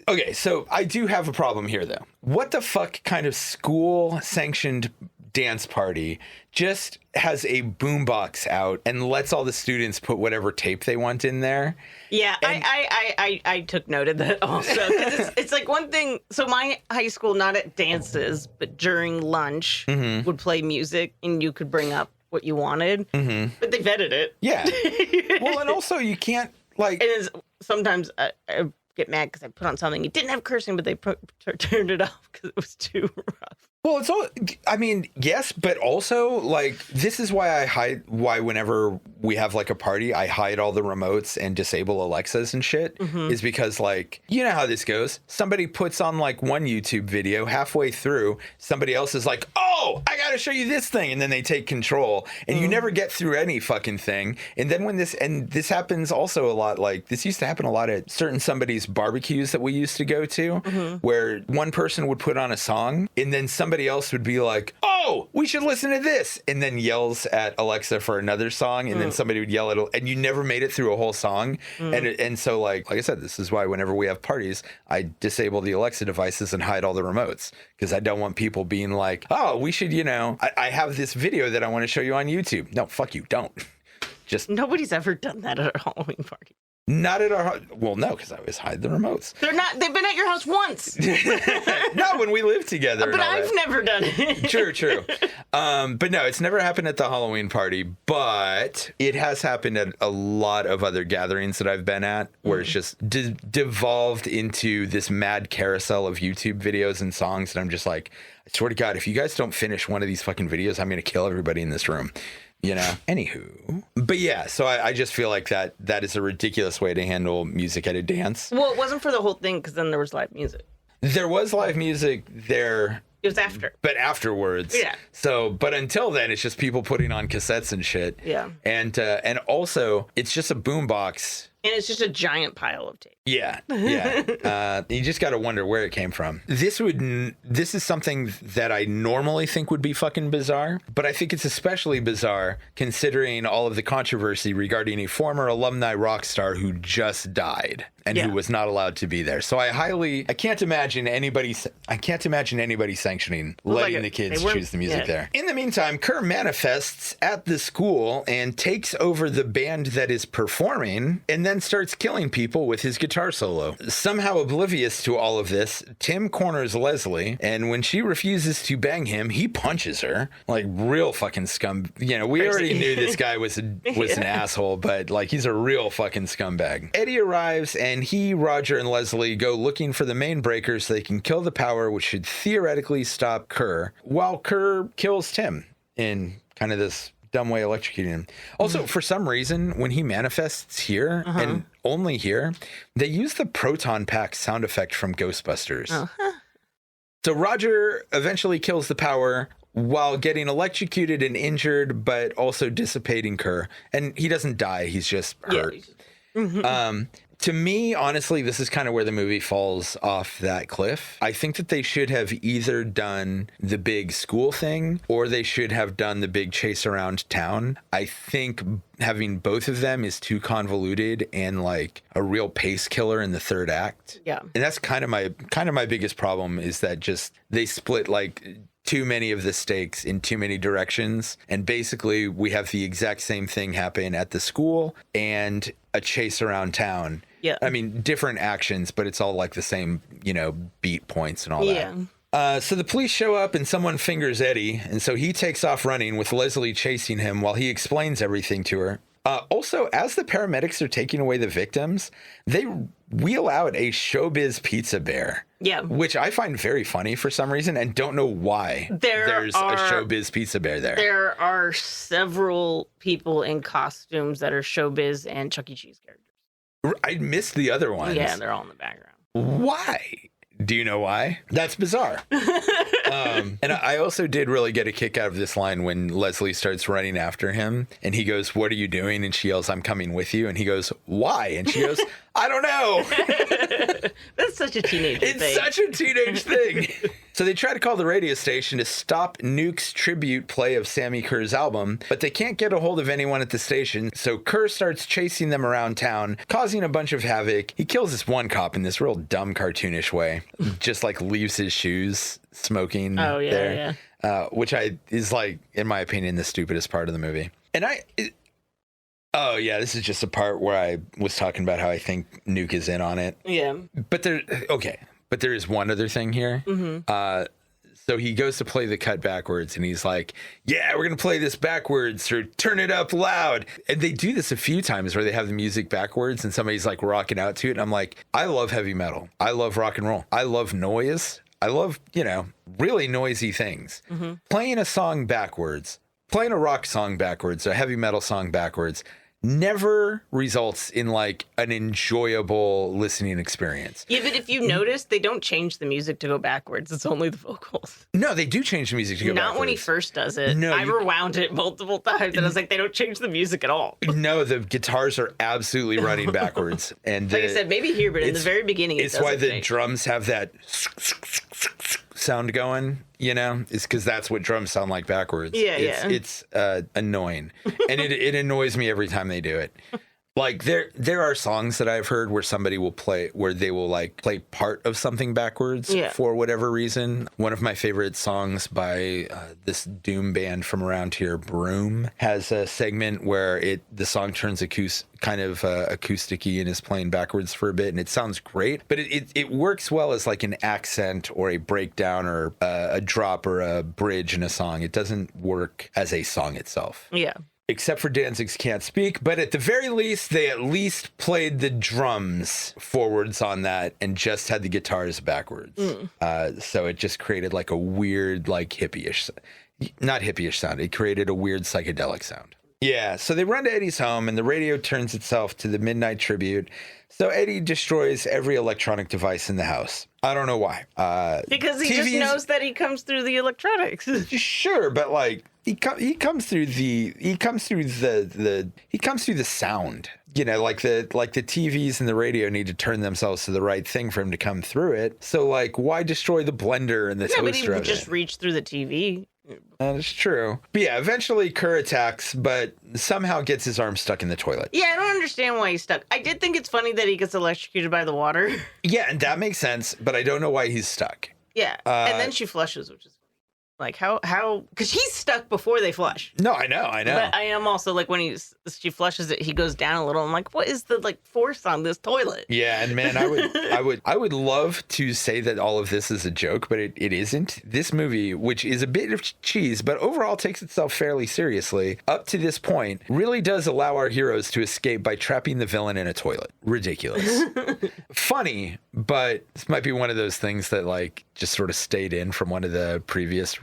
okay, so I do have a problem here, though. What the fuck kind of school-sanctioned dance party just has a boombox out and lets all the students put whatever tape they want in there. Yeah, And- I took note of that also. 'Cause it's like one thing. So my high school, not at dances, but during lunch, would play music, and you could bring up what you wanted. But they vetted it. Yeah. Well, and also you can't like. And it's, sometimes I get mad because I put on something. It didn't have cursing, but they turned it off because it was too rough. Well, it's all, I mean, yes, but also, like, this is why why whenever we have, like, a party, I hide all the remotes and disable Alexas and shit, is because, like, you know how this goes. Somebody puts on, like, one YouTube video, halfway through, somebody else is like, oh, I gotta show you this thing, and then they take control, and you never get through any fucking thing. And then when this happens also a lot, like, this used to happen a lot at certain somebody's barbecues that we used to go to, where one person would put on a song, and then somebody else would be like, oh, we should listen to this, and then yells at Alexa for another song, and then somebody would yell at, and you never made it through a whole song. And so like I said, this is why whenever we have parties, I disable the Alexa devices and hide all the remotes, because I don't want people being like, oh, we should, you know, I have this video that I want to show you on YouTube. No, fuck you, don't. Just Nobody's ever done that at a Halloween party. not at our, well, no, because I always hide the remotes. They've been at your house once. No, when we lived together. But and all I've that. never done it. True. But no, it's never happened at the Halloween party, but it has happened at a lot of other gatherings that I've been at where it's just devolved into this mad carousel of YouTube videos and songs. And I'm just like, I swear to God, if you guys don't finish one of these fucking videos, I'm going to kill everybody in this room. You know, anywho. But yeah, so I just feel like that is a ridiculous way to handle music at a dance. Well, it wasn't for the whole thing because then there was live music. There was live music there. It was after. But afterwards. Yeah. So, but until then, it's just people putting on cassettes and shit. Yeah. And also, it's just a boombox. And it's just a giant pile of tape. Yeah. You just got to wonder where it came from. This is something that I normally think would be fucking bizarre, but I think it's especially bizarre considering all of the controversy regarding a former alumni rock star who just died and who was not allowed to be there. So I can't imagine anybody sanctioning letting the kids choose the music there. In the meantime, Kerr manifests at the school and takes over the band that is performing and then starts killing people with his guitar solo. Somehow oblivious to all of this, Tim corners Leslie, and when she refuses to bang him, he punches her. Like, real fucking scum. You know, we already knew this guy was an asshole, but like, he's a real fucking scumbag. Eddie arrives, and he, Roger, and Leslie go looking for the main breaker so they can kill the power, which should theoretically stop Kerr, while Kerr kills Tim in kind of this dumb way, electrocuting him. Also, for some reason, when he manifests here and only here, they use the proton pack sound effect from Ghostbusters. So Roger eventually kills the power while getting electrocuted and injured, but also dissipating Kerr. And he doesn't die, he's just hurt. To me, honestly, this is kind of where the movie falls off that cliff. I think that they should have either done the big school thing or they should have done the big chase around town. I think having both of them is too convoluted and like a real pace killer in the third act. Yeah. And that's kind of my biggest problem is that just they split like too many of the stakes in too many directions. And basically we have the exact same thing happen at the school and a chase around town. Yeah. I mean, different actions, but it's all like the same, you know, beat points and all that. So the police show up and someone fingers Eddie. And so he takes off running with Leslie chasing him while he explains everything to her. Also, as the paramedics are taking away the victims, they wheel out a Showbiz pizza bear. Yeah. Which I find very funny for some reason and don't know why there's a Showbiz pizza bear there. There are several people in costumes that are Showbiz and Chuck E. Cheese characters. I missed the other ones. Yeah, they're all in the background. Why? Do you know why? That's bizarre. And I also did really get a kick out of this line when Leslie starts running after him and he goes, "What are you doing?" And she yells, "I'm coming with you." And he goes, "Why?" And she goes, "I don't know." That's such a teenage thing. It's such a teenage thing. So they try to call the radio station to stop Nuke's tribute play of Sammy Kerr's album, but they can't get a hold of anyone at the station. So Kerr starts chasing them around town, causing a bunch of havoc. He kills this one cop in this real dumb cartoonish way, just like leaves his shoes smoking there. which is like, in my opinion, the stupidest part of the movie. And oh yeah, this is just a part where I was talking about how I think Nuke is in on it. Yeah. But there is one other thing here. So he goes to play the cut backwards and he's like, yeah, we're going to play this backwards or turn it up loud. And they do this a few times where they have the music backwards and somebody's like rocking out to it. And I'm like, I love heavy metal. I love rock and roll. I love noise. I love, really noisy things. Playing a song backwards, playing a rock song backwards, a heavy metal song backwards, never results in like an enjoyable listening experience. Yeah, but if you notice, they don't change the music to go backwards. It's only the vocals. No, they do change the music to go backwards. Not when he first does it. No, I rewound it multiple times and I was like, they don't change the music at all. No, the guitars are absolutely running backwards. And like I said, maybe here, but in the very beginning, it's why the drums have that sound going, it's because that's what drums sound like backwards. It's annoying. And it annoys me every time they do it. Like there are songs that I've heard where somebody will play, where they will like play part of something backwards for whatever reason. One of my favorite songs by this doom band from around here, Broom, has a segment where the song turns kind of acousticy and is playing backwards for a bit, and it sounds great, but it works well as like an accent or a breakdown or a drop or a bridge in a song. It doesn't work as a song itself. Yeah. Except for Danzig's Can't Speak, but at the very least, they at least played the drums forwards on that and just had the guitars backwards. So it just created like a weird, like hippie-ish, not hippie-ish sound. It created a weird psychedelic sound. Yeah, so they run to Eddie's home and the radio turns itself to the midnight tribute. So Eddie destroys every electronic device in the house. I don't know why. Because he just knows that he comes through the electronics. Sure, but like he comes through the sound. Like the TVs and the radio need to turn themselves to the right thing for him to come through it. So like, why destroy the blender and the toaster? But he would just reach through the TV. That's true. But yeah, eventually Kerr attacks, but somehow gets his arm stuck in the toilet. Yeah, I don't understand why he's stuck. I did think it's funny that he gets electrocuted by the water. Yeah, and that makes sense, but I don't know why he's stuck. Yeah, and then she flushes, which is like how because he's stuck before they flush. No, I know. But I am also like when she flushes it, he goes down a little. I'm like, what is the like force on this toilet? Yeah, and man, I would love to say that all of this is a joke, but it isn't. This movie, which is a bit of cheese, but overall takes itself fairly seriously, up to this point, really does allow our heroes to escape by trapping the villain in a toilet. Ridiculous. Funny, but this might be one of those things that like just sort of stayed in from one of the previous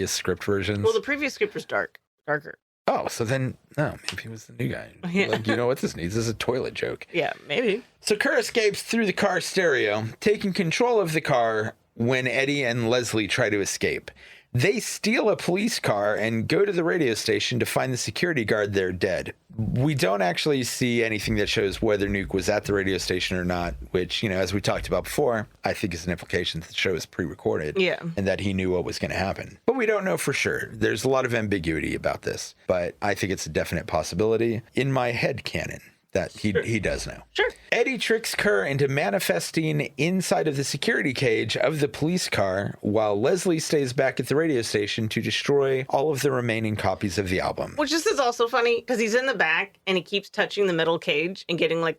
script versions. Well, the previous script was darker. Oh, so then, no, maybe he was the new guy. Yeah. Like, what this needs? This is a toilet joke. Yeah, maybe. So Kerr escapes through the car stereo, taking control of the car when Eddie and Leslie try to escape. They steal a police car and go to the radio station to find the security guard there dead. We don't actually see anything that shows whether Nuke was at the radio station or not, which, as we talked about before, I think is an implication that the show is pre-recorded. Yeah. And that he knew what was going to happen. But we don't know for sure. There's a lot of ambiguity about this, but I think it's a definite possibility in my head canon that he does know. Sure. Eddie tricks Kerr into manifesting inside of the security cage of the police car while Leslie stays back at the radio station to destroy all of the remaining copies of the album. Which this is also funny because he's in the back and he keeps touching the metal cage and getting like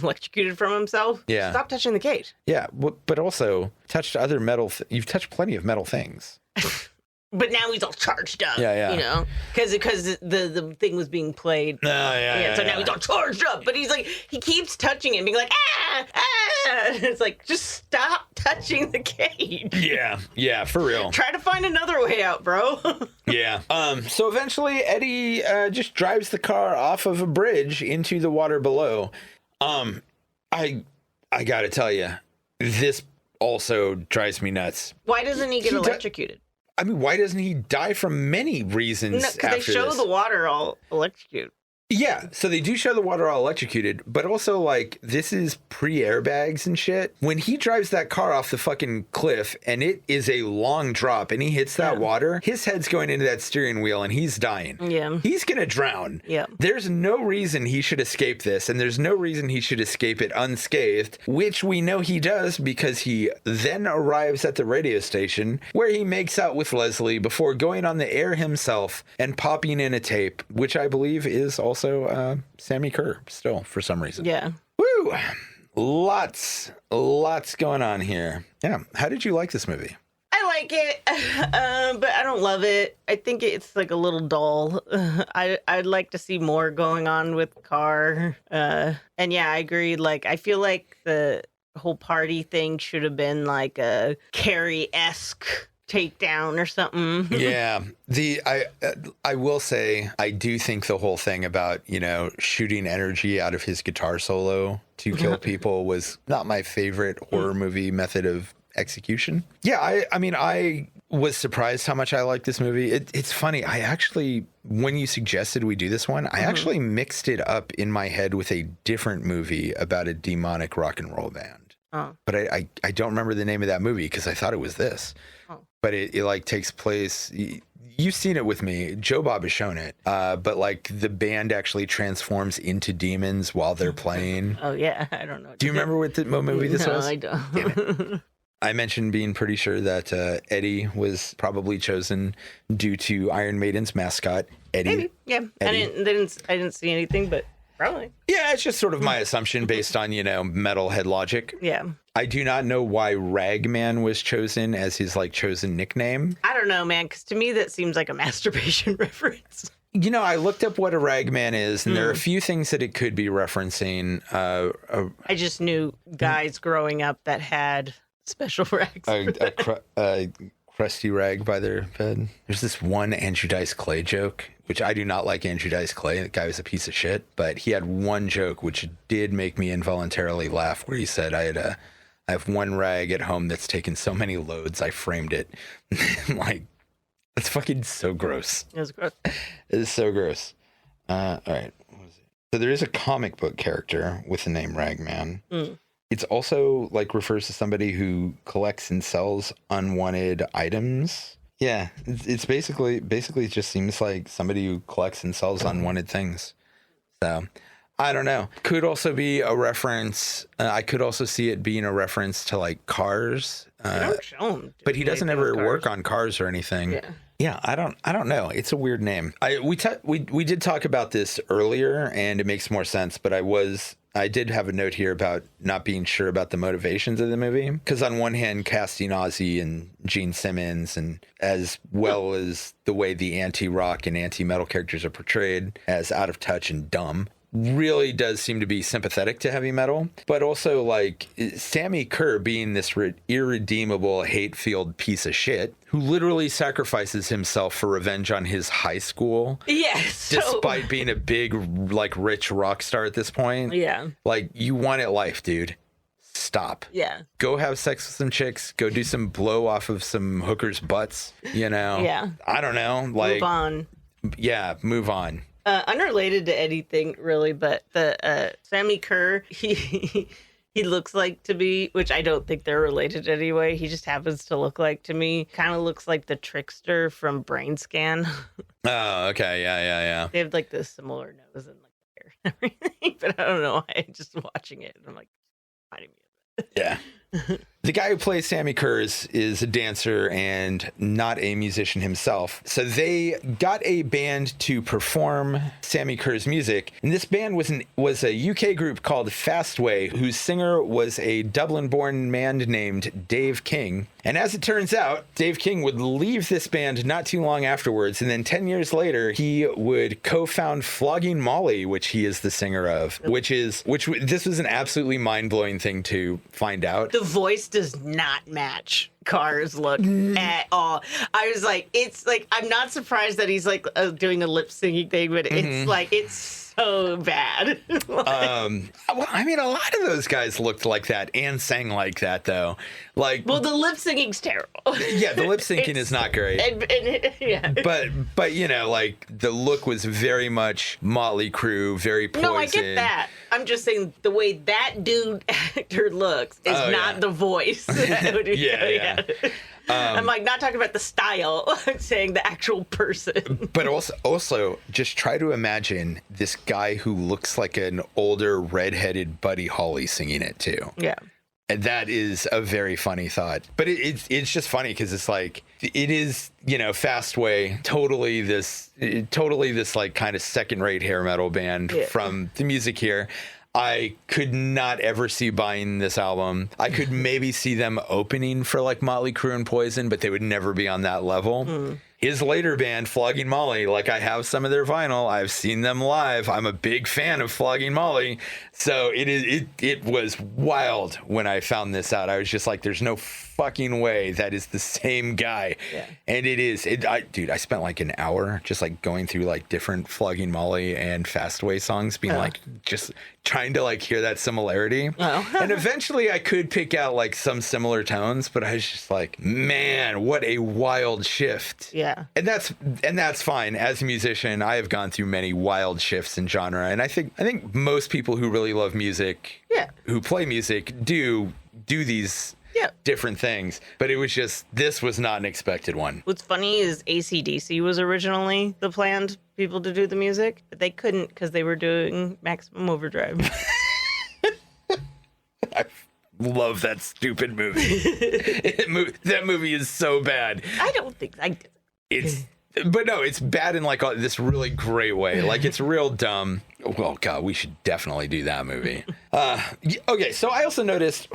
electrocuted from himself. Yeah. Stop touching the cage. Yeah, but also touched other metal. You've touched plenty of metal things. But now he's all charged up. Yeah. Because the thing was being played. Oh, yeah. So now he's all charged up. But he's like, he keeps touching it and being like, ah. It's like, just stop touching the cage. Yeah, for real. Try to find another way out, bro. Yeah. So eventually Eddie just drives the car off of a bridge into the water below. I gotta tell you, this also drives me nuts. Why doesn't he get electrocuted? Why doesn't he die from many reasons? No, because they show the water all electrocuted. Yeah, so they do show the water all electrocuted, but also, like, this is pre-airbags and shit. When he drives that car off the fucking cliff, and it is a long drop, and he hits that water, his head's going into that steering wheel, and he's dying. Yeah. He's gonna drown. Yeah. There's no reason he should escape this, and there's no reason he should escape it unscathed, which we know he does because he then arrives at the radio station, where he makes out with Leslie before going on the air himself and popping in a tape, which I believe is also Sammy Kerr still for some reason. Yeah. Woo! Lots going on here. Yeah. How did you like this movie? I like it, but I don't love it. I think it's like a little dull. I'd like to see more going on with Carr. And yeah, I agree. Like, I feel like the whole party thing should have been like a Carrie-esque takedown or something. Yeah. I will say, I do think the whole thing about, you know, shooting energy out of his guitar solo to kill people was not my favorite horror movie method of execution. Yeah, I mean, I was surprised how much I liked this movie. It's funny. I actually, when you suggested we do this one, I actually mixed it up in my head with a different movie about a demonic rock and roll band. But I don't remember the name of that movie because I thought it was this. But it like takes place. You've seen it with me. Joe Bob has shown it. But like the band actually transforms into demons while they're playing. Oh yeah, I don't know. Do you remember what movie this was? No, I don't. I mentioned being pretty sure that Eddie was probably chosen due to Iron Maiden's mascot, Eddie. Maybe, yeah. Eddie. I didn't see anything, but probably. Yeah, it's just sort of my assumption based on, you know, metalhead logic. Yeah. I do not know why Ragman was chosen as his like chosen nickname. I don't know, man, because to me that seems like a masturbation reference. You know, I looked up what a ragman is, and there are a few things that it could be referencing. I just knew guys growing up that had special rags. A crusty rag by their bed. There's this one Andrew Dice Clay joke, which I do not like Andrew Dice Clay. The guy was a piece of shit, but he had one joke which did make me involuntarily laugh, where he said, I have one rag at home that's taken so many loads, I framed it. Like, that's fucking so gross. It was gross. It is so gross. All right. What was it? So there is a comic book character with the name Ragman. It's also like refers to somebody who collects and sells unwanted items. Yeah, it's basically it just seems like somebody who collects and sells unwanted things. So I don't know. Could also be a reference. I could also see it being a reference to like cars. Don't show him, but he doesn't ever work on cars or anything. Yeah. Yeah, I don't know. It's a weird name. We did talk about this earlier, and it makes more sense. But I did have a note here about not being sure about the motivations of the movie, because on one hand, casting Ozzy and Gene Simmons, and as well as the way the anti-rock and anti-metal characters are portrayed as out of touch and dumb, really does seem to be sympathetic to heavy metal. But also, like, Sammy Kerr being this irredeemable, hate-filled piece of shit who literally sacrifices himself for revenge on his high school. Yes. Despite being a big, like, rich rock star at this point. Yeah. Like, you wanted life, dude. Stop. Yeah. Go have sex with some chicks. Go do some blow off of some hookers' butts, you know? Yeah. I don't know. Like, move on. Yeah, move on. Unrelated to anything really, but the Sammy Kerr, he looks like to be, which I don't think they're related anyway. He just happens to look like to me. Kind of looks like the trickster from Brain Scan. Oh, okay, yeah. They have like this similar nose and like hair and everything, but I don't know why. Just watching it, I'm like, reminding me of it. Yeah. The guy who plays Sammy Kerr is a dancer and not a musician himself. So they got a band to perform Sammy Kerr's music. And this band was a UK group called Fastway, whose singer was a Dublin-born man named Dave King. And as it turns out, Dave King would leave this band not too long afterwards. And then 10 years later, he would co-found Flogging Molly, which he is the singer of, which this was an absolutely mind-blowing thing to find out. The voice does not match Carr's look at all. I was like, it's like, I'm not surprised that he's like doing a lip syncing thing, but it's like, it's so bad. Well, I mean, a lot of those guys looked like that and sang like that, though. Like, well, the lip syncing's terrible. Yeah, the lip syncing is not great. Yeah. But you know, like the look was very much Motley Crue, very Poison. No, I get that. I'm just saying the way that dude actor looks is not the voice. Yeah. I'm like not talking about the style. I'm saying the actual person. But also, just try to imagine this guy who looks like an older redheaded Buddy Holly singing it too. Yeah. And that is a very funny thought. But it's just funny because it's like, it is, you know, Fastway, totally this like kind of second-rate hair metal band from the music here. I could not ever see buying this album. I could maybe see them opening for like Motley Crue and Poison, but they would never be on that level. His later band, Flogging Molly, like I have some of their vinyl. I've seen them live. I'm a big fan of Flogging Molly. So it was wild when I found this out. I was just like, there's no fucking way that is the same guy. Yeah. And it is. Dude, I spent like an hour just like going through like different Flogging Molly and Fastway songs, being like just trying to like hear that similarity. And eventually I could pick out like some similar tones, but I was just like, man, what a wild shift. Yeah. And that's fine. As a musician, I have gone through many wild shifts in genre, and I think most people who really love music, who play music, do these different things. But it was just, this was not an expected one. What's funny is AC/DC was originally the planned people to do the music, but they couldn't because they were doing Maximum Overdrive. I love that stupid movie. That movie is so bad. I don't think I did. But no, it's bad in like this really great way. Like it's real dumb. Well, God, we should definitely do that movie. Okay, so I also noticed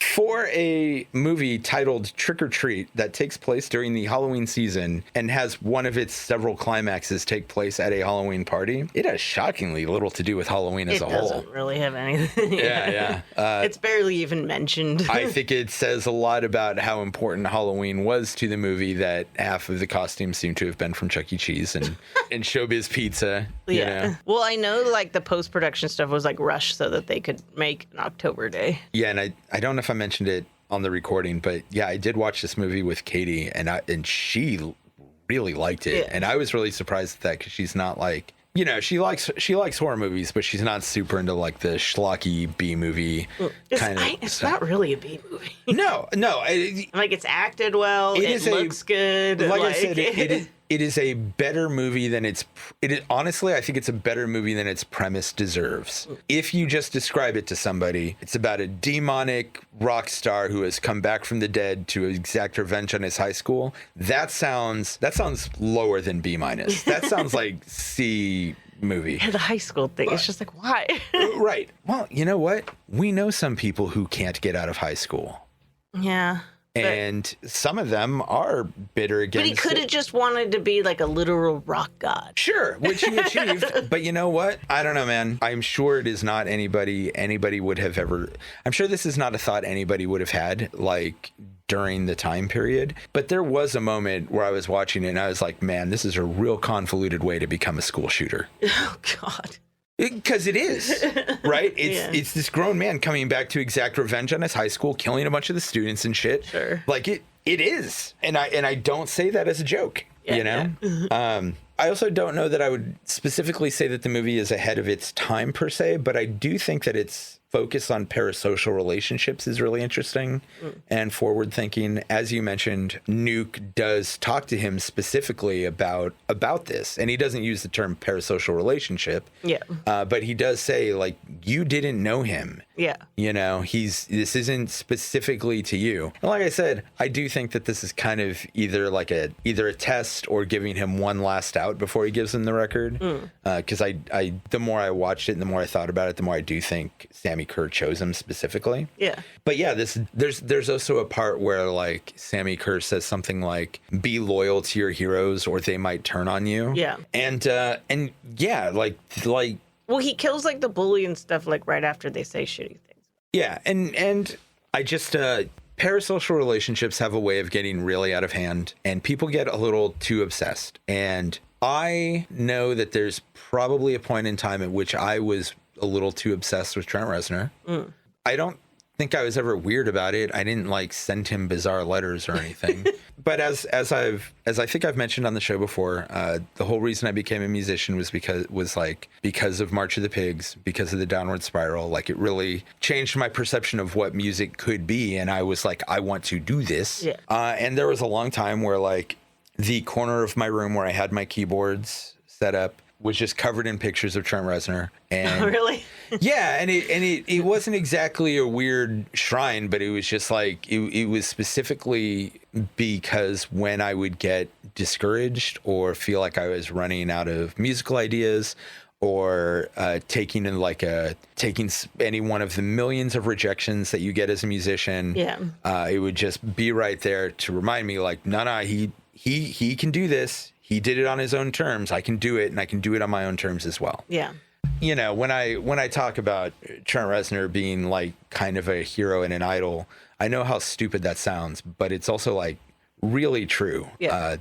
for a movie titled Trick or Treat that takes place during the Halloween season and has one of its several climaxes take place at a Halloween party, it has shockingly little to do with Halloween as a whole. It doesn't really have anything. Yeah. It's barely even mentioned. I think it says a lot about how important Halloween was to the movie that half of the costumes seem to have been from Chuck E. Cheese and Showbiz Pizza. You know? Well, I know like the post-production stuff was like rushed so that they could make an October day. Yeah, and I don't know if I mentioned it on the recording, but yeah, I did watch this movie with Katie, and she really liked it, and I was really surprised at that because she's not like, you know, she likes horror movies, but she's not super into like the schlocky B movie kind of. It's not really a B movie. No, like it's acted well. It looks good. Like I said, it is a better movie than honestly, I think it's a better movie than its premise deserves. If you just describe it to somebody, it's about a demonic rock star who has come back from the dead to exact revenge on his high school. That sounds lower than B-. That sounds like C movie. Yeah, the high school thing. It's just like, why? Right. Well, you know what? We know some people who can't get out of high school. Yeah. And some of them are bitter against. But he could have just wanted to be like a literal rock god. Sure, which he achieved. But you know what? I don't know, man. I'm sure it is not anybody would have ever. I'm sure this is not a thought anybody would have had like during the time period. But there was a moment where I was watching it and I was like, man, this is a real convoluted way to become a school shooter. Oh, God. Because it is, right? It's this grown man coming back to exact revenge on his high school, killing a bunch of the students and shit. Sure. Like it is. And I don't say that as a joke, you know? Yeah. I also don't know that I would specifically say that the movie is ahead of its time per se, but I do think that its focus on parasocial relationships is really interesting and forward thinking. As you mentioned, Nuke does talk to him specifically about this, and he doesn't use the term parasocial relationship. Yeah. But he does say, like, you didn't know him. Yeah. You know, this isn't specifically to you. And like I said, I do think that this is kind of either a test or giving him one last out before he gives him the record. Because the more I watched it and the more I thought about it, the more I do think Sammy Kerr chose him specifically. Yeah. But yeah, there's also a part where like Sammy Kerr says something like, be loyal to your heroes or they might turn on you. Yeah. And yeah, like well, he kills like the bully and stuff like right after they say shitty things. Yeah, and I just parasocial relationships have a way of getting really out of hand, and people get a little too obsessed. And I know that there's probably a point in time at which I was a little too obsessed with Trent Reznor. I don't think I was ever weird about it. I didn't like send him bizarre letters or anything. But as I think I've mentioned on the show before, the whole reason I became a musician was because of March of the Pigs, because of the Downward Spiral. Like, it really changed my perception of what music could be, and I was like, I want to do this. Yeah. And there was a long time where like the corner of my room where I had my keyboards set up was just covered in pictures of Trent Reznor. And Really? yeah, and it wasn't exactly a weird shrine, but it was just like it was specifically because when I would get discouraged or feel like I was running out of musical ideas, or taking any one of the millions of rejections that you get as a musician, it would just be right there to remind me, like, no, he can do this. He did it on his own terms. I can do it, and I can do it on my own terms as well. Yeah. You know, when I talk about Trent Reznor being like kind of a hero and an idol, I know how stupid that sounds, but it's also like really true. Yeah.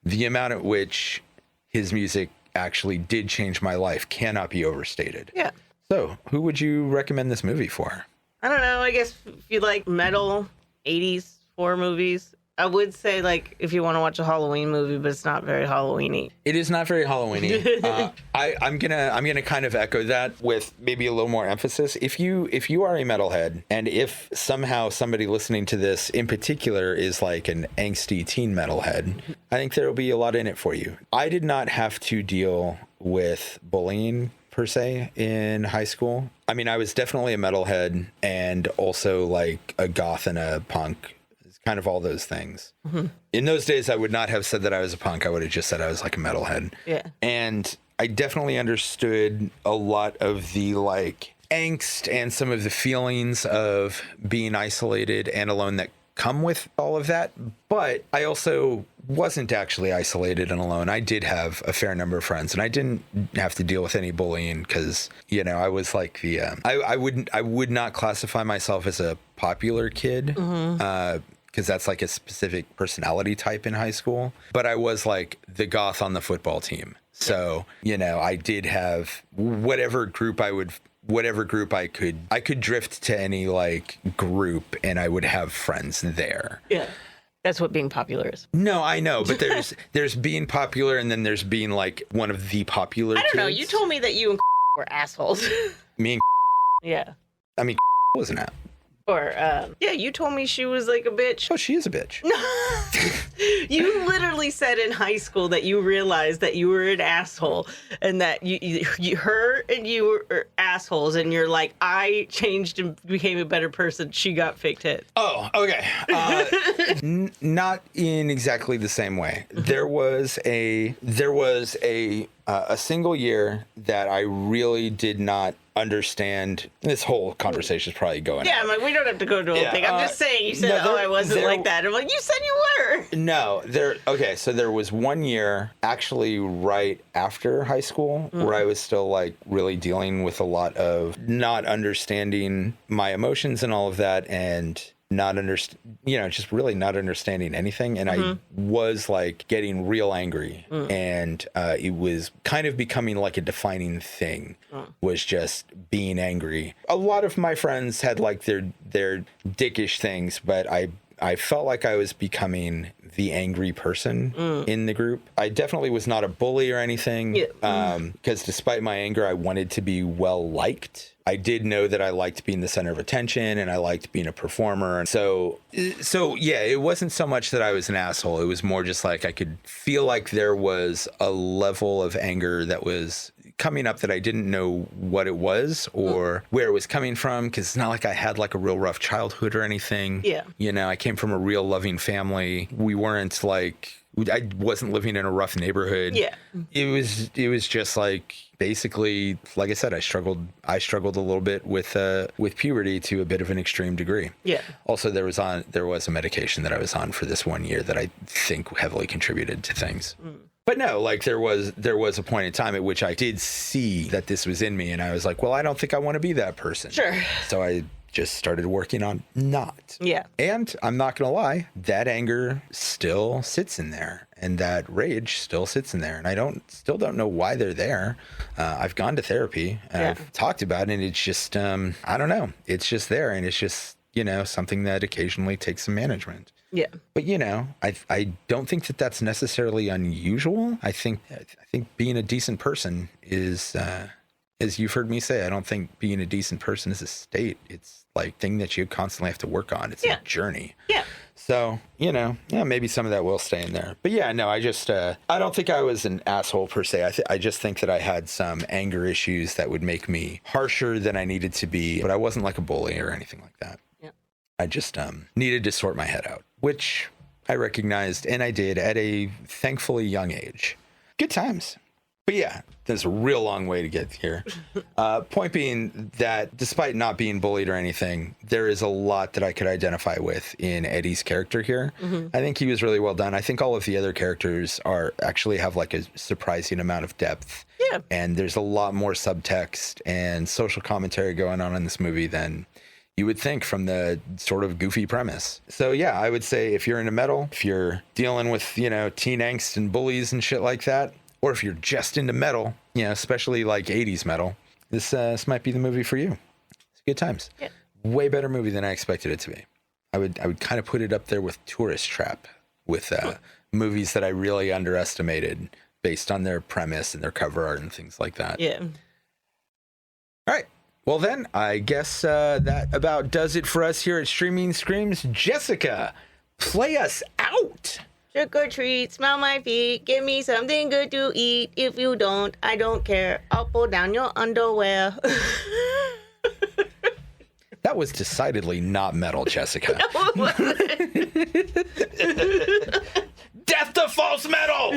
The amount at which his music actually did change my life cannot be overstated. Yeah. So, who would you recommend this movie for? I don't know. I guess if you like metal, 80s horror movies, I would say, like, if you want to watch a Halloween movie, but it's not very Halloween-y. It is not very Halloween-y. I'm gonna kind of echo that with maybe a little more emphasis. If you are a metalhead, and if somehow somebody listening to this in particular is like an angsty teen metalhead, I think there will be a lot in it for you. I did not have to deal with bullying per se in high school. I mean, I was definitely a metalhead and also like a goth and a punk. Kind of all those things. In those days, I would not have said that I was a punk. I would have just said I was like a metalhead. Yeah. And I definitely understood a lot of the like angst and some of the feelings of being isolated and alone that come with all of that. But I also wasn't actually isolated and alone. I did have a fair number of friends, and I didn't have to deal with any bullying because, you know, I was like the I would not classify myself as a popular kid. Because that's like a specific personality type in high school. But I was like the goth on the football team. So, you know, I did have whatever group I could drift to any like group, and I would have friends there. Yeah. That's what being popular is. No, I know, but there's being popular, and then there's being like one of the popular I don't know. kids. You told me that you and were assholes. Me and Yeah. I mean, wasn't that? Or, yeah, you told me she was like a bitch. Oh, she is a bitch. You literally said in high school that you realized that you were an asshole, and that her and you were assholes, and you're like, I changed and became a better person. She got fake tits. Oh, okay. Not in exactly the same way. There was a single year that I really did not understand. This whole conversation is probably going Yeah, I'm like, we don't have to go to a thing. I'm just saying, you said, I wasn't like that. I'm like, you said you were. No, so there was one year actually right after high school where I was still like really dealing with a lot of not understanding my emotions and all of that, and just really not understanding anything. And I was like getting real angry, and it was kind of becoming like a defining thing, was just being angry. A lot of my friends had like their dickish things, but I felt like I was becoming the angry person in the group. I definitely was not a bully or anything, because despite my anger, I wanted to be well liked. I did know that I liked being the center of attention, and I liked being a performer. And so yeah, it wasn't so much that I was an asshole. It was more just like I could feel like there was a level of anger that was coming up that I didn't know what it was or where it was coming from, because it's not like I had like a real rough childhood or anything. Yeah. You know, I came from a real loving family. We weren't like, I wasn't living in a rough neighborhood. Yeah. It was just like, basically, like I said, I struggled a little bit with puberty to a bit of an extreme degree. Yeah. Also, there was a medication that I was on for this one year that I think heavily contributed to things. But no, like there was a point in time at which I did see that this was in me, and I was like, well, I don't think I want to be that person. Sure. So I just started working on not. Yeah. And I'm not going to lie, that anger still sits in there. and that rage still sits in there, and I still don't know why they're there. I've gone to therapy, I've talked about it, and it's just I don't know, it's just there, and it's just, you know, something that occasionally takes some management. Yeah. But, you know, I don't think that that's necessarily unusual. I think being a decent person is, as you've heard me say, I don't think being a decent person is a state. It's like thing that you constantly have to work on. It's a journey. Yeah. So, you know, yeah, maybe some of that will stay in there. But yeah, no, I just, I don't think I was an asshole per se. I just think that I had some anger issues that would make me harsher than I needed to be. But I wasn't like a bully or anything like that. Yeah. I just needed to sort my head out, which I recognized, and I did at a thankfully young age. Good times. But yeah, there's a real long way to get here. Point being that despite not being bullied or anything, there is a lot that I could identify with in Eddie's character here. Mm-hmm. I think he was really well done. I think all of the other characters actually have like a surprising amount of depth. Yeah. And there's a lot more subtext and social commentary going on in this movie than you would think from the sort of goofy premise. So yeah, I would say if you're into metal, if you're dealing with, you know, teen angst and bullies and shit like that, or if you're just into metal, you know, especially like 80s metal, this might be the movie for you. It's good times. Yeah. Way better movie than I expected it to be. I would kind of put it up there with Tourist Trap, with movies that I really underestimated based on their premise and their cover art and things like that. Yeah. All right. Well, then, I guess that about does it for us here at Streaming Screams. Jessica, play us out. Trick or treat, smell my feet, give me something good to eat. If you don't, I don't care. I'll pull down your underwear. That was decidedly not metal, Jessica. No, Death to false metal!